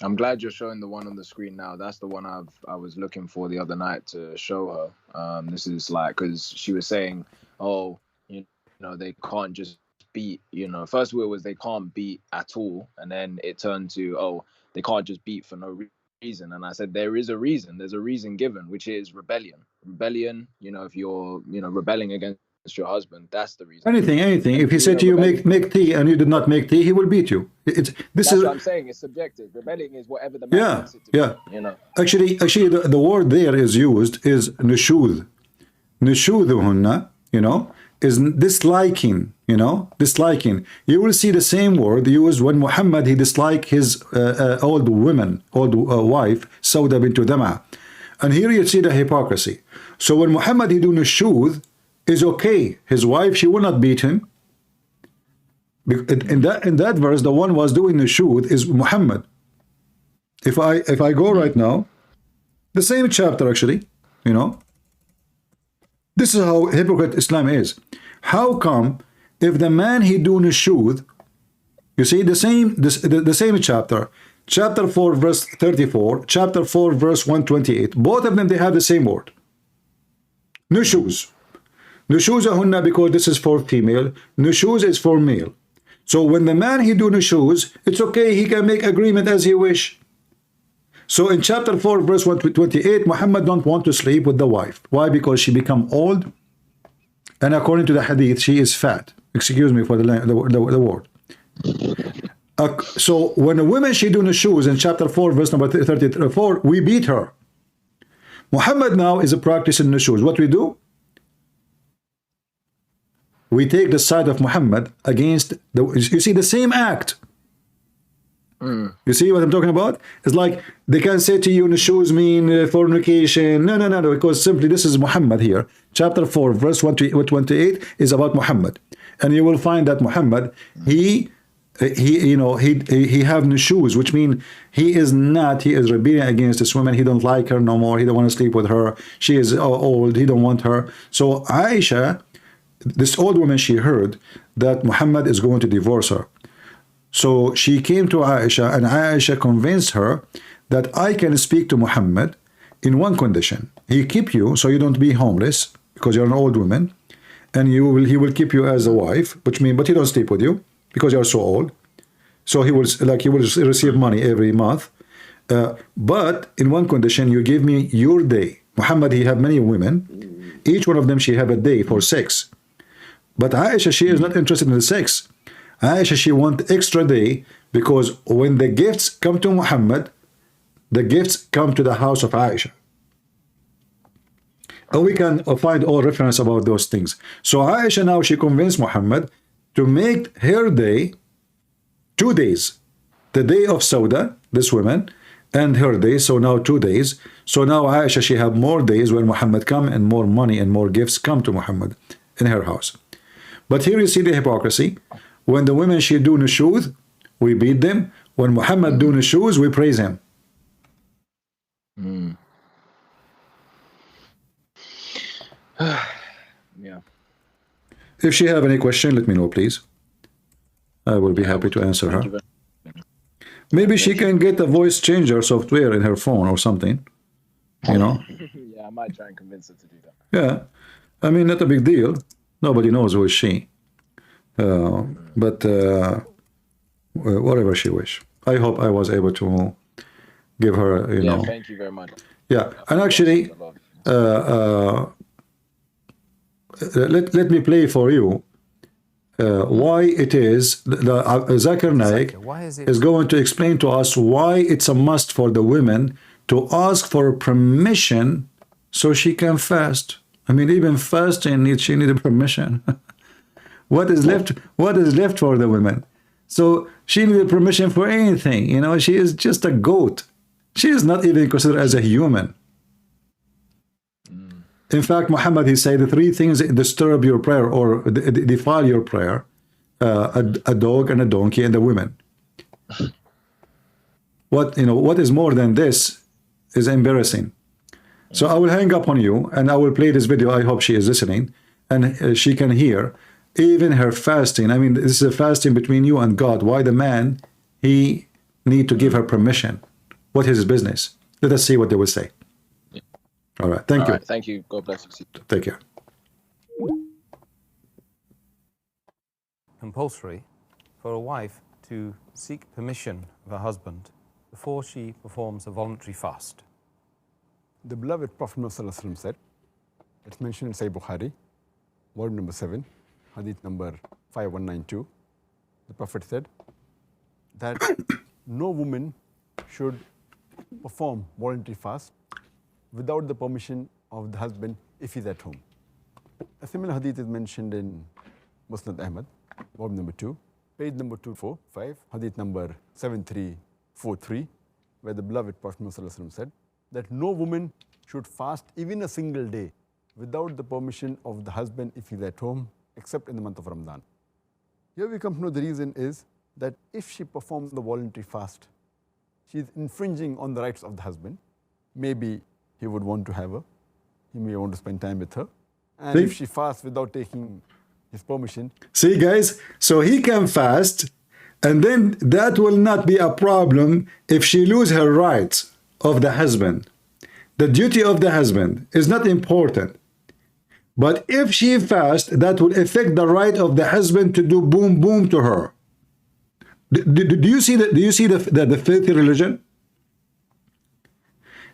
Speaker 16: I'm glad you're showing the one on the screen now. That's the one I was looking for the other night to show her. This is like, because she was saying, oh, you know, they can't just beat, you know, first word was they can't beat at all. And then it turned to, oh, they can't just beat for no reason. And I said, there is a reason. There's a reason given, which is rebellion. Rebellion, you know, if you're, you know, rebelling against your husband, that's the reason.
Speaker 7: Anything. If he said to you, make tea, and you did not make tea, he will beat you. That's
Speaker 16: what I'm saying. It's subjective. Rebelling is whatever the man wants it to be, you know.
Speaker 7: Actually, the word there is used is nushud. Nushuduhunna, you know, is disliking, you know, disliking. You will see the same word used when Muhammad, he disliked his old wife, Sauda bint Dama. And here you see the hypocrisy. So when Muhammad, he do nushud, is okay. His wife, she will not beat him. In that verse, the one was doing the nushud is Muhammad. If I go right now, the same chapter actually, you know, this is how hypocrite Islam is. How come if the man he do nushud, you see the same chapter, chapter 4 verse 34, chapter 4 verse 128, both of them they have the same word, nushuz. Nushuzahunna, because this is for female, nushuz is for male. So when the man he do nushuz, it's okay, he can make agreement as he wish. So in chapter 4 verse 128, Muhammad don't want to sleep with the wife. Why? Because she become old, and according to the hadith, she is fat. Excuse me for the word. So when a woman she do nushuz in chapter 4 verse number 34, we beat her. Muhammad now is a practice in nushuz. What we do? We take the side of Muhammad against you see the same act. You see what I'm talking about? It's like they can say to you, nushuz mean fornication. No, because simply this is Muhammad here. Chapter 4, verse 128 is about Muhammad. And you will find that Muhammad, he have nushuz, which means he is rebelling against this woman. He don't like her no more. He don't want to sleep with her. She is old. He don't want her. So Aisha, this old woman, she heard that Muhammad is going to divorce her. So she came to Aisha, and Aisha convinced her that I can speak to Muhammad in one condition. He keep you so you don't be homeless because you're an old woman, and he will keep you as a wife, but he don't sleep with you because you're so old. So he will receive money every month. But in one condition, you give me your day. Muhammad, he have many women. Each one of them, she have a day for sex. But Aisha, she is not interested in the sex. Aisha, she want extra day because when the gifts come to Muhammad, the gifts come to the house of Aisha. And we can find all reference about those things. So Aisha now, she convinced Muhammad to make her day 2 days. The day of Sauda, this woman, and her day, so now 2 days. So now Aisha, she have more days when Muhammad come, and more money and more gifts come to Muhammad in her house. But here you see the hypocrisy. When the women, she do nushuz, we beat them. When Muhammad do nushuz, we praise him.
Speaker 16: Yeah.
Speaker 7: If she have any question, let me know, please. I will be happy to answer her. Maybe she can get a voice changer software in her phone or something, you know.
Speaker 16: Yeah, I might try and convince her to do that.
Speaker 7: Yeah, I mean, not a big deal. Nobody knows who is she. But whatever she wish. I hope I was able to give her, you know.
Speaker 16: Thank you very much.
Speaker 7: Yeah, and actually, let me play for you why it is Zakir Naik is going to explain to us why it's a must for the women to ask for permission so she can fast. I mean, even fasting, she needed permission. What is left for the women? So she needed permission for anything, you know. She is just a goat. She is not even considered as a human. In fact, Muhammad, he said the 3 things that disturb your prayer or defile your prayer: a dog and a donkey and a woman. What is more than this is embarrassing. So I will hang up on you and I will play this video. I hope she is listening and she can hear even her fasting. I mean, this is a fasting between you and God. Why the man, he need to give her permission? What is his business? Let us see what they will say. All right. Thank you.
Speaker 16: Thank you. God bless you.
Speaker 7: Take care.
Speaker 17: Compulsory for a wife to seek permission of her husband before she performs a voluntary fast.
Speaker 5: The beloved Prophet Muhammad said, it's mentioned in Sahih Bukhari, volume number 7, hadith number 5192. The Prophet said that no woman should perform voluntary fast without the permission of the husband if he's at home. A similar hadith is mentioned in Musnad Ahmad, volume number 2, page number 245, hadith number 7343, where the beloved Prophet Muhammad said that no woman should fast even a single day without the permission of the husband if he's at home, except in the month of Ramadan. Here we come to know the reason is that if she performs the voluntary fast, she is infringing on the rights of the husband. Maybe he would want to have her, he may want to spend time with her, and if she fasts without taking his permission.
Speaker 7: See, guys, so he can fast, and then that will not be a problem if she loses her rights of the husband. The duty of the husband is not important. But if she fasts, that will affect the right of the husband to do boom boom to her. Do you see that? Do you see the filthy religion?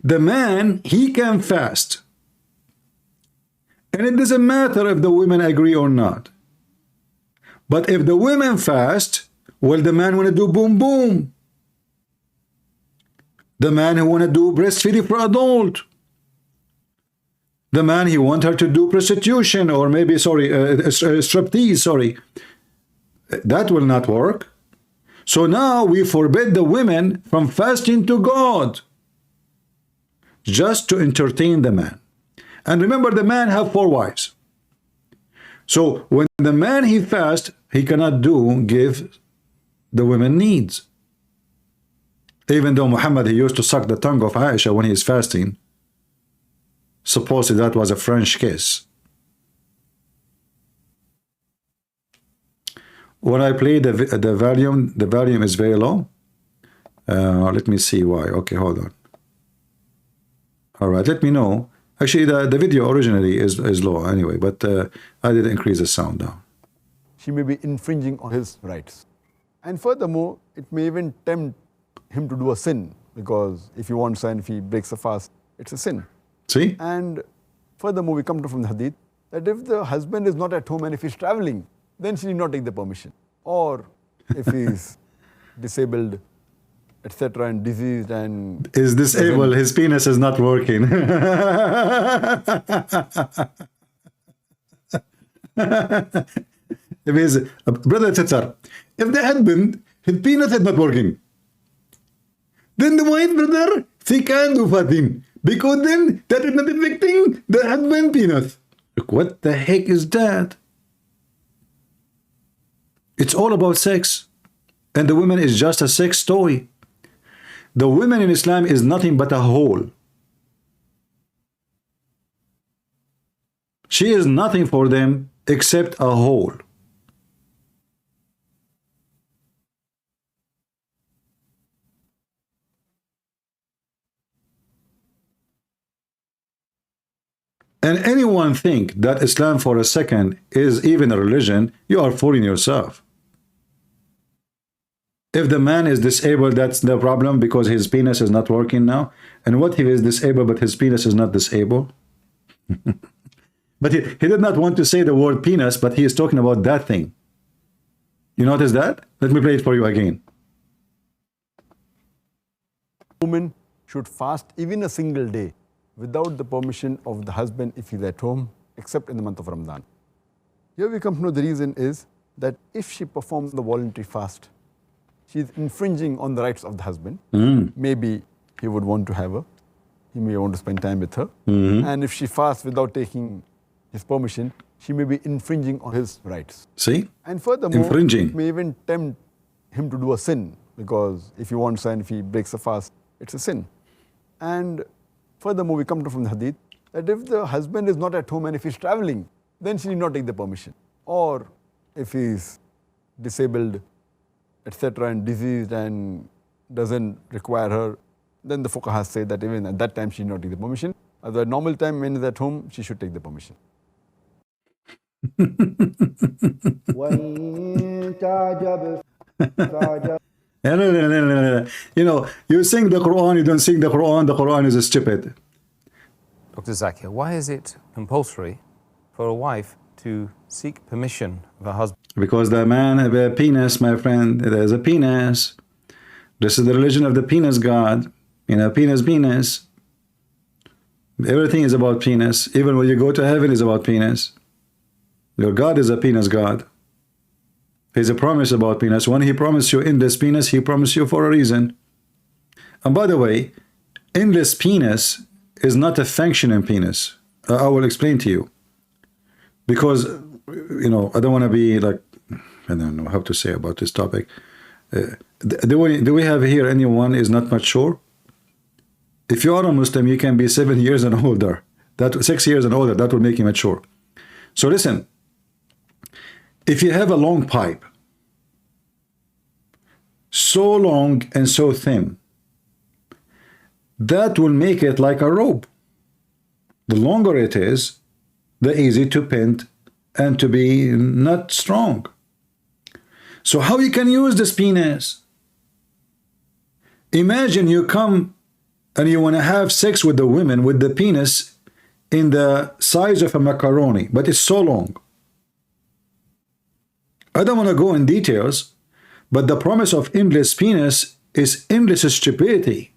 Speaker 7: The man, he can fast. And it doesn't matter if the women agree or not. But if the women fast, well, the man want to do boom boom. The man who want to do breastfeeding for adult. The man, he want her to do prostitution or maybe, striptease, That will not work. So now we forbid the women from fasting to God, just to entertain the man. And remember, the man have 4 wives. So when the man, he fasts, he cannot give the women needs. Even though Muhammad, he used to suck the tongue of Aisha when he is fasting. Supposedly that was a French kiss. When I play the volume is very low. Let me see why. Okay, hold on. All right, let me know. Actually, the video originally is low anyway, but I did increase the sound down.
Speaker 5: She may be infringing on his rights. And furthermore, it may even tempt him to do a sin, because if he wants and if he breaks a fast, it's a sin.
Speaker 7: See?
Speaker 5: And furthermore, we come to from the hadith that if the husband is not at home and if he's traveling, then she need not take the permission. Or if he's disabled, etc., and diseased and
Speaker 7: is disabled, his penis is not working. If he's brother Tatar, if the husband, his penis is not working, then the wife, brother, she can't do fasting, because then that is not affecting the husband penis. Look, what the heck is that? It's all about sex, and the woman is just a sex toy. The woman in Islam is nothing but a hole. She is nothing for them except a hole. And anyone think that Islam for a second is even a religion, you are fooling yourself. If the man is disabled, that's the problem because his penis is not working now. And what if he is disabled but his penis is not disabled? But he did not want to say the word penis, but he is talking about that thing. You notice that? Let me play it for you again.
Speaker 5: woman should fast even a single day without the permission of the husband if he's at home, except in the month of Ramadan. Here we come to know the reason is that if she performs the voluntary fast, she is infringing on the rights of the husband. Maybe he would want to have her. He may want to spend time with her. And if she fasts without taking his permission, she may be infringing on his rights.
Speaker 7: See?
Speaker 5: And furthermore,
Speaker 7: infringing.
Speaker 5: it may even tempt him to do a sin, because if he wants and if he breaks a fast, it's a sin. And furthermore, we come to from the hadith that if the husband is not at home and if he's traveling, then she need not take the permission. Or if he's disabled, etc., and diseased and doesn't require her, then the fuqaha say that even at that time she need not take the permission. At the normal time when he's at home, she should take the permission.
Speaker 7: No. You know, you sing the Quran, you don't sing the Quran is stupid.
Speaker 17: Dr. Zakir, why is it compulsory for a wife to seek permission of her husband?
Speaker 7: Because the man have a penis, my friend. There's a penis. This is the religion of the penis god. You know, penis. Everything is about penis. Even when you go to heaven is about penis. Your God is a penis god. He's a promise about penis. When he promised you endless penis, he promised you for a reason. And by the way, endless penis is not a functioning penis. I will explain to you. Because, you know, I don't want to be like, I don't know how to say about this topic. Do we have here anyone is not mature? If you are a Muslim, you can be 7 years and older. 6 years and older, that will make you mature. So listen, if you have a long pipe, so long and so thin, that will make it like a rope. The longer it is, the easier to bend and to be not strong. So how you can use this penis? Imagine you come and you want to have sex with the women with the penis in the size of a macaroni, but it's so long. I don't want to go in details, but the promise of endless penis is endless stupidity.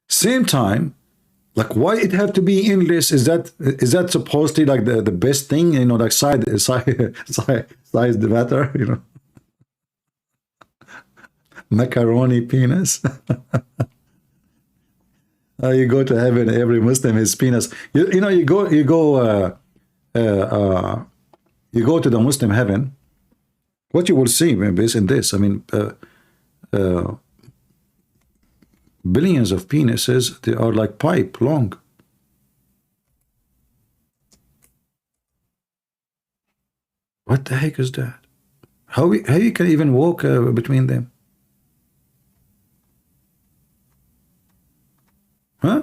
Speaker 7: Same time, like why it have to be endless? Is that supposedly like the best thing? You know, like size the matter, you know. Macaroni penis. You go to heaven, every Muslim is penis. You know, you go to the Muslim heaven. What you will see is in this. I mean, billions of penises. They are like pipe long. What the heck is that? How you can even walk between them? Huh?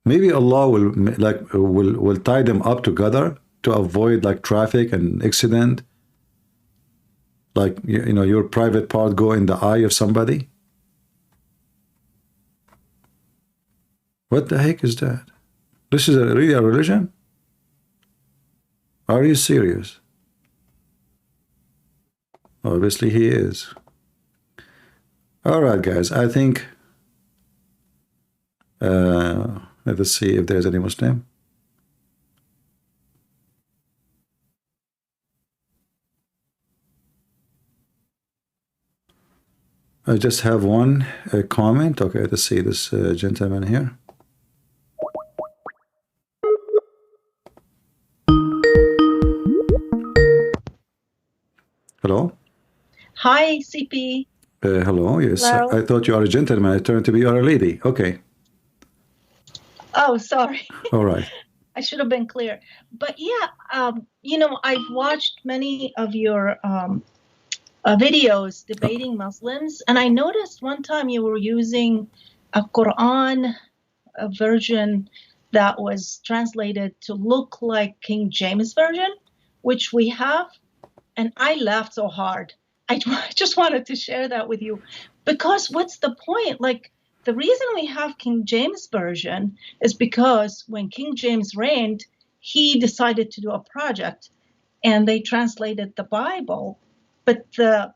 Speaker 7: Maybe Allah will tie them up together to avoid like traffic and accident. Like, you know, your private part go in the eye of somebody. What the heck is that? This is really a religion? Are you serious? Obviously he is. All right, guys, I think let us see if there's any Muslim. I just have one comment. Okay, let's see this gentleman here. Hello?
Speaker 18: Hi, CP.
Speaker 7: Hello, yes.
Speaker 18: Hello.
Speaker 7: I thought you are a gentleman. I turned to be you are a lady. Okay.
Speaker 18: Oh, sorry.
Speaker 7: All right.
Speaker 18: I should have been clear. But yeah, you know, I've watched many of your videos debating Muslims, and I noticed one time you were using a Quran version that was translated to look like King James Version, which we have, and I laughed so hard. I just wanted to share that with you, because what's the point? Like, the reason we have King James Version is because when King James reigned, he decided to do a project, and they translated the Bible, but the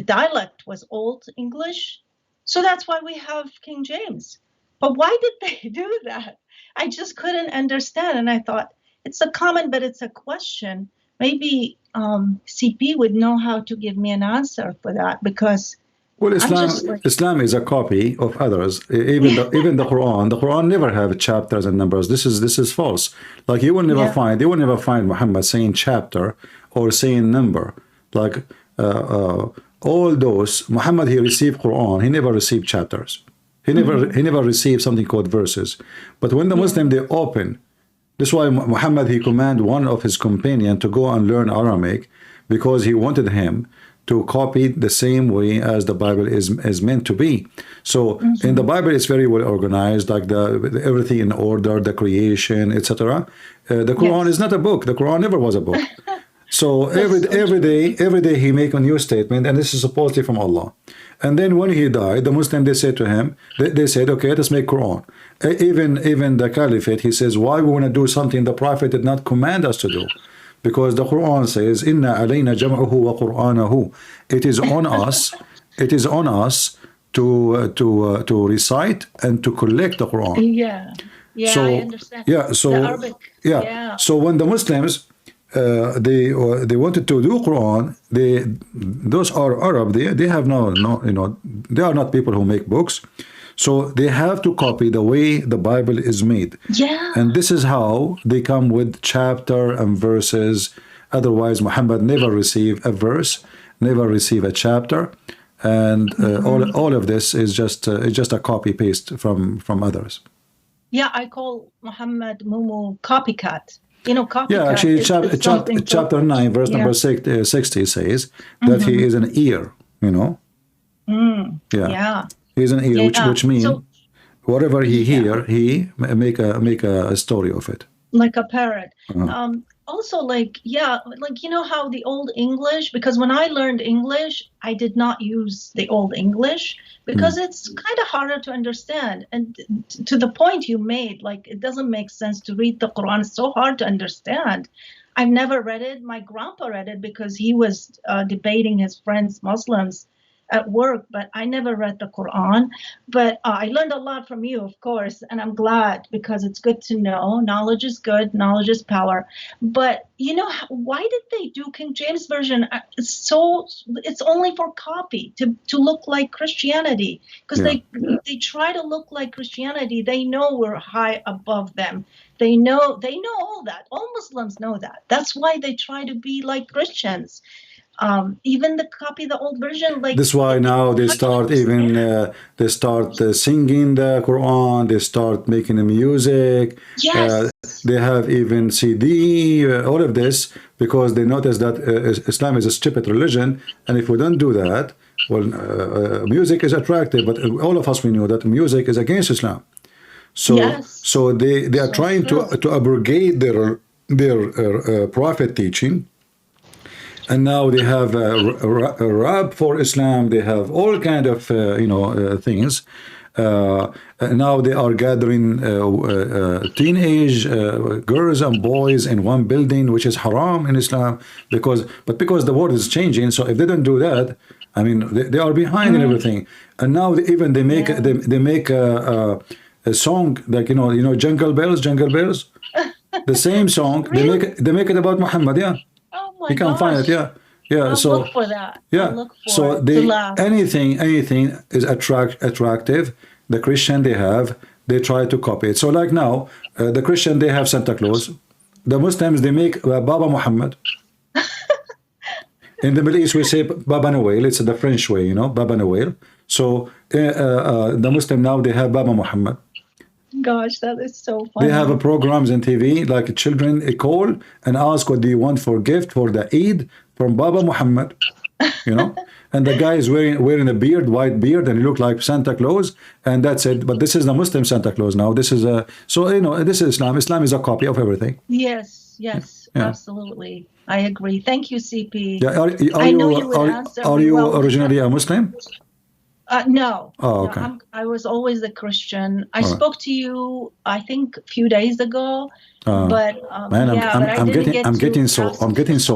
Speaker 18: dialect was Old English, so that's why we have King James. But why did they do that? I just couldn't understand, and I thought, it's a comment, but it's a question. Maybe CP would know how to give me an answer for that, because
Speaker 7: well, Islam is a copy of others. Even the Quran. The Quran never have chapters and numbers. This is false. Like you will never find Muhammad saying chapter or saying number. Like all those Muhammad, he received Quran. He never received chapters. He never received something called verses. But when the Muslim they open. This is why Muhammad, he commanded one of his companions to go and learn Aramaic, because he wanted him to copy the same way as the Bible is meant to be. So in the Bible, it's very well organized, like everything in order, the creation, etc. The Quran is not a book. The Quran never was a book. So every day he make a new statement, and this is supposedly from Allah. And then when he died, the Muslim, they said to him, they said, okay, let's make Quran. Even the Caliphate, he says, why we want to do something the Prophet did not command us to do? Because the Quran says, Inna alayna jam'uhu wa Qur'anahu. It is on us. It is on us to recite and to collect the Quran.
Speaker 18: Yeah,
Speaker 7: so,
Speaker 18: I understand.
Speaker 7: Yeah, so
Speaker 18: the Arabic, yeah.
Speaker 7: So when the Muslims they wanted to do Quran, those are Arab. They have no you know, they are not people who make books. So they have to copy the way the Bible is made.
Speaker 18: Yeah.
Speaker 7: And this is how they come with chapter and verses. Otherwise, Muhammad never received a verse, never received a chapter. And all of this is just a copy paste from others.
Speaker 18: Yeah, I call Muhammad Mumu copycat. You know, copycat.
Speaker 7: Yeah, actually, chapter 9, verse number 60 says that he is an ear, you know.
Speaker 18: Yeah.
Speaker 7: He's an ear, which means whatever he hear, he make a story of it.
Speaker 18: Like a parrot. Also, like you know how the Old English, because when I learned English, I did not use the Old English because it's kind of harder to understand. And to the point you made, like, it doesn't make sense to read the Quran. It's so hard to understand. I've never read it. My grandpa read it because he was debating his friends, Muslims, at work, but I never read the Quran. But I learned a lot from you, of course, and I'm glad, because it's good to know. Knowledge is good, knowledge is power. But you know, why did they do King James Version? It's only for copy, to look like Christianity, because they try to look like Christianity. They know we're high above them. They know all that. All Muslims know that. That's why they try to be like Christians. Even the copy the old version, like
Speaker 7: this is why now they start singing the Quran, they start making the music, they have even CD, all of this, because they notice that Islam is a stupid religion, and if we don't do that, well, music is attractive, but all of us, we know that music is against Islam. So so they are trying to abrogate their prophet teaching. And now they have a rap for Islam. They have all kind of things, Now they are gathering teenage girls and boys in one building, which is haram in Islam, because the world is changing. So if they don't do that, I mean, they are behind in everything. And now they make a song like Jungle Bells. The same song.
Speaker 18: Really?
Speaker 7: They make it about Muhammad. Yeah.
Speaker 18: Oh my
Speaker 7: You can find it. Yeah. Yeah.
Speaker 18: I'll
Speaker 7: So
Speaker 18: look for that.
Speaker 7: yeah.
Speaker 18: I'll look for
Speaker 7: So
Speaker 18: it
Speaker 7: they
Speaker 18: to laugh.
Speaker 7: anything is attractive. The Christian they try to copy it. So like now, the Christian they have Santa Claus. The Muslims they make Baba Muhammad. In the Middle East we say Baba Noel. It's the French way, Baba Noel. So the Muslim now they have Baba Muhammad.
Speaker 18: Gosh, that is so funny.
Speaker 7: They have programs on TV like children call and ask what do you want for gift for the Eid from Baba Muhammad, and the guy is wearing a beard, white beard, and he look like Santa Claus, and that's it. But this is the Muslim Santa Claus now. This is this is Islam. Islam is a copy of everything.
Speaker 18: Yes, absolutely. I agree. Thank you, CP.
Speaker 7: Yeah, are you originally a Muslim?
Speaker 18: No.
Speaker 7: Oh, okay.
Speaker 18: No, I was always a Christian. I spoke to you, I think, a few days ago. But
Speaker 7: man, I'm getting so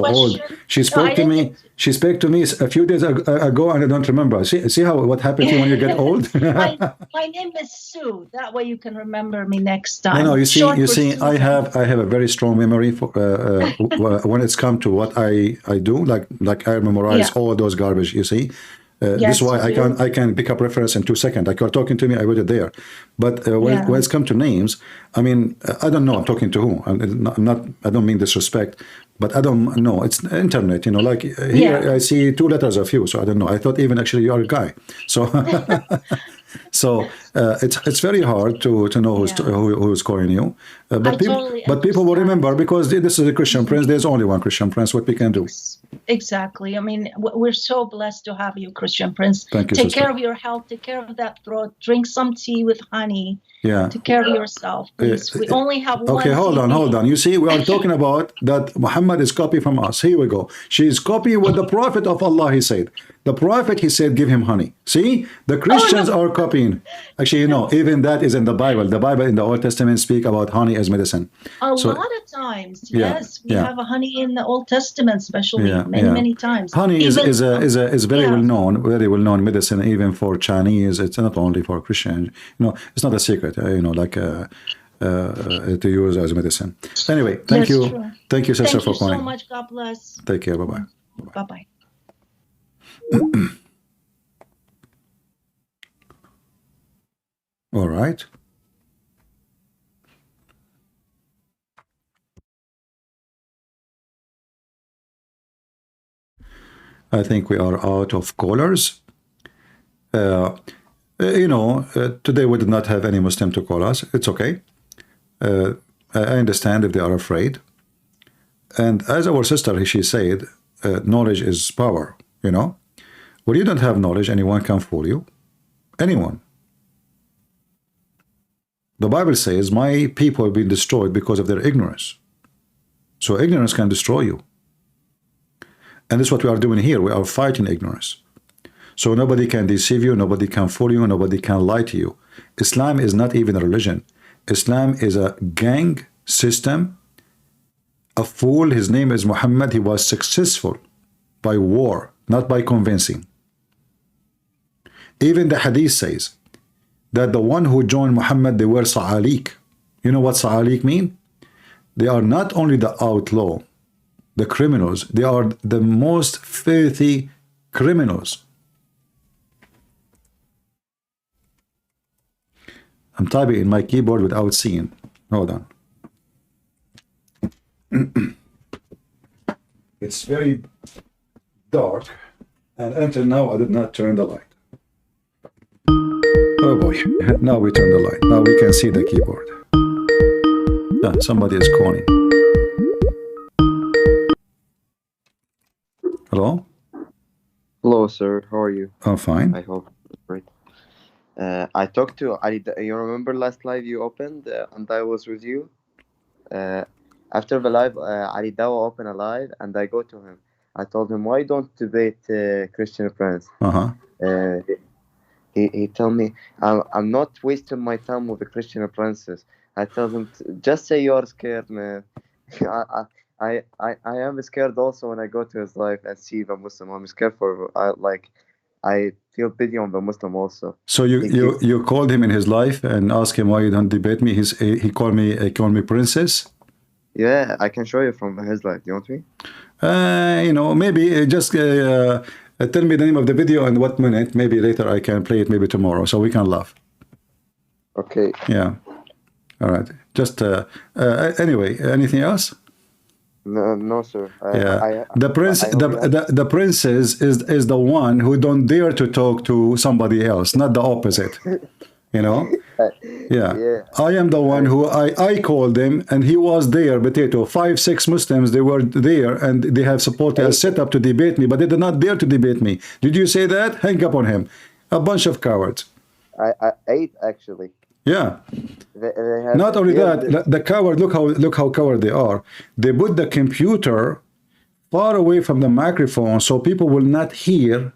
Speaker 7: old. She spoke to me. She spoke to me a few days ago, and I don't remember. See what happens to you when you get old.
Speaker 18: my name is Sue. That way you can remember me next time.
Speaker 7: No, you see, I have a very strong memory for when it's come to what I do. Like I memorize all those garbage. You see. This is why I can pick up reference in 2 seconds. Like you're talking to me, I wrote it there. But when it's come to names, I mean, I don't know. I'm talking to who? I'm not. I don't mean disrespect, but I don't know. It's internet, Like here, I see 2 letters of you, so I don't know. I thought even actually you are a guy. So, it's very hard to know who's calling you. But people will remember because this is a Christian prince. There's only one Christian prince. What we can do.
Speaker 18: Exactly. I mean, we're so blessed to have you, Christian Prince.
Speaker 7: Thank you,
Speaker 18: Take
Speaker 7: sister.
Speaker 18: care of your health. Take care of that throat. Drink some tea with honey.
Speaker 7: Yeah.
Speaker 18: Take care of yourself, please. We only have one.
Speaker 7: Okay, hold on. You see, we are talking about that Muhammad is copy from us. Here we go. She is copy what the Prophet of Allah, he said. The Prophet, he said, give him honey. See, the Christians are copying. Actually, even that is in the Bible. The Bible in the Old Testament speak about honey as medicine.
Speaker 18: A lot of times, yes. We have a honey in the Old Testament, especially many times.
Speaker 7: Honey is very well known medicine, even for Chinese. It's not only for Christians. It's not a secret. To use as medicine. Anyway, thank you, sister, for calling.
Speaker 18: Thank you so much. God bless.
Speaker 7: Take care. Bye bye.
Speaker 18: Bye bye.
Speaker 7: All right. I think we are out of callers. Today we did not have any Muslim to call us. It's okay. I understand if they are afraid. And as our sister, she said, knowledge is power, When you don't have knowledge, anyone can fool you. Anyone. The Bible says, my people have been destroyed because of their ignorance. So ignorance can destroy you. And this is what we are doing here. We are fighting ignorance. So nobody can deceive you, nobody can fool you, nobody can lie to you. Islam is not even a religion. Islam is a gang system. A fool, his name is Muhammad, he was successful by war, not by convincing. Even the hadith says that the one who joined Muhammad, they were sa'alik. You know what sa'alik mean? They are not only the outlaw, the criminals, they are the most filthy criminals. I'm typing in my keyboard without seeing. Hold on. It's very dark, and until now I did not turn the light. Oh boy, now we turn the light. Now we can see the keyboard. Somebody is calling. Hello?
Speaker 19: Hello, sir. How are you?
Speaker 7: I'm fine.
Speaker 19: I hope great. I talked to Ali. You remember last live you opened and I was with you? After the live, Ali Dawa opened a live and I go to him. I told him, why don't debate Christian Prince? he tell me I'm not wasting my time with a Christian princess. I tell him just say you're scared, man. I am scared also when I go to his life and see the Muslim. I'm scared for I feel pity on the Muslim also.
Speaker 7: So you called him in his life and asked him why you don't debate me. He called me princess.
Speaker 19: Yeah, I can show you from his life. Do you want me?
Speaker 7: You know, maybe just tell me the name of the video and what minute. Maybe later I can play it. Maybe tomorrow, so we can laugh.
Speaker 19: Okay.
Speaker 7: Yeah. All right. Just anyway. Anything else?
Speaker 19: No, sir.
Speaker 7: The princess is the one who don't dare to talk to somebody else, not the opposite. You know? Yeah. I am the one who I called him, and he was there. Potato 5-6 Muslims, they were there, and they have supported a setup to debate me, but they did not dare to debate me. Did you say that? Hang up on him. A bunch of cowards.
Speaker 19: 8 actually.
Speaker 7: Yeah.
Speaker 19: They have
Speaker 7: Not only that, the coward, look how coward they are. They put the computer far away from the microphone so people will not hear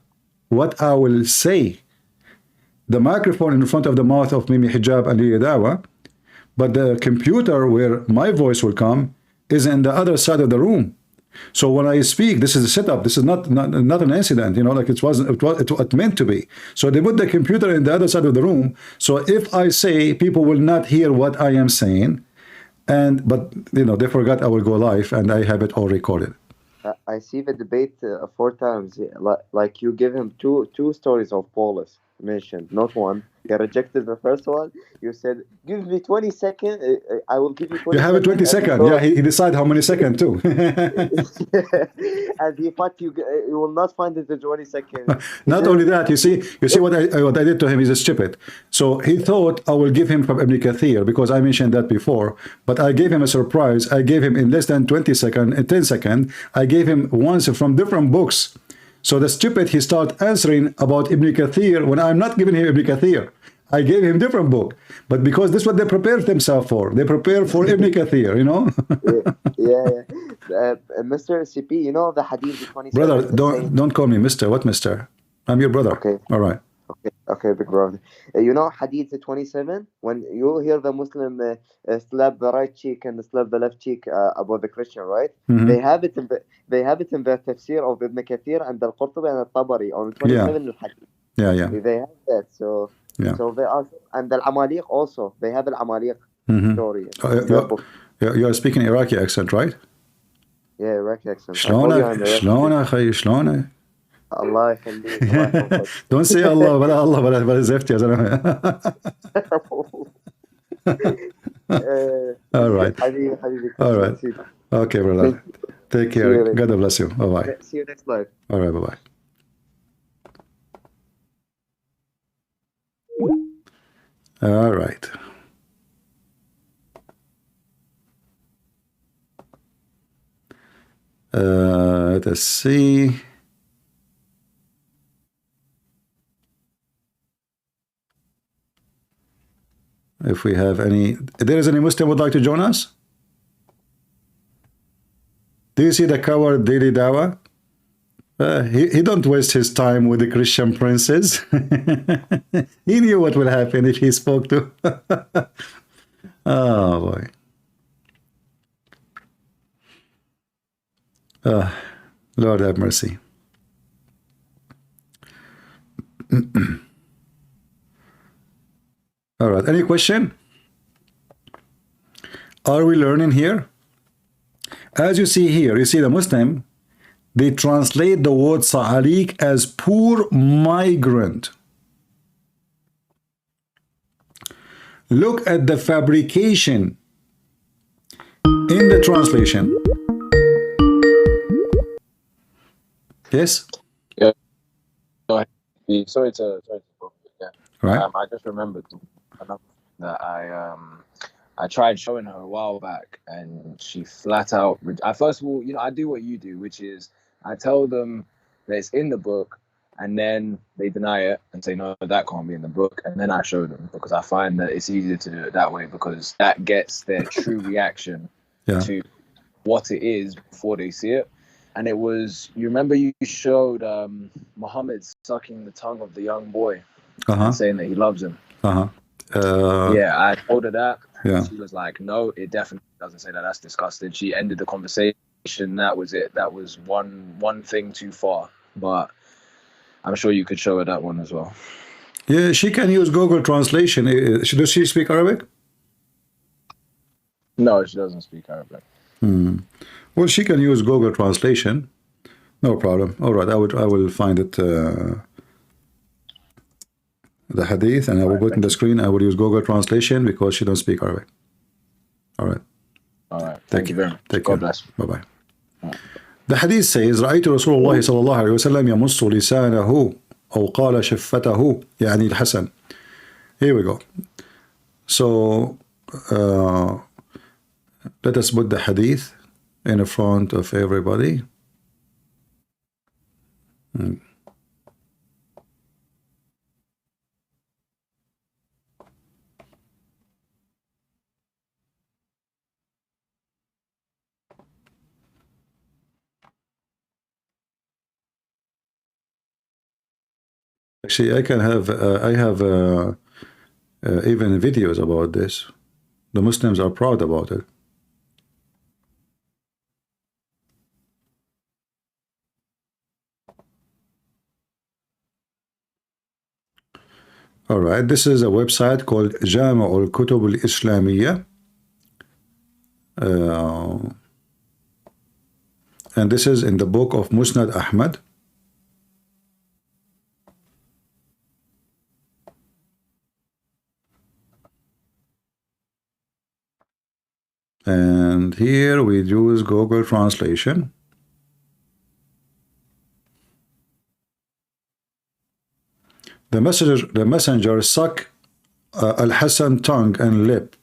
Speaker 7: what I will say. The microphone in front of the mouth of Mimi Hijab and Liya Dawa, but the computer where my voice will come is in the other side of the room. So when I speak, this is a setup. This is not an incident, you know, like it meant to be. So they put the computer in the other side of the room. So if I say, people will not hear what I am saying, but you know, they forgot I will go live and I have it all recorded.
Speaker 19: I see the debate 4 times. Like you give him two stories of Paulus mentioned, not one. He rejected the first one. You said, give me 20 seconds. I will give you 20 seconds.
Speaker 7: You have a 20 second. Yeah, he decide how many seconds too.
Speaker 19: And he thought you will not find it in 20 seconds.
Speaker 7: Not only that, you see what I did to him is stupid. So he thought I will give him from Ibn Kathir because I mentioned that before, but I gave him a surprise. I gave him in less than 20 seconds, in 10 seconds, I gave him ones from different books. So the stupid, he started answering about Ibn Kathir when I'm not giving him Ibn Kathir. I gave him different book. But because this is what they prepared themselves for. They prepare for Ibn Kathir, you know?
Speaker 19: Mr. CP, you know the Hadith 27?
Speaker 7: Brother, don't call me Mr. What Mr.? I'm your brother.
Speaker 19: Okay.
Speaker 7: All right.
Speaker 19: Okay, big brother. You know Hadith 27? When you hear the Muslim slap the right cheek and slap the left cheek about the Christian, right?
Speaker 7: Mm-hmm.
Speaker 19: They have it in the tafsir of Ibn Kathir and Al-Qurtubi and Al-Tabari on 27 Hadith.
Speaker 7: Yeah.
Speaker 19: They have that, so they are, and Al-Amaliq also. They have Al-Amaliq story.
Speaker 7: You are speaking Iraqi accent, right?
Speaker 19: Yeah, Iraqi accent.
Speaker 7: شلونك
Speaker 19: الله يخليك.
Speaker 7: Don't say Allah بلا زفتي يا زلمه. All right. All right. Okay, brother. Take care. God bless you. Bye bye.
Speaker 19: See you next live.
Speaker 7: All right. Bye bye. All right. Let's see. If we have any, there is any Muslim would like to join us? Do you see the coward Daily Dawa? He don't waste his time with the Christian princes. He knew what would happen if he spoke to. Oh boy. Lord have mercy. All right, any question? Are we learning here? As you see here, you see the Muslim, they translate the word sa'alik as poor migrant. Look at the fabrication in the translation. Yes?
Speaker 16: Yeah. Sorry to yeah.
Speaker 7: Right.
Speaker 16: I just remembered that I tried showing her a while back, and she flat out. First of all, you know, I do what you do, which is I tell them that it's in the book, and then they deny it and say no, that can't be in the book, and then I show them because I find that it's easier to do it that way because that gets their true reaction to what it is before they see it. And it was, you remember you showed Muhammad sucking the tongue of the young boy. and saying that he loves him. Yeah, I told her that.
Speaker 7: Yeah.
Speaker 16: She was like, no, it definitely doesn't say that. That's disgusting. She ended the conversation. That was it. That was one thing too far. But I'm sure you could show her that one as well.
Speaker 7: Yeah, she can use Google Translation. Does she speak Arabic?
Speaker 16: No, she doesn't speak Arabic.
Speaker 7: Well, she can use Google Translation. No problem. All right, I will find it. The hadith, and I will put in the screen. I will use Google Translation because she don't speak Arabic. All right.
Speaker 16: All right. Thank you very much.
Speaker 7: Take
Speaker 16: God
Speaker 7: care.
Speaker 16: bless.
Speaker 7: Bye bye. The hadith says رأيت رسول الله صلى الله عليه وسلم يمص لسانه أو قال شفته يعني الحسن. Here we go. So let us put the hadith in front of everybody. Actually, I have even videos about this. The Muslims are proud about it. All right, this is a website called جامع الكتب الإسلامية, and this is in the book of Musnad Ahmad. And here we use Google Translation. The messenger suck Al-Hasan tongue and lip.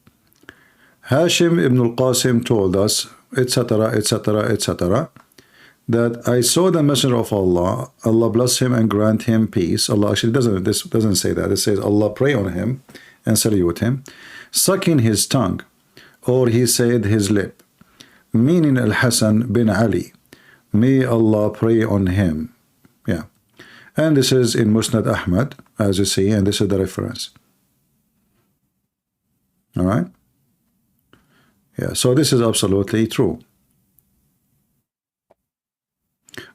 Speaker 7: Hashim ibn al-Qasim told us, etc., etc., etc., that I saw the messenger of Allah, Allah bless him and grant him peace. Allah actually doesn't say that. It says Allah pray on him and salute him, sucking his tongue, or he said his lip, meaning Al-Hasan bin Ali. May Allah pray on him. Yeah. And this is in Musnad Ahmad, as you see, and this is the reference. All right? Yeah, so this is absolutely true.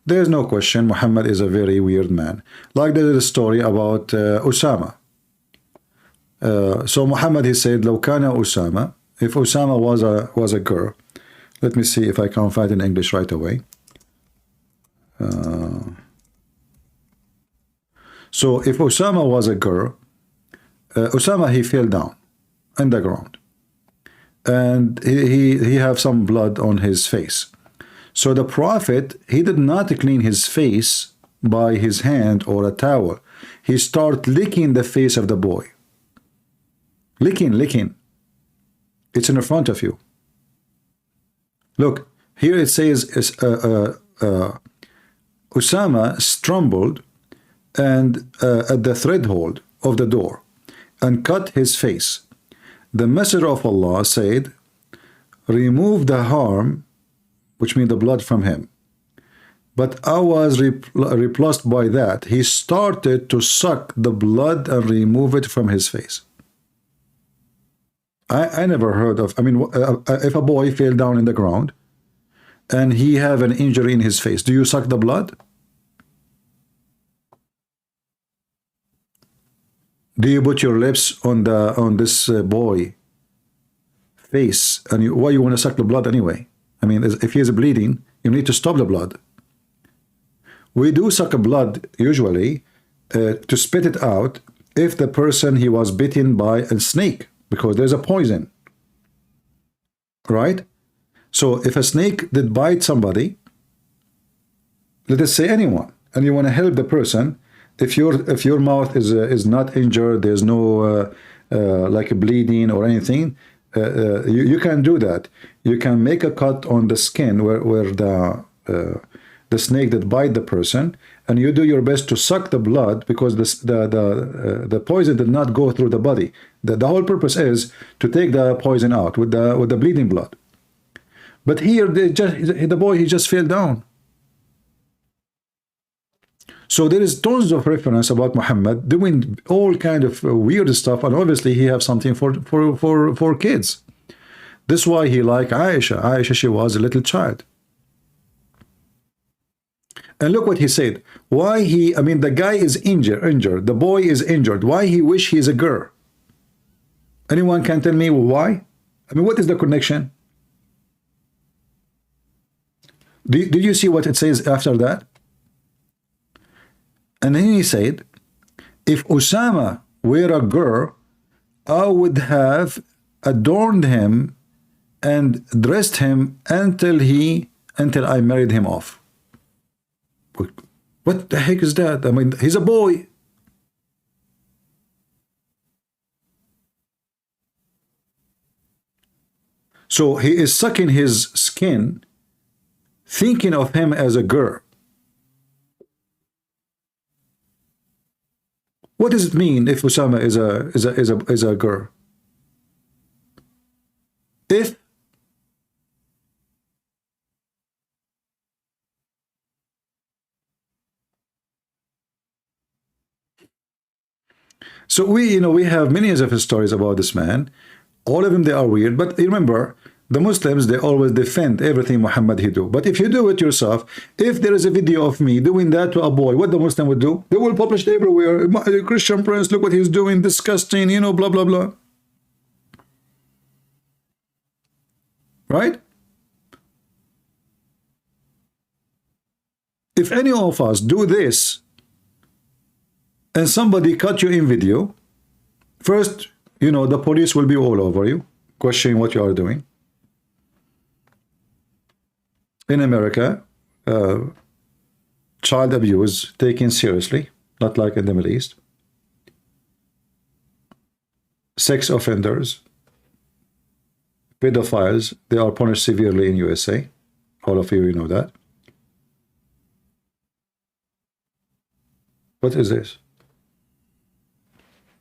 Speaker 7: There's no question Muhammad is a very weird man. Like there is a story about Usama. So Muhammad, he said, لو كان Usama, if Usama was a girl, let me see if I can find it in English right away. So if Usama was a girl, Usama, he fell down on the ground, and he have some blood on his face. So the Prophet, he did not clean his face by his hand or a towel. He started licking the face of the boy. Licking. It's in front of you. Look, here it says Usama stumbled and at the threshold of the door and cut his face. The Messenger of Allah said, remove the harm, which means the blood, from him. But I was repulsed by that. He started to suck the blood and remove it from his face. I never heard of, if a boy fell down in the ground and he have an injury in his face, do you suck the blood? Do you put your lips on this boy face, and why you want to suck the blood anyway? I mean, if he is bleeding, you need to stop the blood. We do suck blood usually to spit it out if the person he was bitten by a snake, because there's a poison, right? So if a snake did bite somebody, let us say anyone, and you want to help the person, if your mouth is not injured, there's no like bleeding or anything, you can do that. You can make a cut on the skin where the snake that bite the person, and you do your best to suck the blood, because the poison did not go through the body. The whole purpose is to take the poison out with the bleeding blood. But here the boy, he just fell down. So there is tons of reference about Muhammad doing all kind of weird stuff, and obviously he have something for kids. That's why he like Aisha. Aisha, she was a little child. And look what he said. Why he, I mean, the guy is injured. The boy is injured. Why he wish he's a girl? Anyone can tell me why? I mean, what is the connection? Did you see what it says after that? And then he said, if Osama were a girl, I would have adorned him and dressed him until I married him off. What the heck is that? I mean, he's a boy. So he is sucking his skin, thinking of him as a girl. What does it mean if Osama is a girl? If so, we have many of his stories about this man. All of them, they are weird. But remember, the Muslims, they always defend everything Muhammad he do. But if you do it yourself, if there is a video of me doing that to a boy, what the Muslim would do? They will publish it everywhere. Christian Prince, look what he's doing, disgusting, blah, blah, blah. Right? If any of us do this, and somebody cut you in video, first, the police will be all over you, questioning what you are doing. In America, child abuse taken seriously, not like in the Middle East. Sex offenders, pedophiles, they are punished severely in USA. All of you know that. What is this?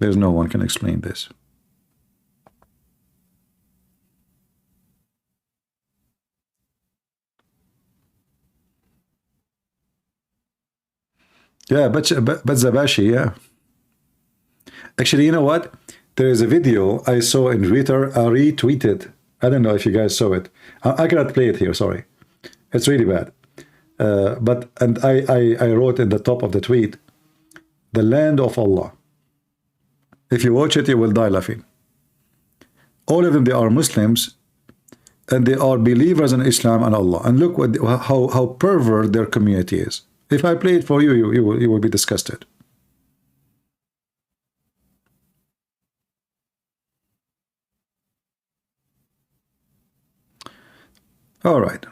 Speaker 7: There's no one can explain this. Yeah, but Zabashi, yeah. Actually, you know what? There is a video I saw in Twitter. I retweeted. I don't know if you guys saw it. I cannot play it here. Sorry, it's really bad. And I wrote in the top of the tweet, "The land of Allah." If you watch it, you will die laughing. All of them, they are Muslims, and they are believers in Islam and Allah. And look how pervert their community is. If I play it for you, you will be disgusted. All right.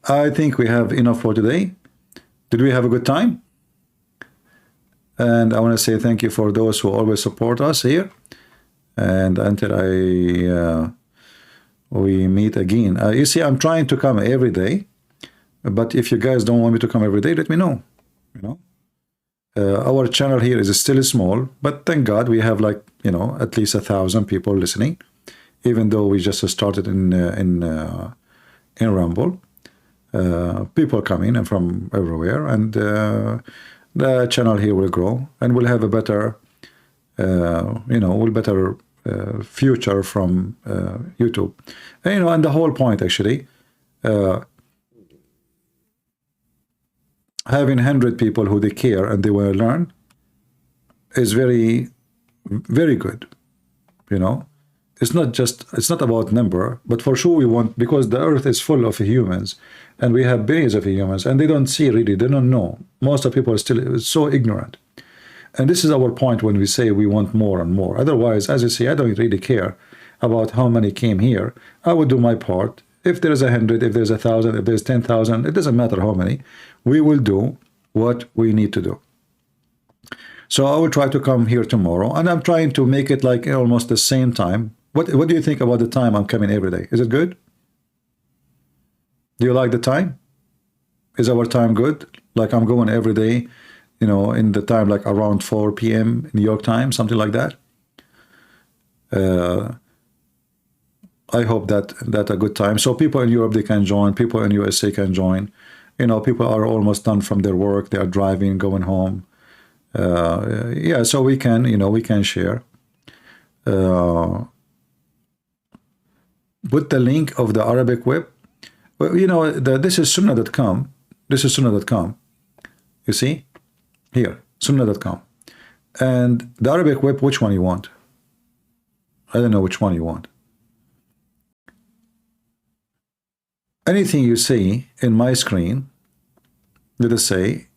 Speaker 7: I think we have enough for today. Did we have a good time? And I want to say thank you for those who always support us here. And until we meet again. You see, I'm trying to come every day. But if you guys don't want me to come every day, let me know. Our channel here is still small, but thank God we have at least 1,000 people listening, even though we just started in Rumble. People coming and from everywhere, and the channel here will grow, and we'll have a better, better future from YouTube. And the whole point actually. Having 100 people who they care and they want to learn is very, very good. It's not about number, but for sure we want, because the earth is full of humans and we have billions of humans and they don't see really, they don't know. Most of people are still so ignorant. And this is our point when we say we want more and more. Otherwise, as I say, I don't really care about how many came here. I would do my part. If there is 100, if there's 1,000, if there's 10,000, it doesn't matter how many. We will do what we need to do. So I will try to come here tomorrow, and I'm trying to make it like almost the same time. What do you think about the time I'm coming every day? Is it good? Do you like the time? Is our time good? Like I'm going every day, in the time like around 4 p.m. New York time, something like that. I hope that a good time. So people in Europe, they can join. People in USA can join. You know, people are almost done from their work. They are driving, going home. Yeah, so we can, you know, we can share. Put the link of the Arabic web. Well, you know, this is sunnah.com. This is sunnah.com. You see? Here, sunnah.com. And the Arabic web, which one you want? I don't know which one you want. Anything you see in my screen, let us say,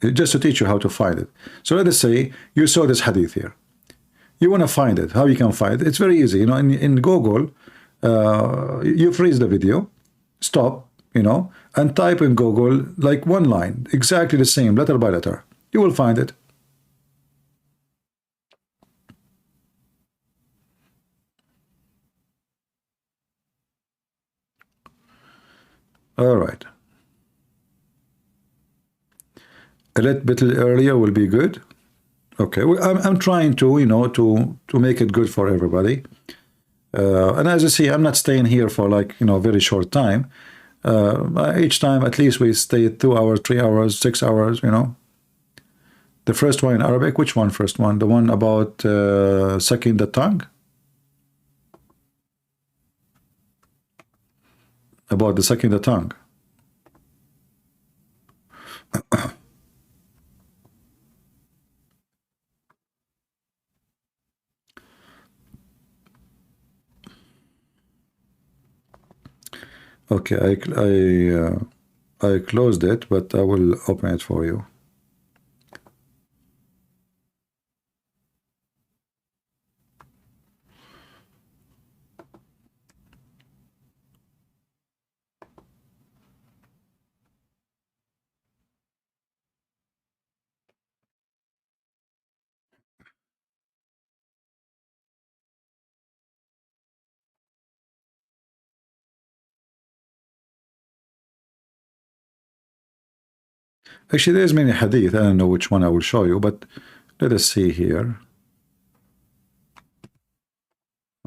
Speaker 7: just to teach you how to find it. So let us say you saw this hadith here. You want to find it. How you can find it? It's very easy. You know, in Google, you freeze the video, stop, you know, and type in Google like one line, exactly the same, letter by letter. You will find it. All right. A little bit earlier will be good. Okay, well, I'm trying to, you know, to make it good for everybody. And as you see, I'm not staying here for like, you know, a very short time. Each time, at least we stay 2 hours, 3 hours, 6 hours, you know. The first one in Arabic, which one first one? The one about sucking the tongue? About the sucking the tongue. Okay, I closed it, but I will open it for you. Actually, there's many hadith. I don't know which one I will show you, but let us see here.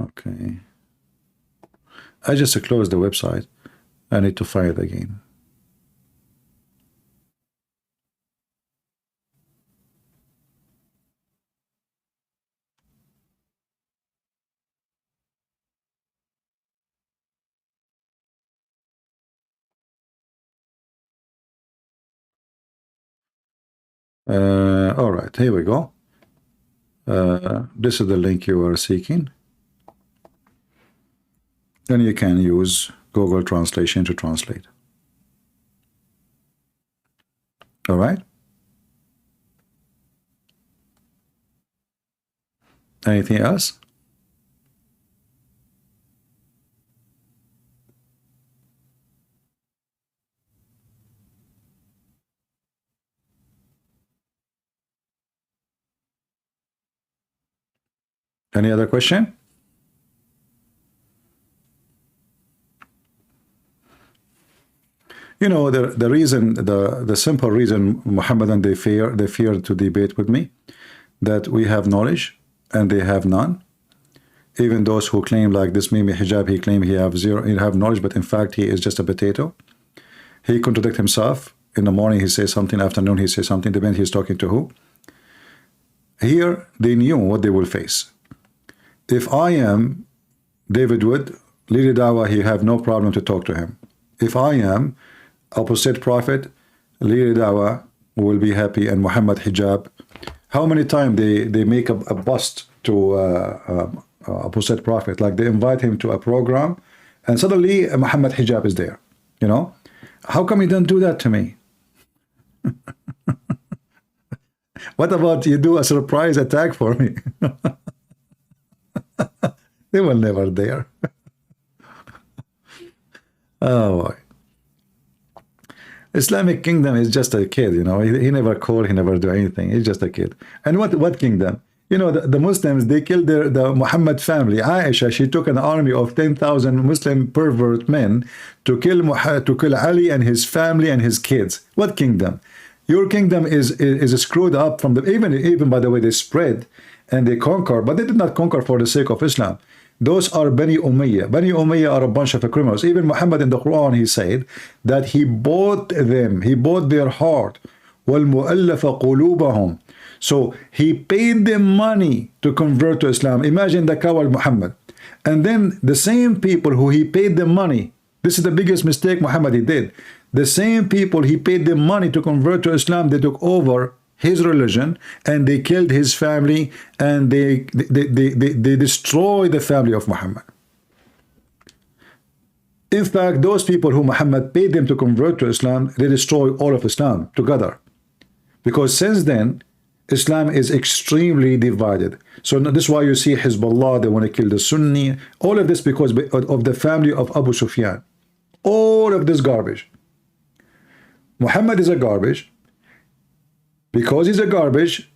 Speaker 7: Okay. I just closed the website. I need to find it again. All right, here we go. This is the link you are seeking. Then you can use Google Translation to translate. All right. Anything else? Any other question? You know, the reason, the simple reason Muhammadan they fear to debate with me, that we have knowledge and they have none. Even those who claim like this Mohammed Hijab, he claim he have knowledge, but in fact he is just a potato. He contradicts himself. In the morning he says something, afternoon he says something, depends he's talking to who. Here they knew what they will face. If I am David Wood, leader Dawah, he have no problem to talk to him. If I am opposite prophet, leader Dawah will be happy, and Mohammed Hijab. How many times they make a bust to opposite prophet, like they invite him to a program and suddenly Mohammed Hijab is there, you know? How come you don't do that to me? What about you do a surprise attack for me? They were never there. Oh boy. Islamic kingdom is just a kid, you know. He never called, he never do anything. He's just a kid. And what kingdom? You know, the Muslims, they killed the Muhammad family. Aisha, she took an army of 10,000 Muslim pervert men to kill Ali and his family and his kids. What kingdom? Your kingdom is screwed up from the even by the way they spread and they conquer, but they did not conquer for the sake of Islam. Those are Bani Umayyah. Bani Umayyah are a bunch of criminals. Even Muhammad in the Quran, he said that he bought them, he bought their heart. وَالْمُؤَلَّفَ قُلُوبَهُمْ. So he paid them money to convert to Islam. Imagine the coward Muhammad. And then the same people who he paid them money, this is the biggest mistake Muhammad he did. The same people he paid them money to convert to Islam, they took over his religion and they killed his family and they destroyed the family of Muhammad. In fact, those people who Muhammad paid them to convert to Islam, they destroy all of Islam together. Because since then, Islam is extremely divided. So this is why you see Hezbollah, they want to kill the Sunni. All of this because of the family of Abu Sufyan. All of this garbage. Muhammad is a garbage. Because he's a garbage,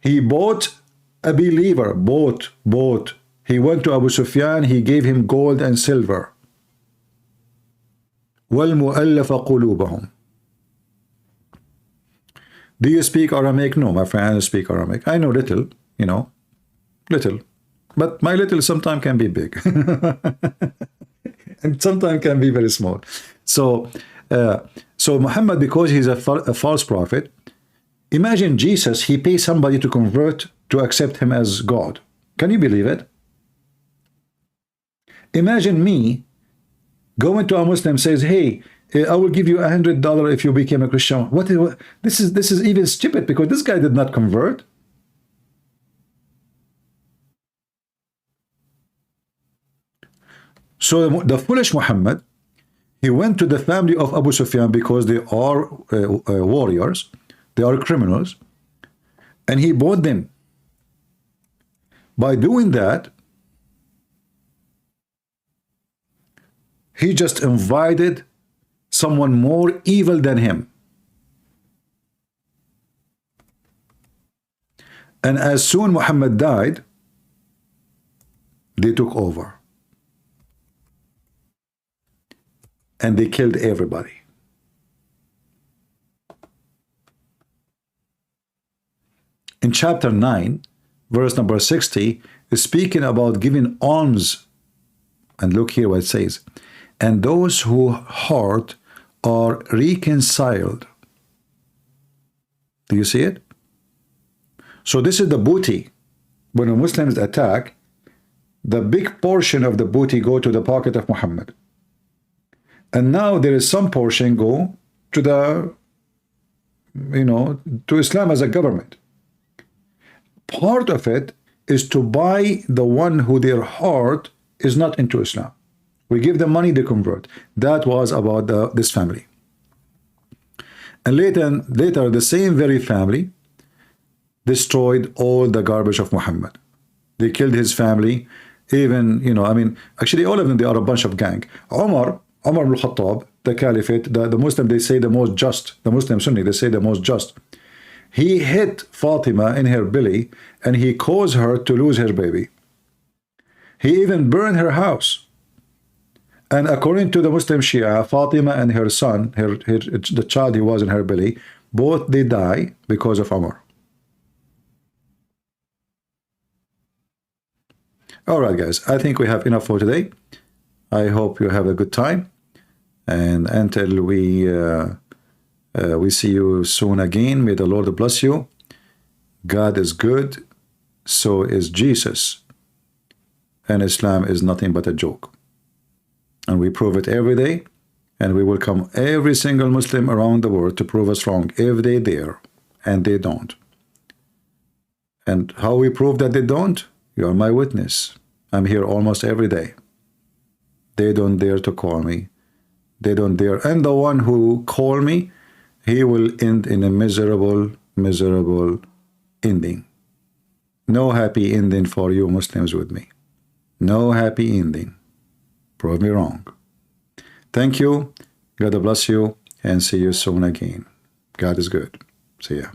Speaker 7: he bought a believer. Bought. He went to Abu Sufyan, he gave him gold and silver. وَالْمُؤَلَّفَ قُلُوبَهُمْ. Do you speak Aramaic? No, my friend, I don't speak Aramaic. I know little, you know, little. But my little sometimes can be big. And sometimes can be very small. So Muhammad, because he's a false prophet, imagine Jesus, he pays somebody to convert to accept him as God. Can you believe it? Imagine me going to a Muslim, says, hey, I will give you $100 if you become a Christian. This is even stupid because this guy did not convert. So the foolish Muhammad, he went to the family of Abu Sufyan because they are warriors, they are criminals, and he bought them. By doing that, he just invited someone more evil than him. And as soon Muhammad died, they took over. And they killed everybody. In chapter 9, verse number 60, is speaking about giving alms. And look here what it says. And those whose heart are reconciled. Do you see it? So this is the booty. When the Muslims attack, the big portion of the booty go to the pocket of Muhammad. And now there is some portion go to the, to Islam as a government. Part of it is to buy the one who their heart is not into Islam. We give them money, they convert. That was about this family. And later, the same very family destroyed all the garbage of Muhammad. They killed his family. Even, actually all of them, they are a bunch of gang. Umar ibn Khattab, the caliphate, the Muslim, they say the most just, the Muslim Sunni, they say the most just. He hit Fatima in her belly and he caused her to lose her baby. He even burned her house. And according to the Muslim Shia, Fatima and her son, the child who was in her belly, both they die because of Umar. All right, guys, I think we have enough for today. I hope you have a good time. And until we see you soon again, may the Lord bless you. God is good, so is Jesus. And Islam is nothing but a joke. And we prove it every day. And we welcome every single Muslim around the world to prove us wrong if they dare. And they don't. And how we prove that they don't? You are my witness. I'm here almost every day. They don't dare to call me. They don't dare. And the one who call me, he will end in a miserable, miserable ending. No happy ending for you Muslims with me. No happy ending. Prove me wrong. Thank you. God bless you and see you soon again. God is good. See ya.